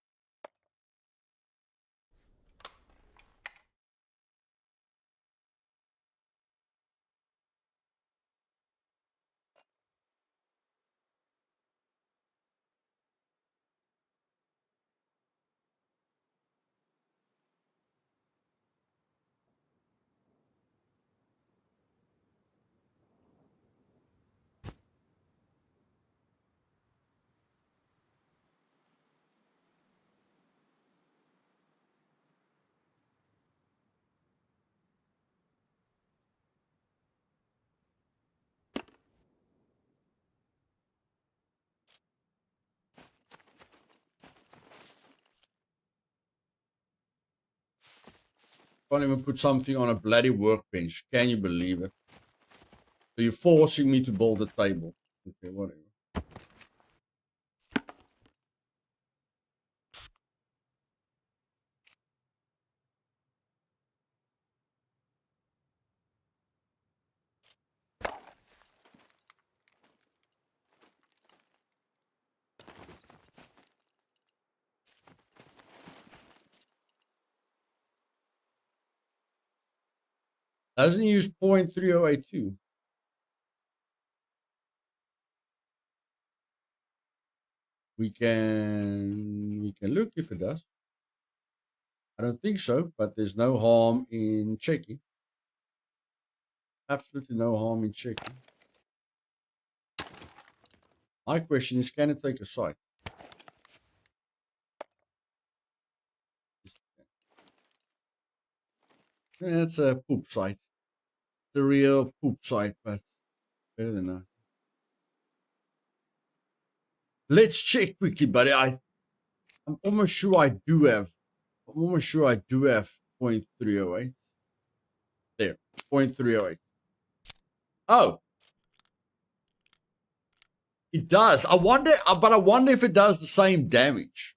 Can't even put something on a bloody workbench. Can you believe it? So you're forcing me to build a table. Okay, whatever. Doesn't use .3082. We can look if it does. I don't think so, but there's no harm in checking. Absolutely no harm in checking. My question is, can it take a site? It's a poop site. It's a real poop site, but better than that. Let's check quickly, buddy. I'm almost sure I do have. I'm almost sure I do have .308. There, .308. Oh, it does. I wonder, but I wonder if it does the same damage.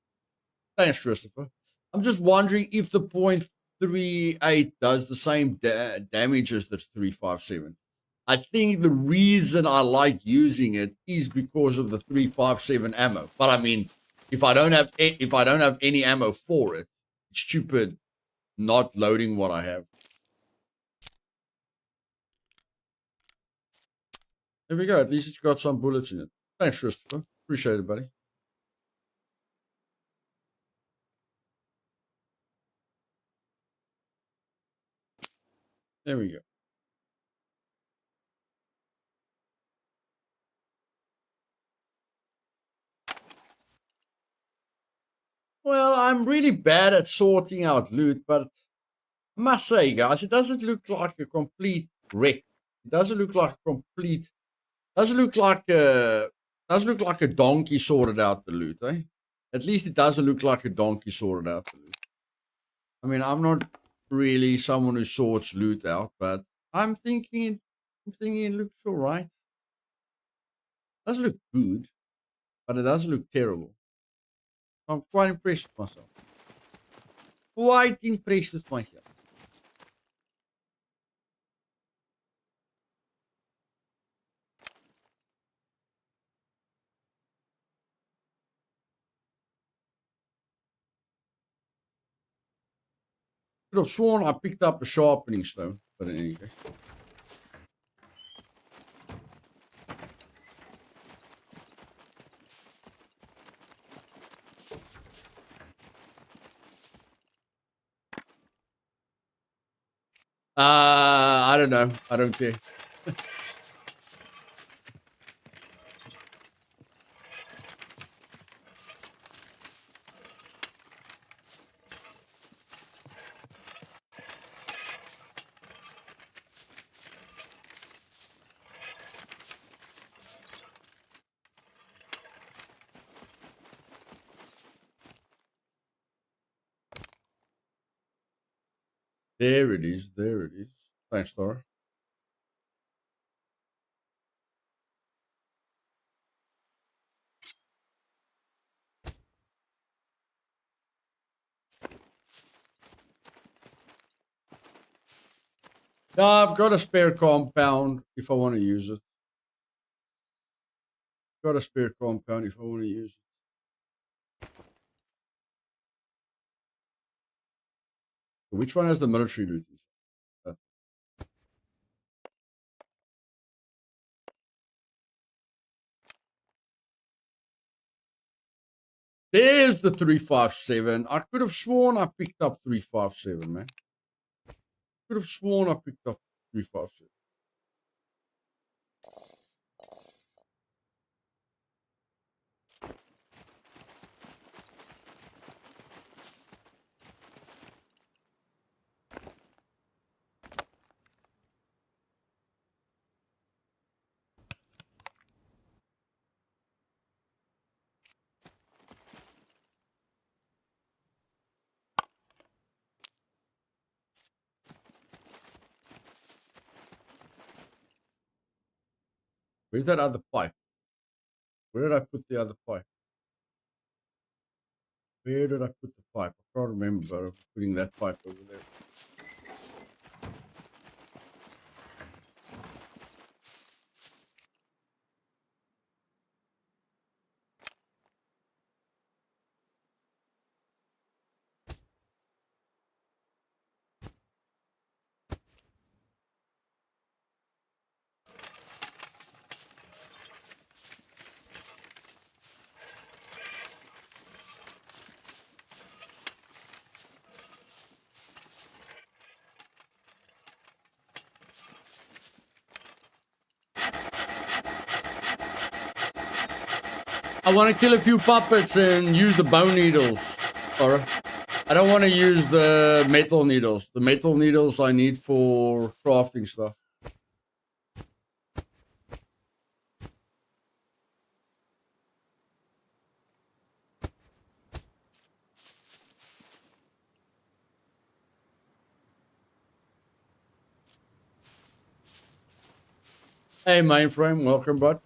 Thanks, Christopher. I'm just wondering if the .38 does the same damage as the 357. I think the reason I like using it is because of the 357 ammo. But I mean, if I don't have any ammo for it, it's stupid not loading what I have. There we go. At least it's got some bullets in it. Thanks, Christopher. Appreciate it, buddy. There we go. Well, I'm really bad at sorting out loot, but I must say, guys, it doesn't look like a complete wreck. It doesn't look like a complete. Doesn't look like a donkey sorted out the loot, eh? At least it doesn't look like a donkey sorted out the loot. I mean, I'm not really someone who sorts loot out, but I'm thinking it looks all right. Doesn't look good, but it doesn't look terrible. I'm quite impressed with myself. Quite impressed with myself. Could have sworn I picked up a sharpening stone, but in any case. I don't know. I don't care. There it is. There it is. Thanks, Thor. Yeah, I've got a spare compound if I want to use it. Got a spare compound if I want to use it. Which one has the military loot? There's the 357. I could have sworn I picked up 357, man. Could have sworn I picked up 357. Where's that other pipe? Where did I put the other pipe? Where did I put the pipe? I can't remember putting that pipe over there. I want to kill a few puppets and use the bone needles. Or I don't want to use the metal needles. The metal needles I need for crafting stuff. Hey, mainframe, welcome, bud.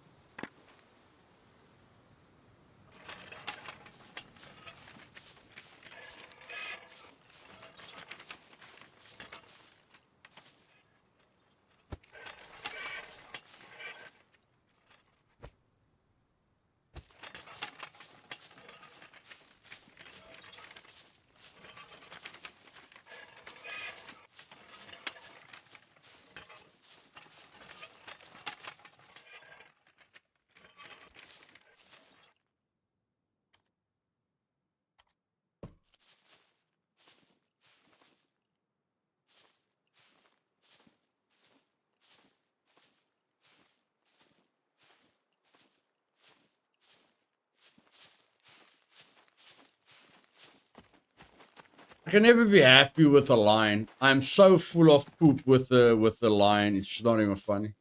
I can never be happy with a line. I'm so full of poop with the line. It's not even funny.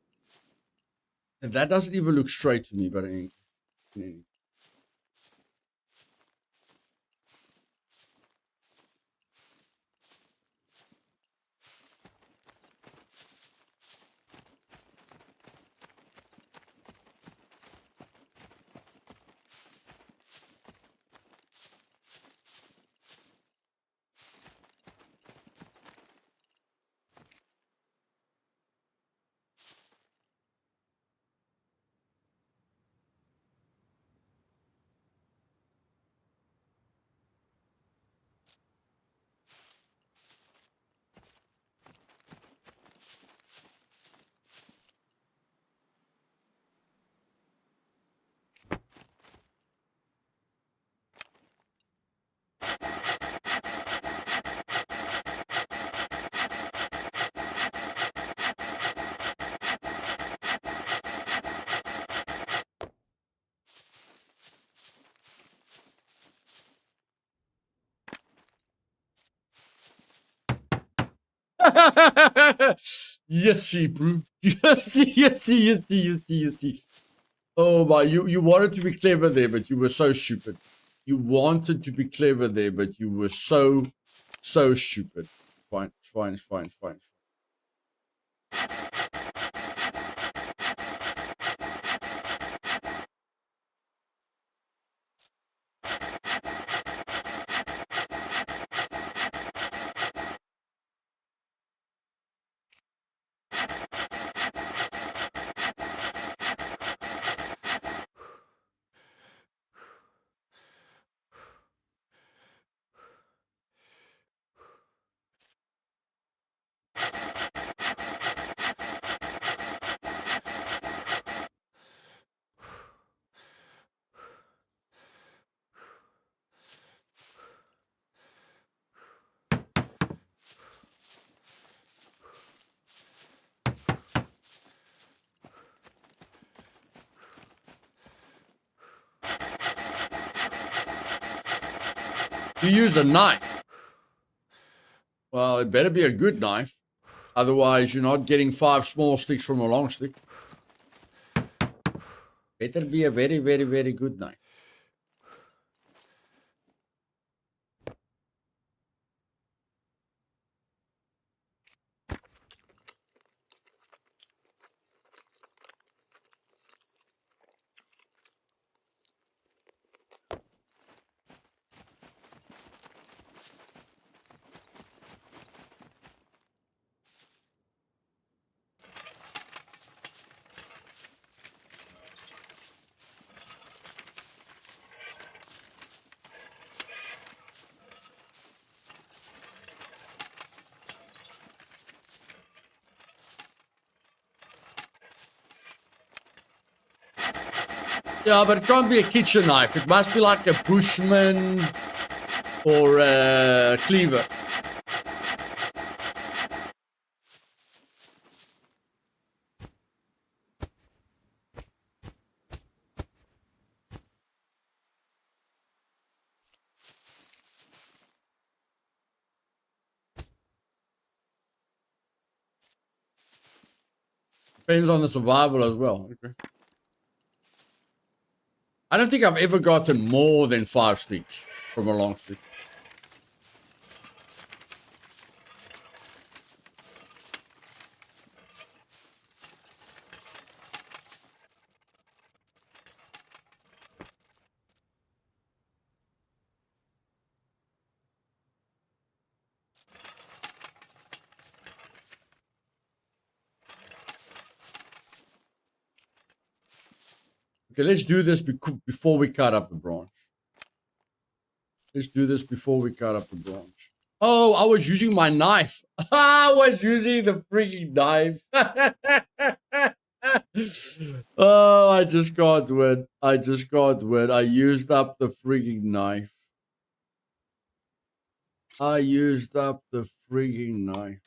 And that doesn't even look straight to me, but it ain't. Yes, bro. Yes. Oh my, you wanted to be clever there, but you were so stupid. You wanted to be clever there, but you were so stupid. Fine. You use a knife. Well, it better be a good knife. Otherwise, you're not getting 5 small sticks from a long stick. Better be a very good knife. Yeah, but it can't be a kitchen knife. It must be like a Bushman or a cleaver. Depends on the survival as well. Okay. I don't think I've ever gotten more than 5 sticks from a long stick. Okay, let's do this before we cut up the branch. Let's do this before we cut up the branch. Oh, I was using my knife. I was using the freaking knife. Oh, I just can't win. I just can't win. I used up the freaking knife. I used up the freaking knife.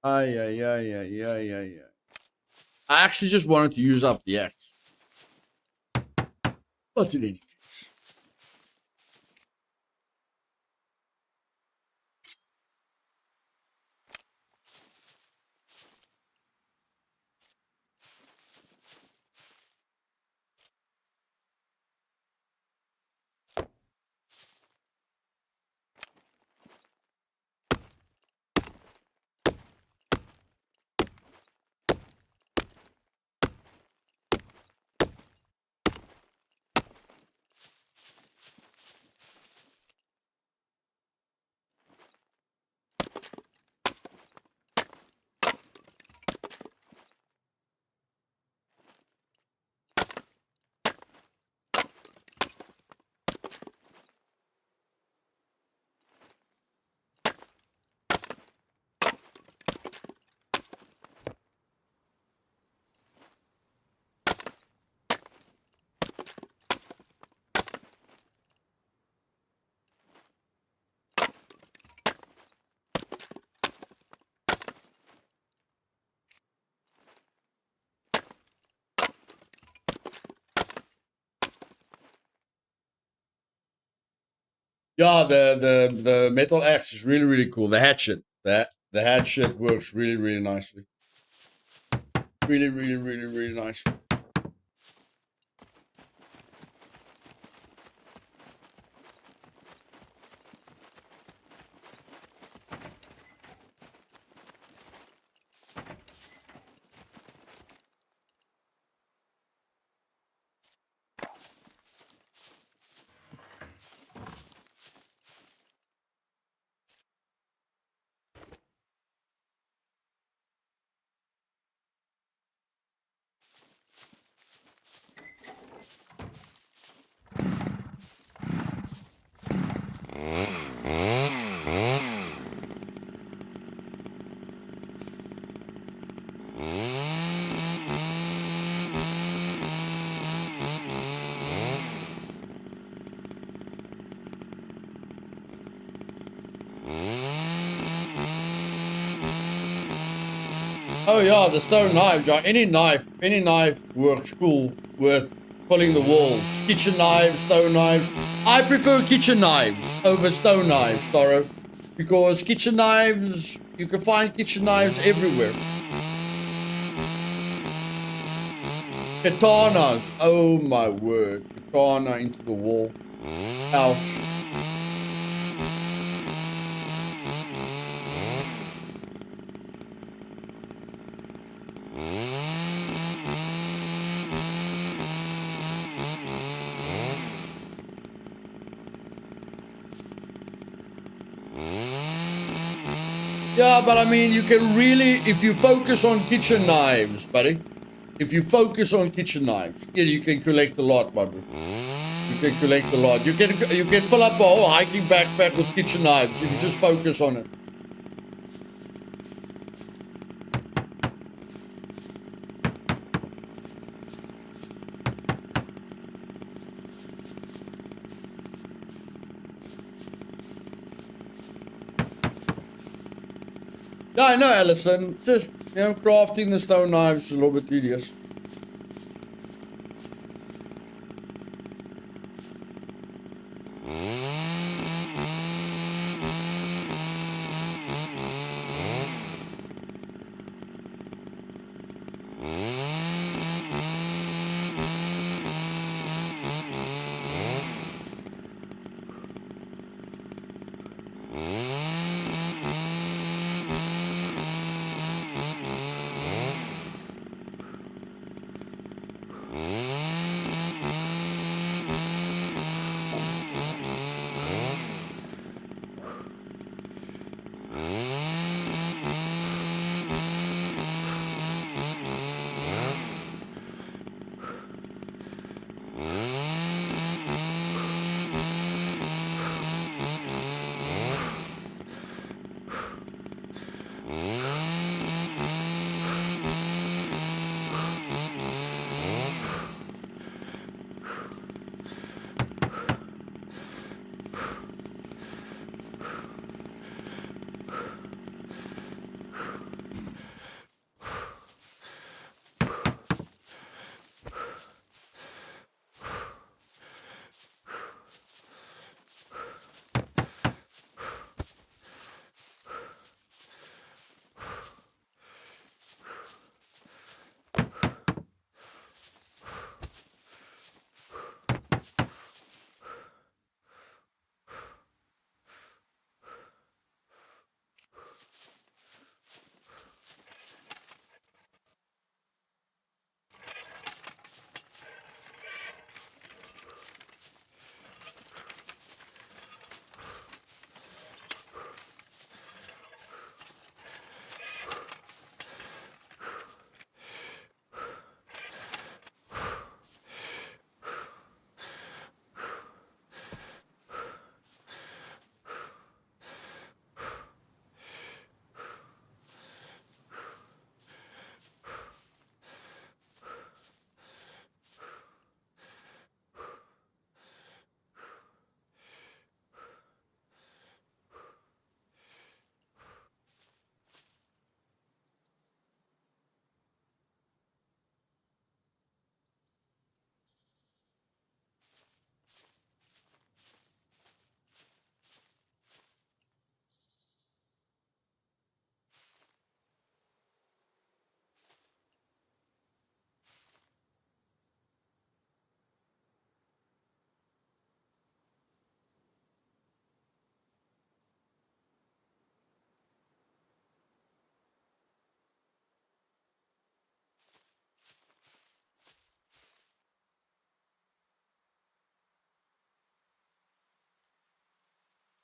Ay, ay, ay, ay, ay, ay, ay. I actually just wanted to use up the axe. But in any case. Yeah, the metal axe is really, really cool. The hatchet. The hatchet works really, really nicely. Really, really, really, really nicely. Oh yeah, the stone knives. Yeah, any knife works cool with pulling the walls. Kitchen knives, stone knives. I prefer kitchen knives over stone knives, Toro, because kitchen knives, you can find kitchen knives everywhere. Katanas. Oh my word, katana into the wall. Ouch. Yeah, but I mean, you can really, if you focus on kitchen knives, buddy, if you focus on kitchen knives, yeah, you can collect a lot, buddy. You can collect a lot. You can fill up a whole hiking backpack with kitchen knives if you just focus on it. Yeah, I know, Allison. Just, crafting the stone knives is a little bit tedious.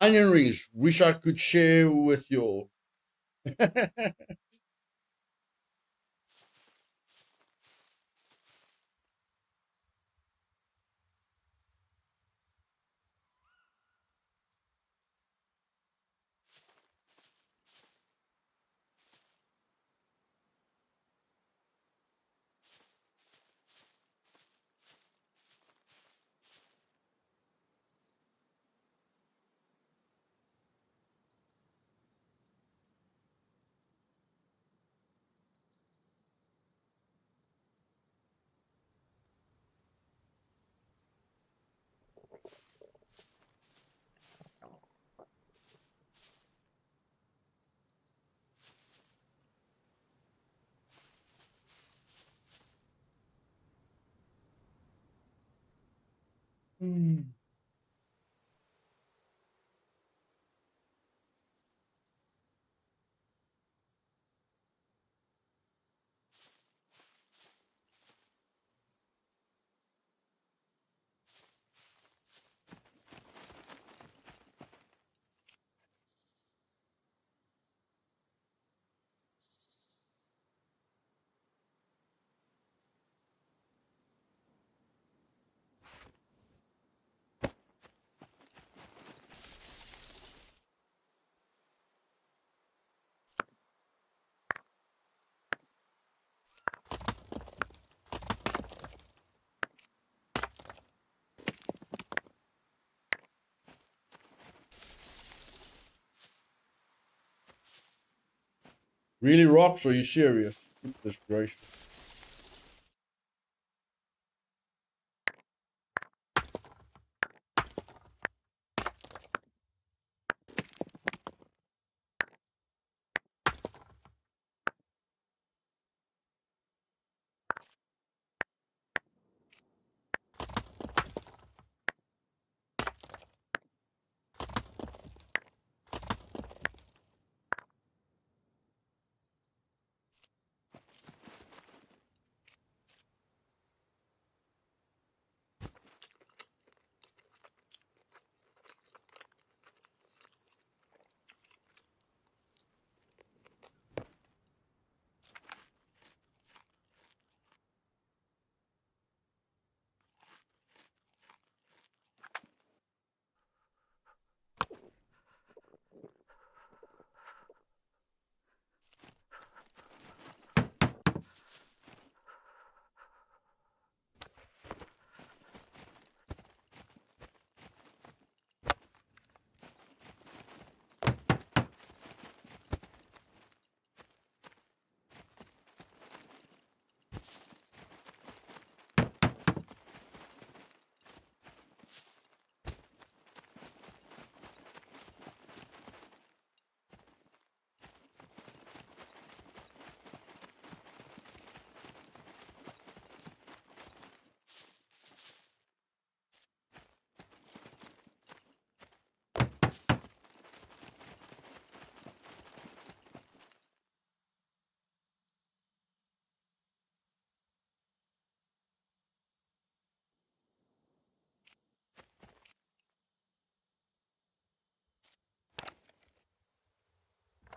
Onion rings. Wish I could share with you all. Really rocks? Are you serious? Goodness gracious.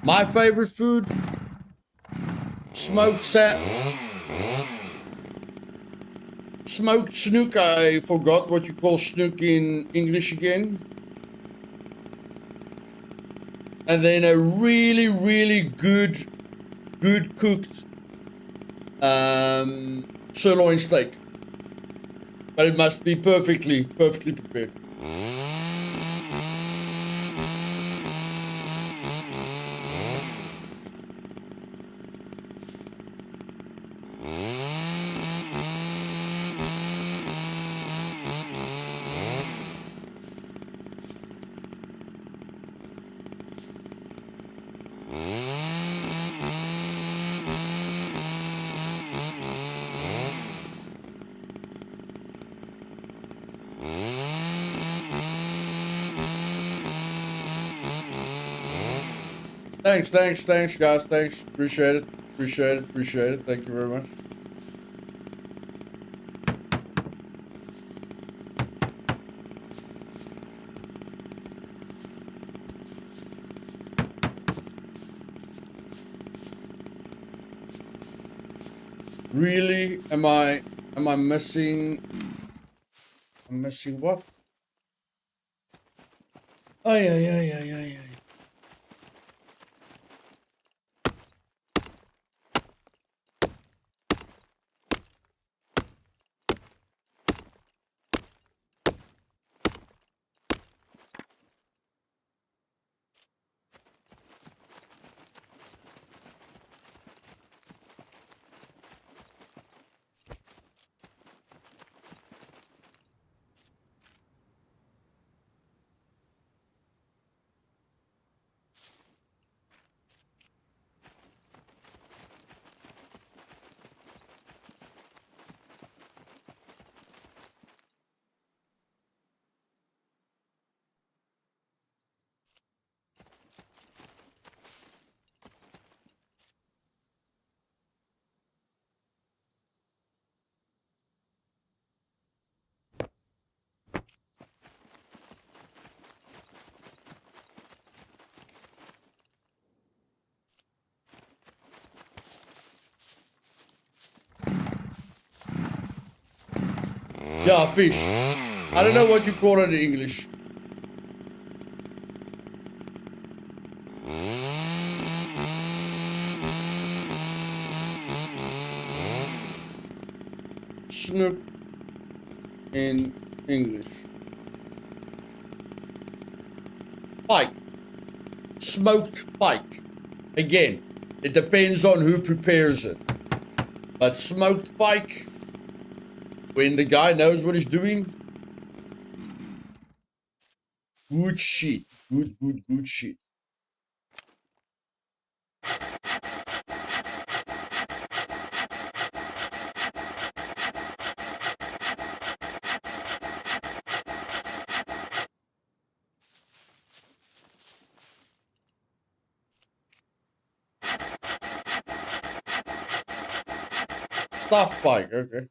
My favorite food? Smoked smoked snook. I forgot what you call snook in English again. And then a really, really good cooked sirloin steak. But it must be perfectly prepared. Thanks, guys. Thanks. Appreciate it. Thank you very much. Really? Am I missing? I'm missing what? Ay, ay, ay, ay, ay, ay. Yeah, fish. I don't know what you call it in English. Snook in English. Pike. Smoked pike. Again, it depends on who prepares it. But smoked pike, when the guy knows what he's doing, good shit. Good shit. Stuffed pike, okay.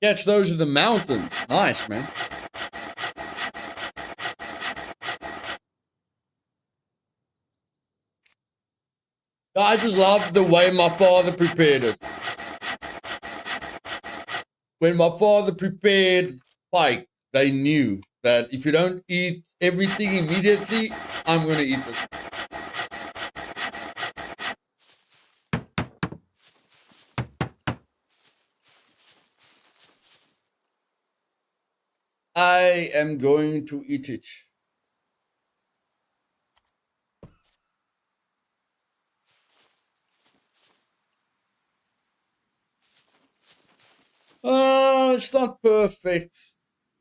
Catch those in the mountains. Nice, man. I just love the way my father prepared it. When my father prepared pike, they knew that if you don't eat everything immediately, I'm going to eat it. I am going to eat it. It's not perfect,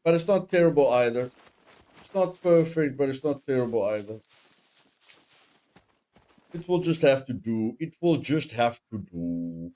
but it's not terrible either. It's not perfect, but it's not terrible either. It will just have to do. It will just have to do.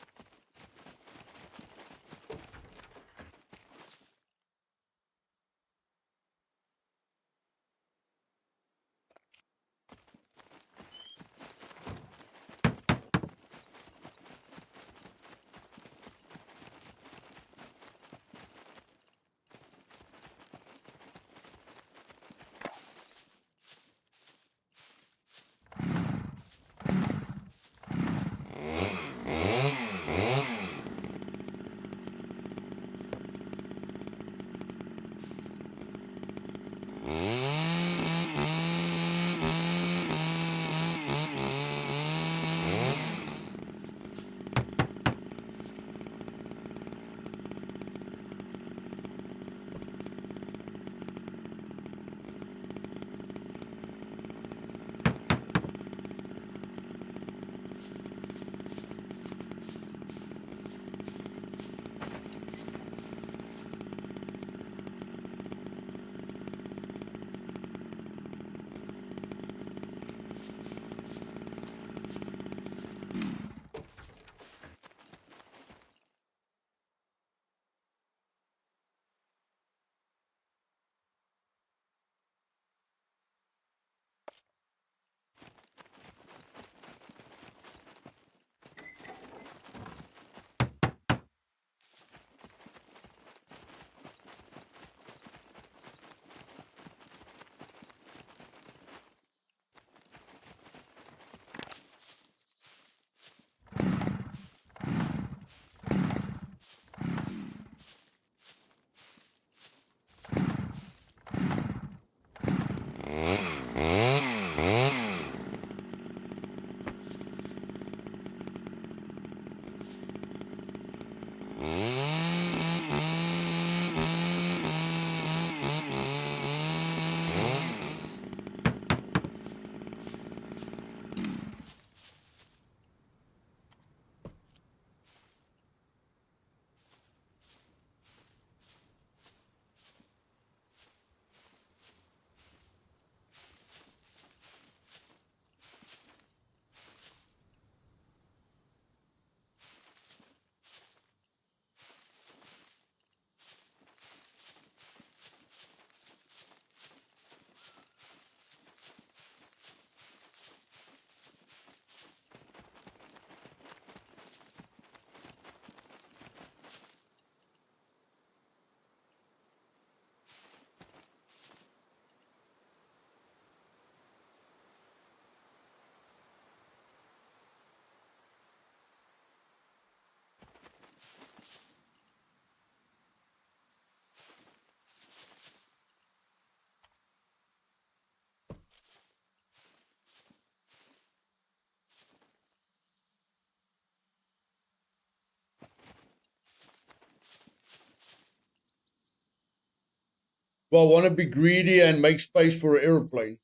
Do I want to be greedy and make space for an airplane?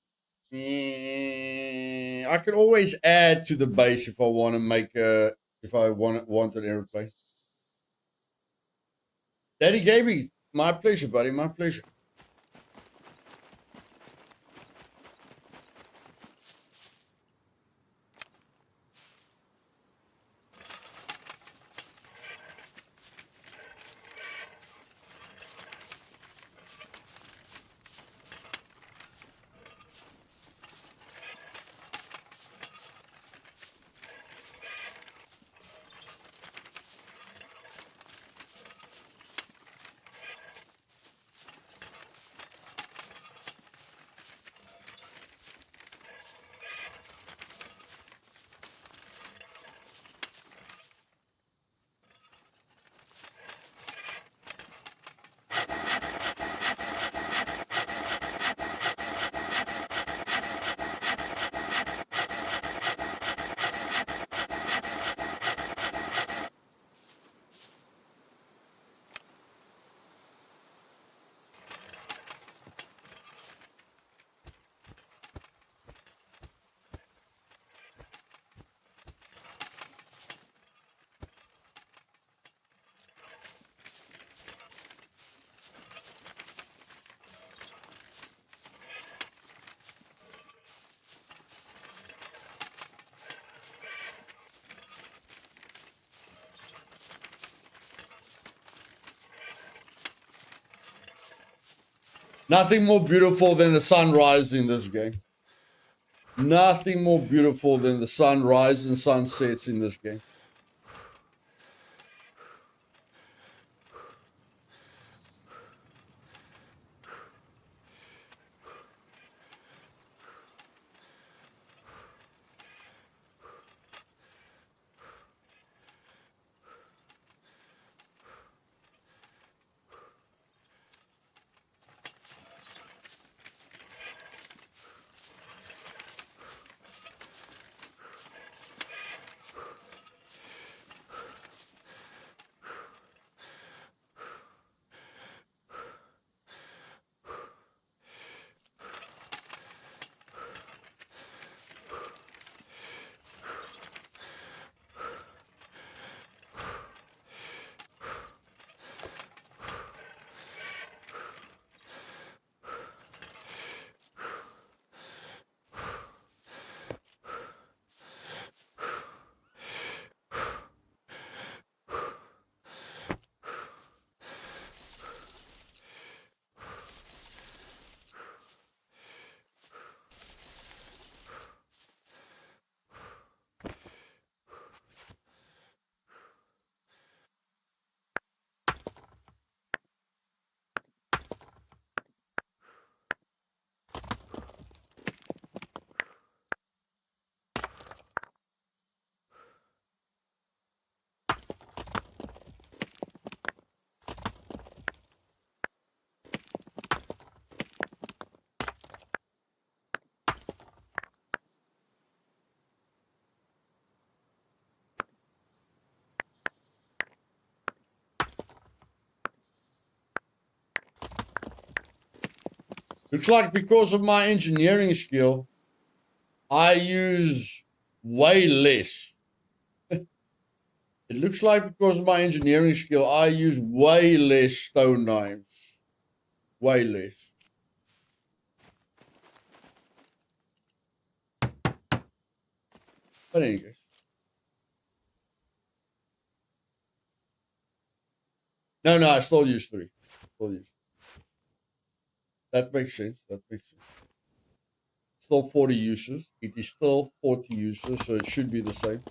I can always add to the base if I want to make if I want an airplane. Daddy Gaby, my pleasure, buddy, my pleasure. Nothing more beautiful than the sunrise in this game. Nothing more beautiful than the sunrise and sunsets in this game. Looks like because of my engineering skill, I use way less. It looks like because of my engineering skill, I use way less stone knives. Way less. But anyways. No, I still use 3. Still use. That makes sense. That makes sense. Still 40 uses. It is still 40 uses, so it should be the same.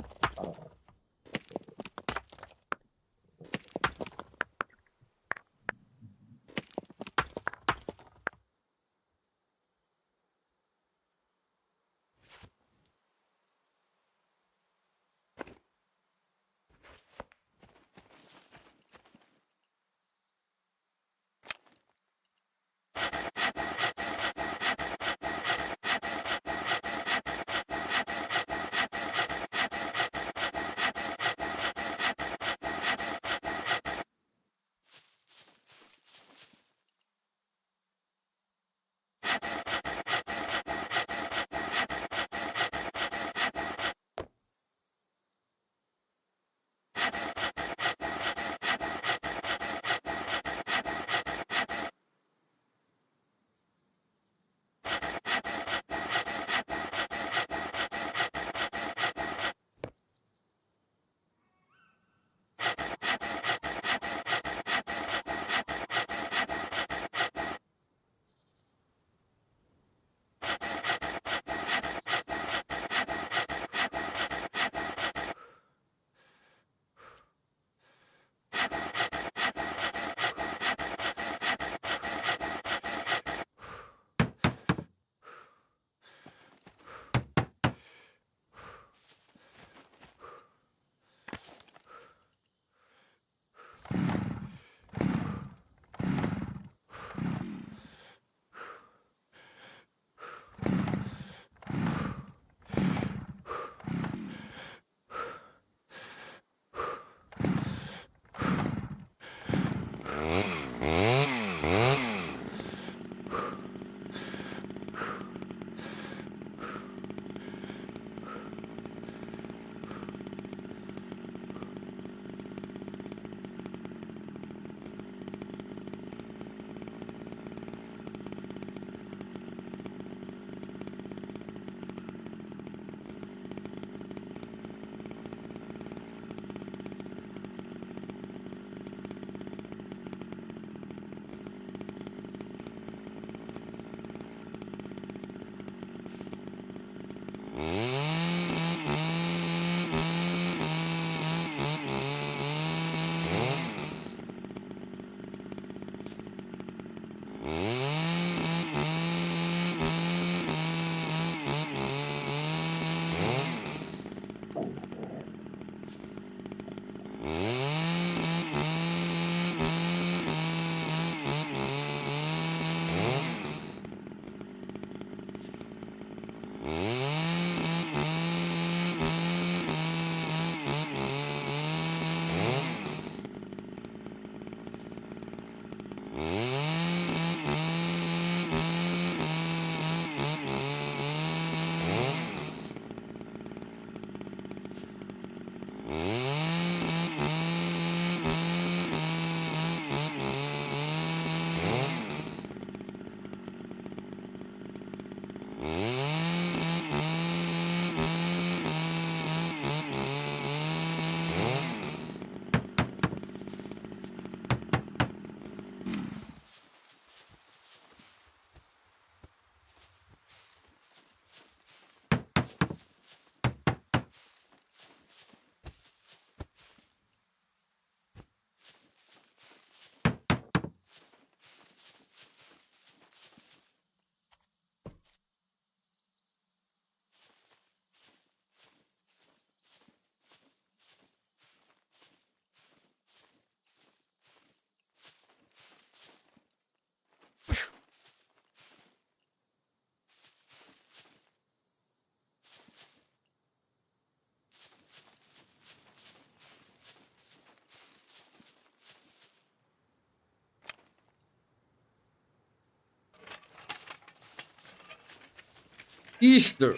Easter.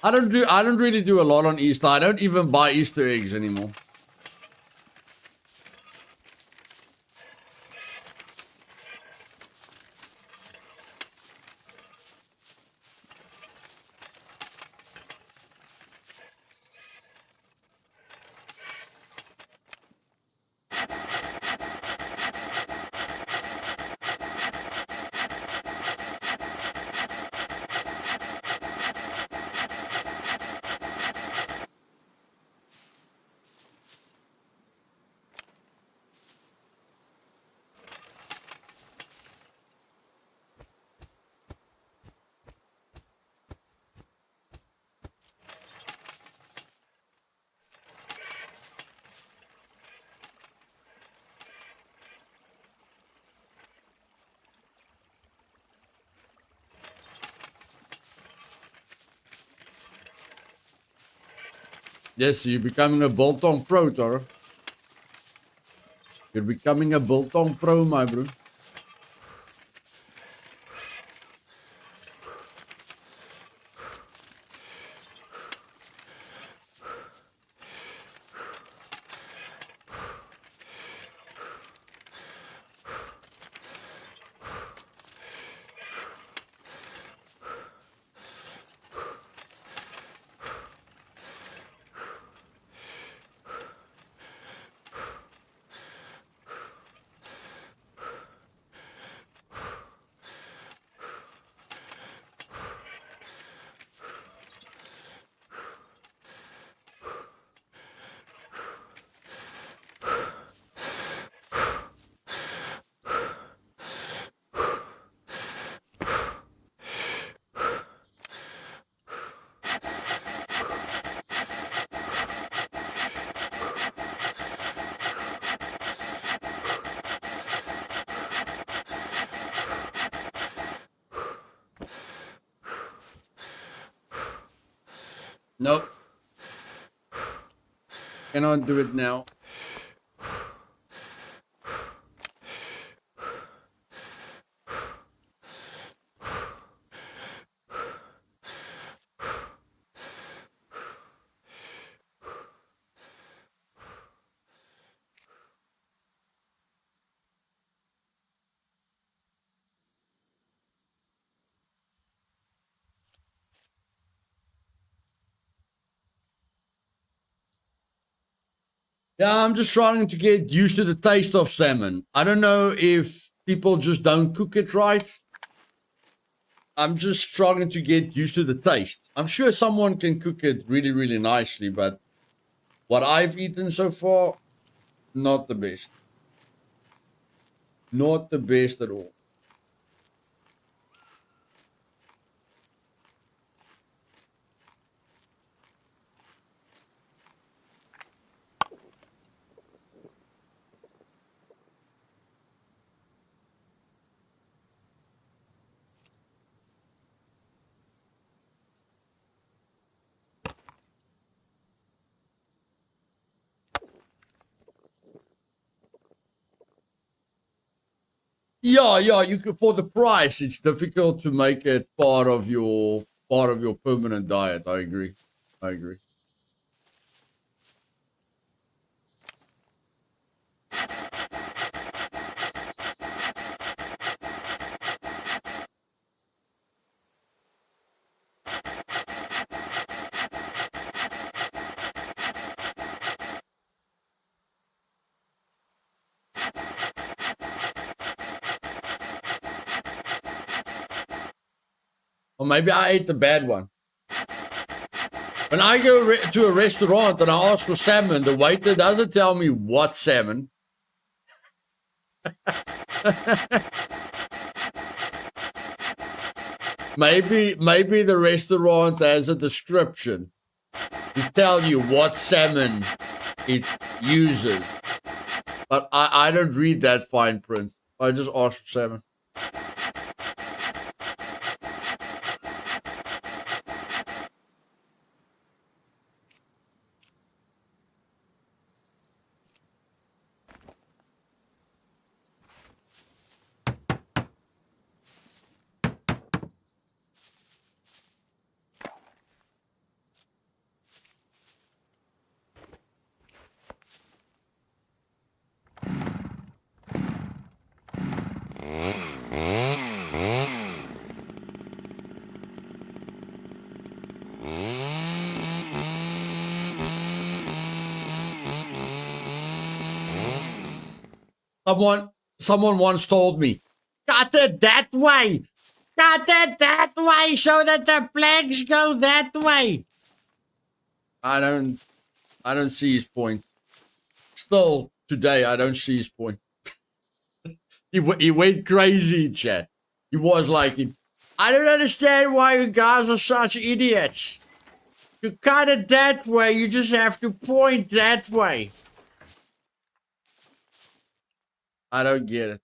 I don't really do a lot on Easter. I don't even buy Easter eggs anymore. Yes, you're becoming a Bolton Pro, Toro. You're becoming a Bolton Pro, my bro. Nope. Cannot do it now. Yeah, I'm just trying to get used to the taste of salmon. I don't know if people just don't cook it right. I'm just struggling to get used to the taste. I'm sure someone can cook it really, really nicely, but what I've eaten so far, not the best. Not the best at all. Yeah, you can, for the price, it's difficult to make it part of your permanent diet. I agree. I agree. Or maybe I ate the bad one. When I go to a restaurant and I ask for salmon, the waiter doesn't tell me what salmon. maybe the restaurant has a description to tell you what salmon it uses. But I don't read that fine print. I just ask for salmon. Someone once told me, cut it that way. Cut it that way so that the planks go that way. I don't see his point. Still today, I don't see his point. He went crazy, chat. He was like, I don't understand why you guys are such idiots. You cut it that way, you just have to point that way. I don't get it.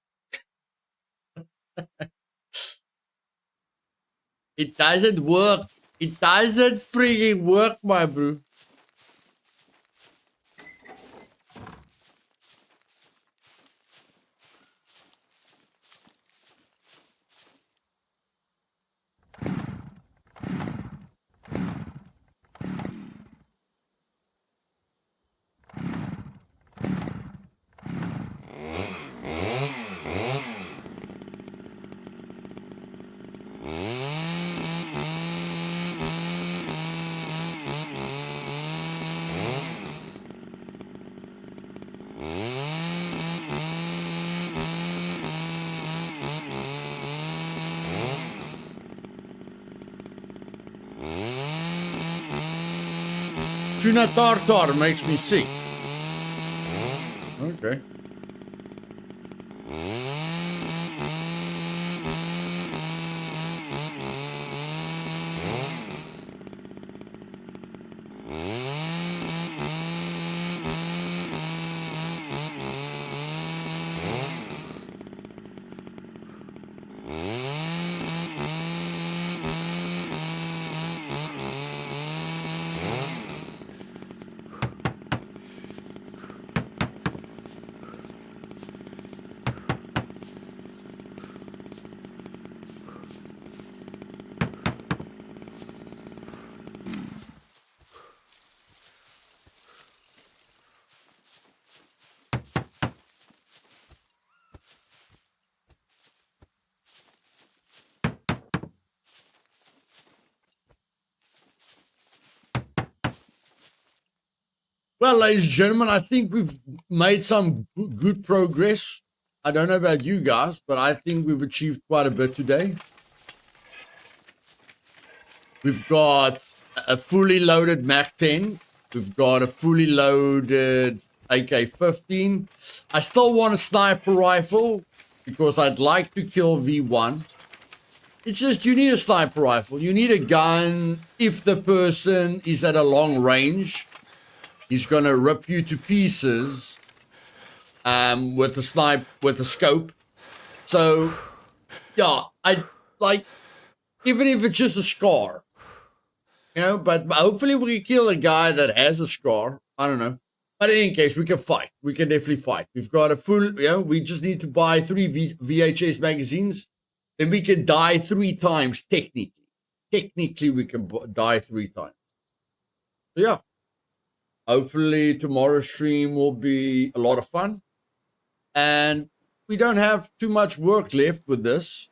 It doesn't work. It doesn't freaking work, my bro. Tuna tartar makes me sick. Okay. Well, ladies and gentlemen, I think we've made some good progress. I don't know about you guys, but I think we've achieved quite a bit today. We've got a fully loaded Mac 10. We've got a fully loaded AK-15. I still want a sniper rifle because I'd like to kill V1. It's just you need a sniper rifle. You need a gun if the person is at a long range. He's going to rip you to pieces with the scope. So, yeah, I like, even if it's just a scar, you know, but hopefully we can kill a guy that has a scar. I don't know. But in any case, we can fight. We can definitely fight. We've got a full, you know, we just need to buy 3 VHS magazines. Then we can die 3 times, technically. Technically, we can die 3 times. So, yeah. Hopefully tomorrow's stream will be a lot of fun. And we don't have too much work left with this.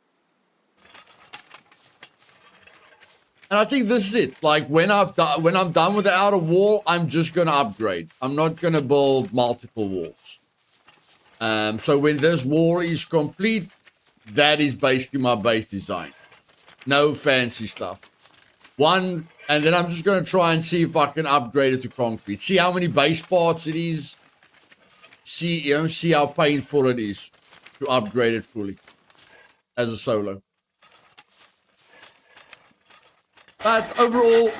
And I think this is it. Like when I'm done with the outer wall, I'm just gonna upgrade. I'm not gonna build multiple walls. So when this wall is complete, that is basically my base design. No fancy stuff. And then I'm just going to try and see if I can upgrade it to concrete. See how many base parts it is. See how painful it is to upgrade it fully as a solo. But overall,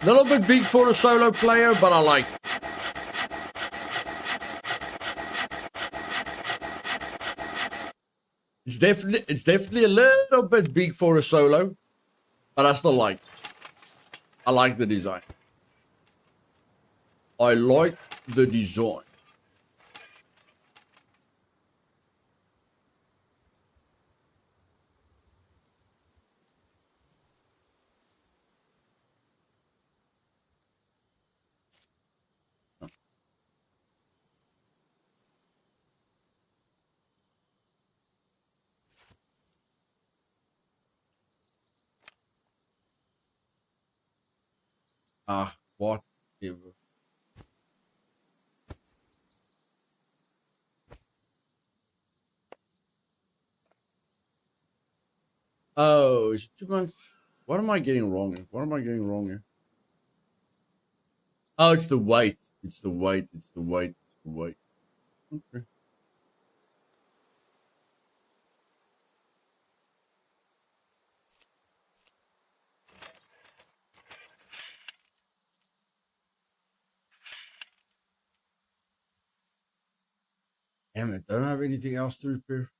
a little bit big for a solo player, but I like it. It's definitely a little bit big for a solo, but I still like it. I like the design. I like the design. Whatever. Oh, is it 2 months? What am I getting wrong here? What am I getting wrong here? Oh, it's the white. It's the white. It's the white. It's the white. Okay. Damn it. Don't have anything else to repair.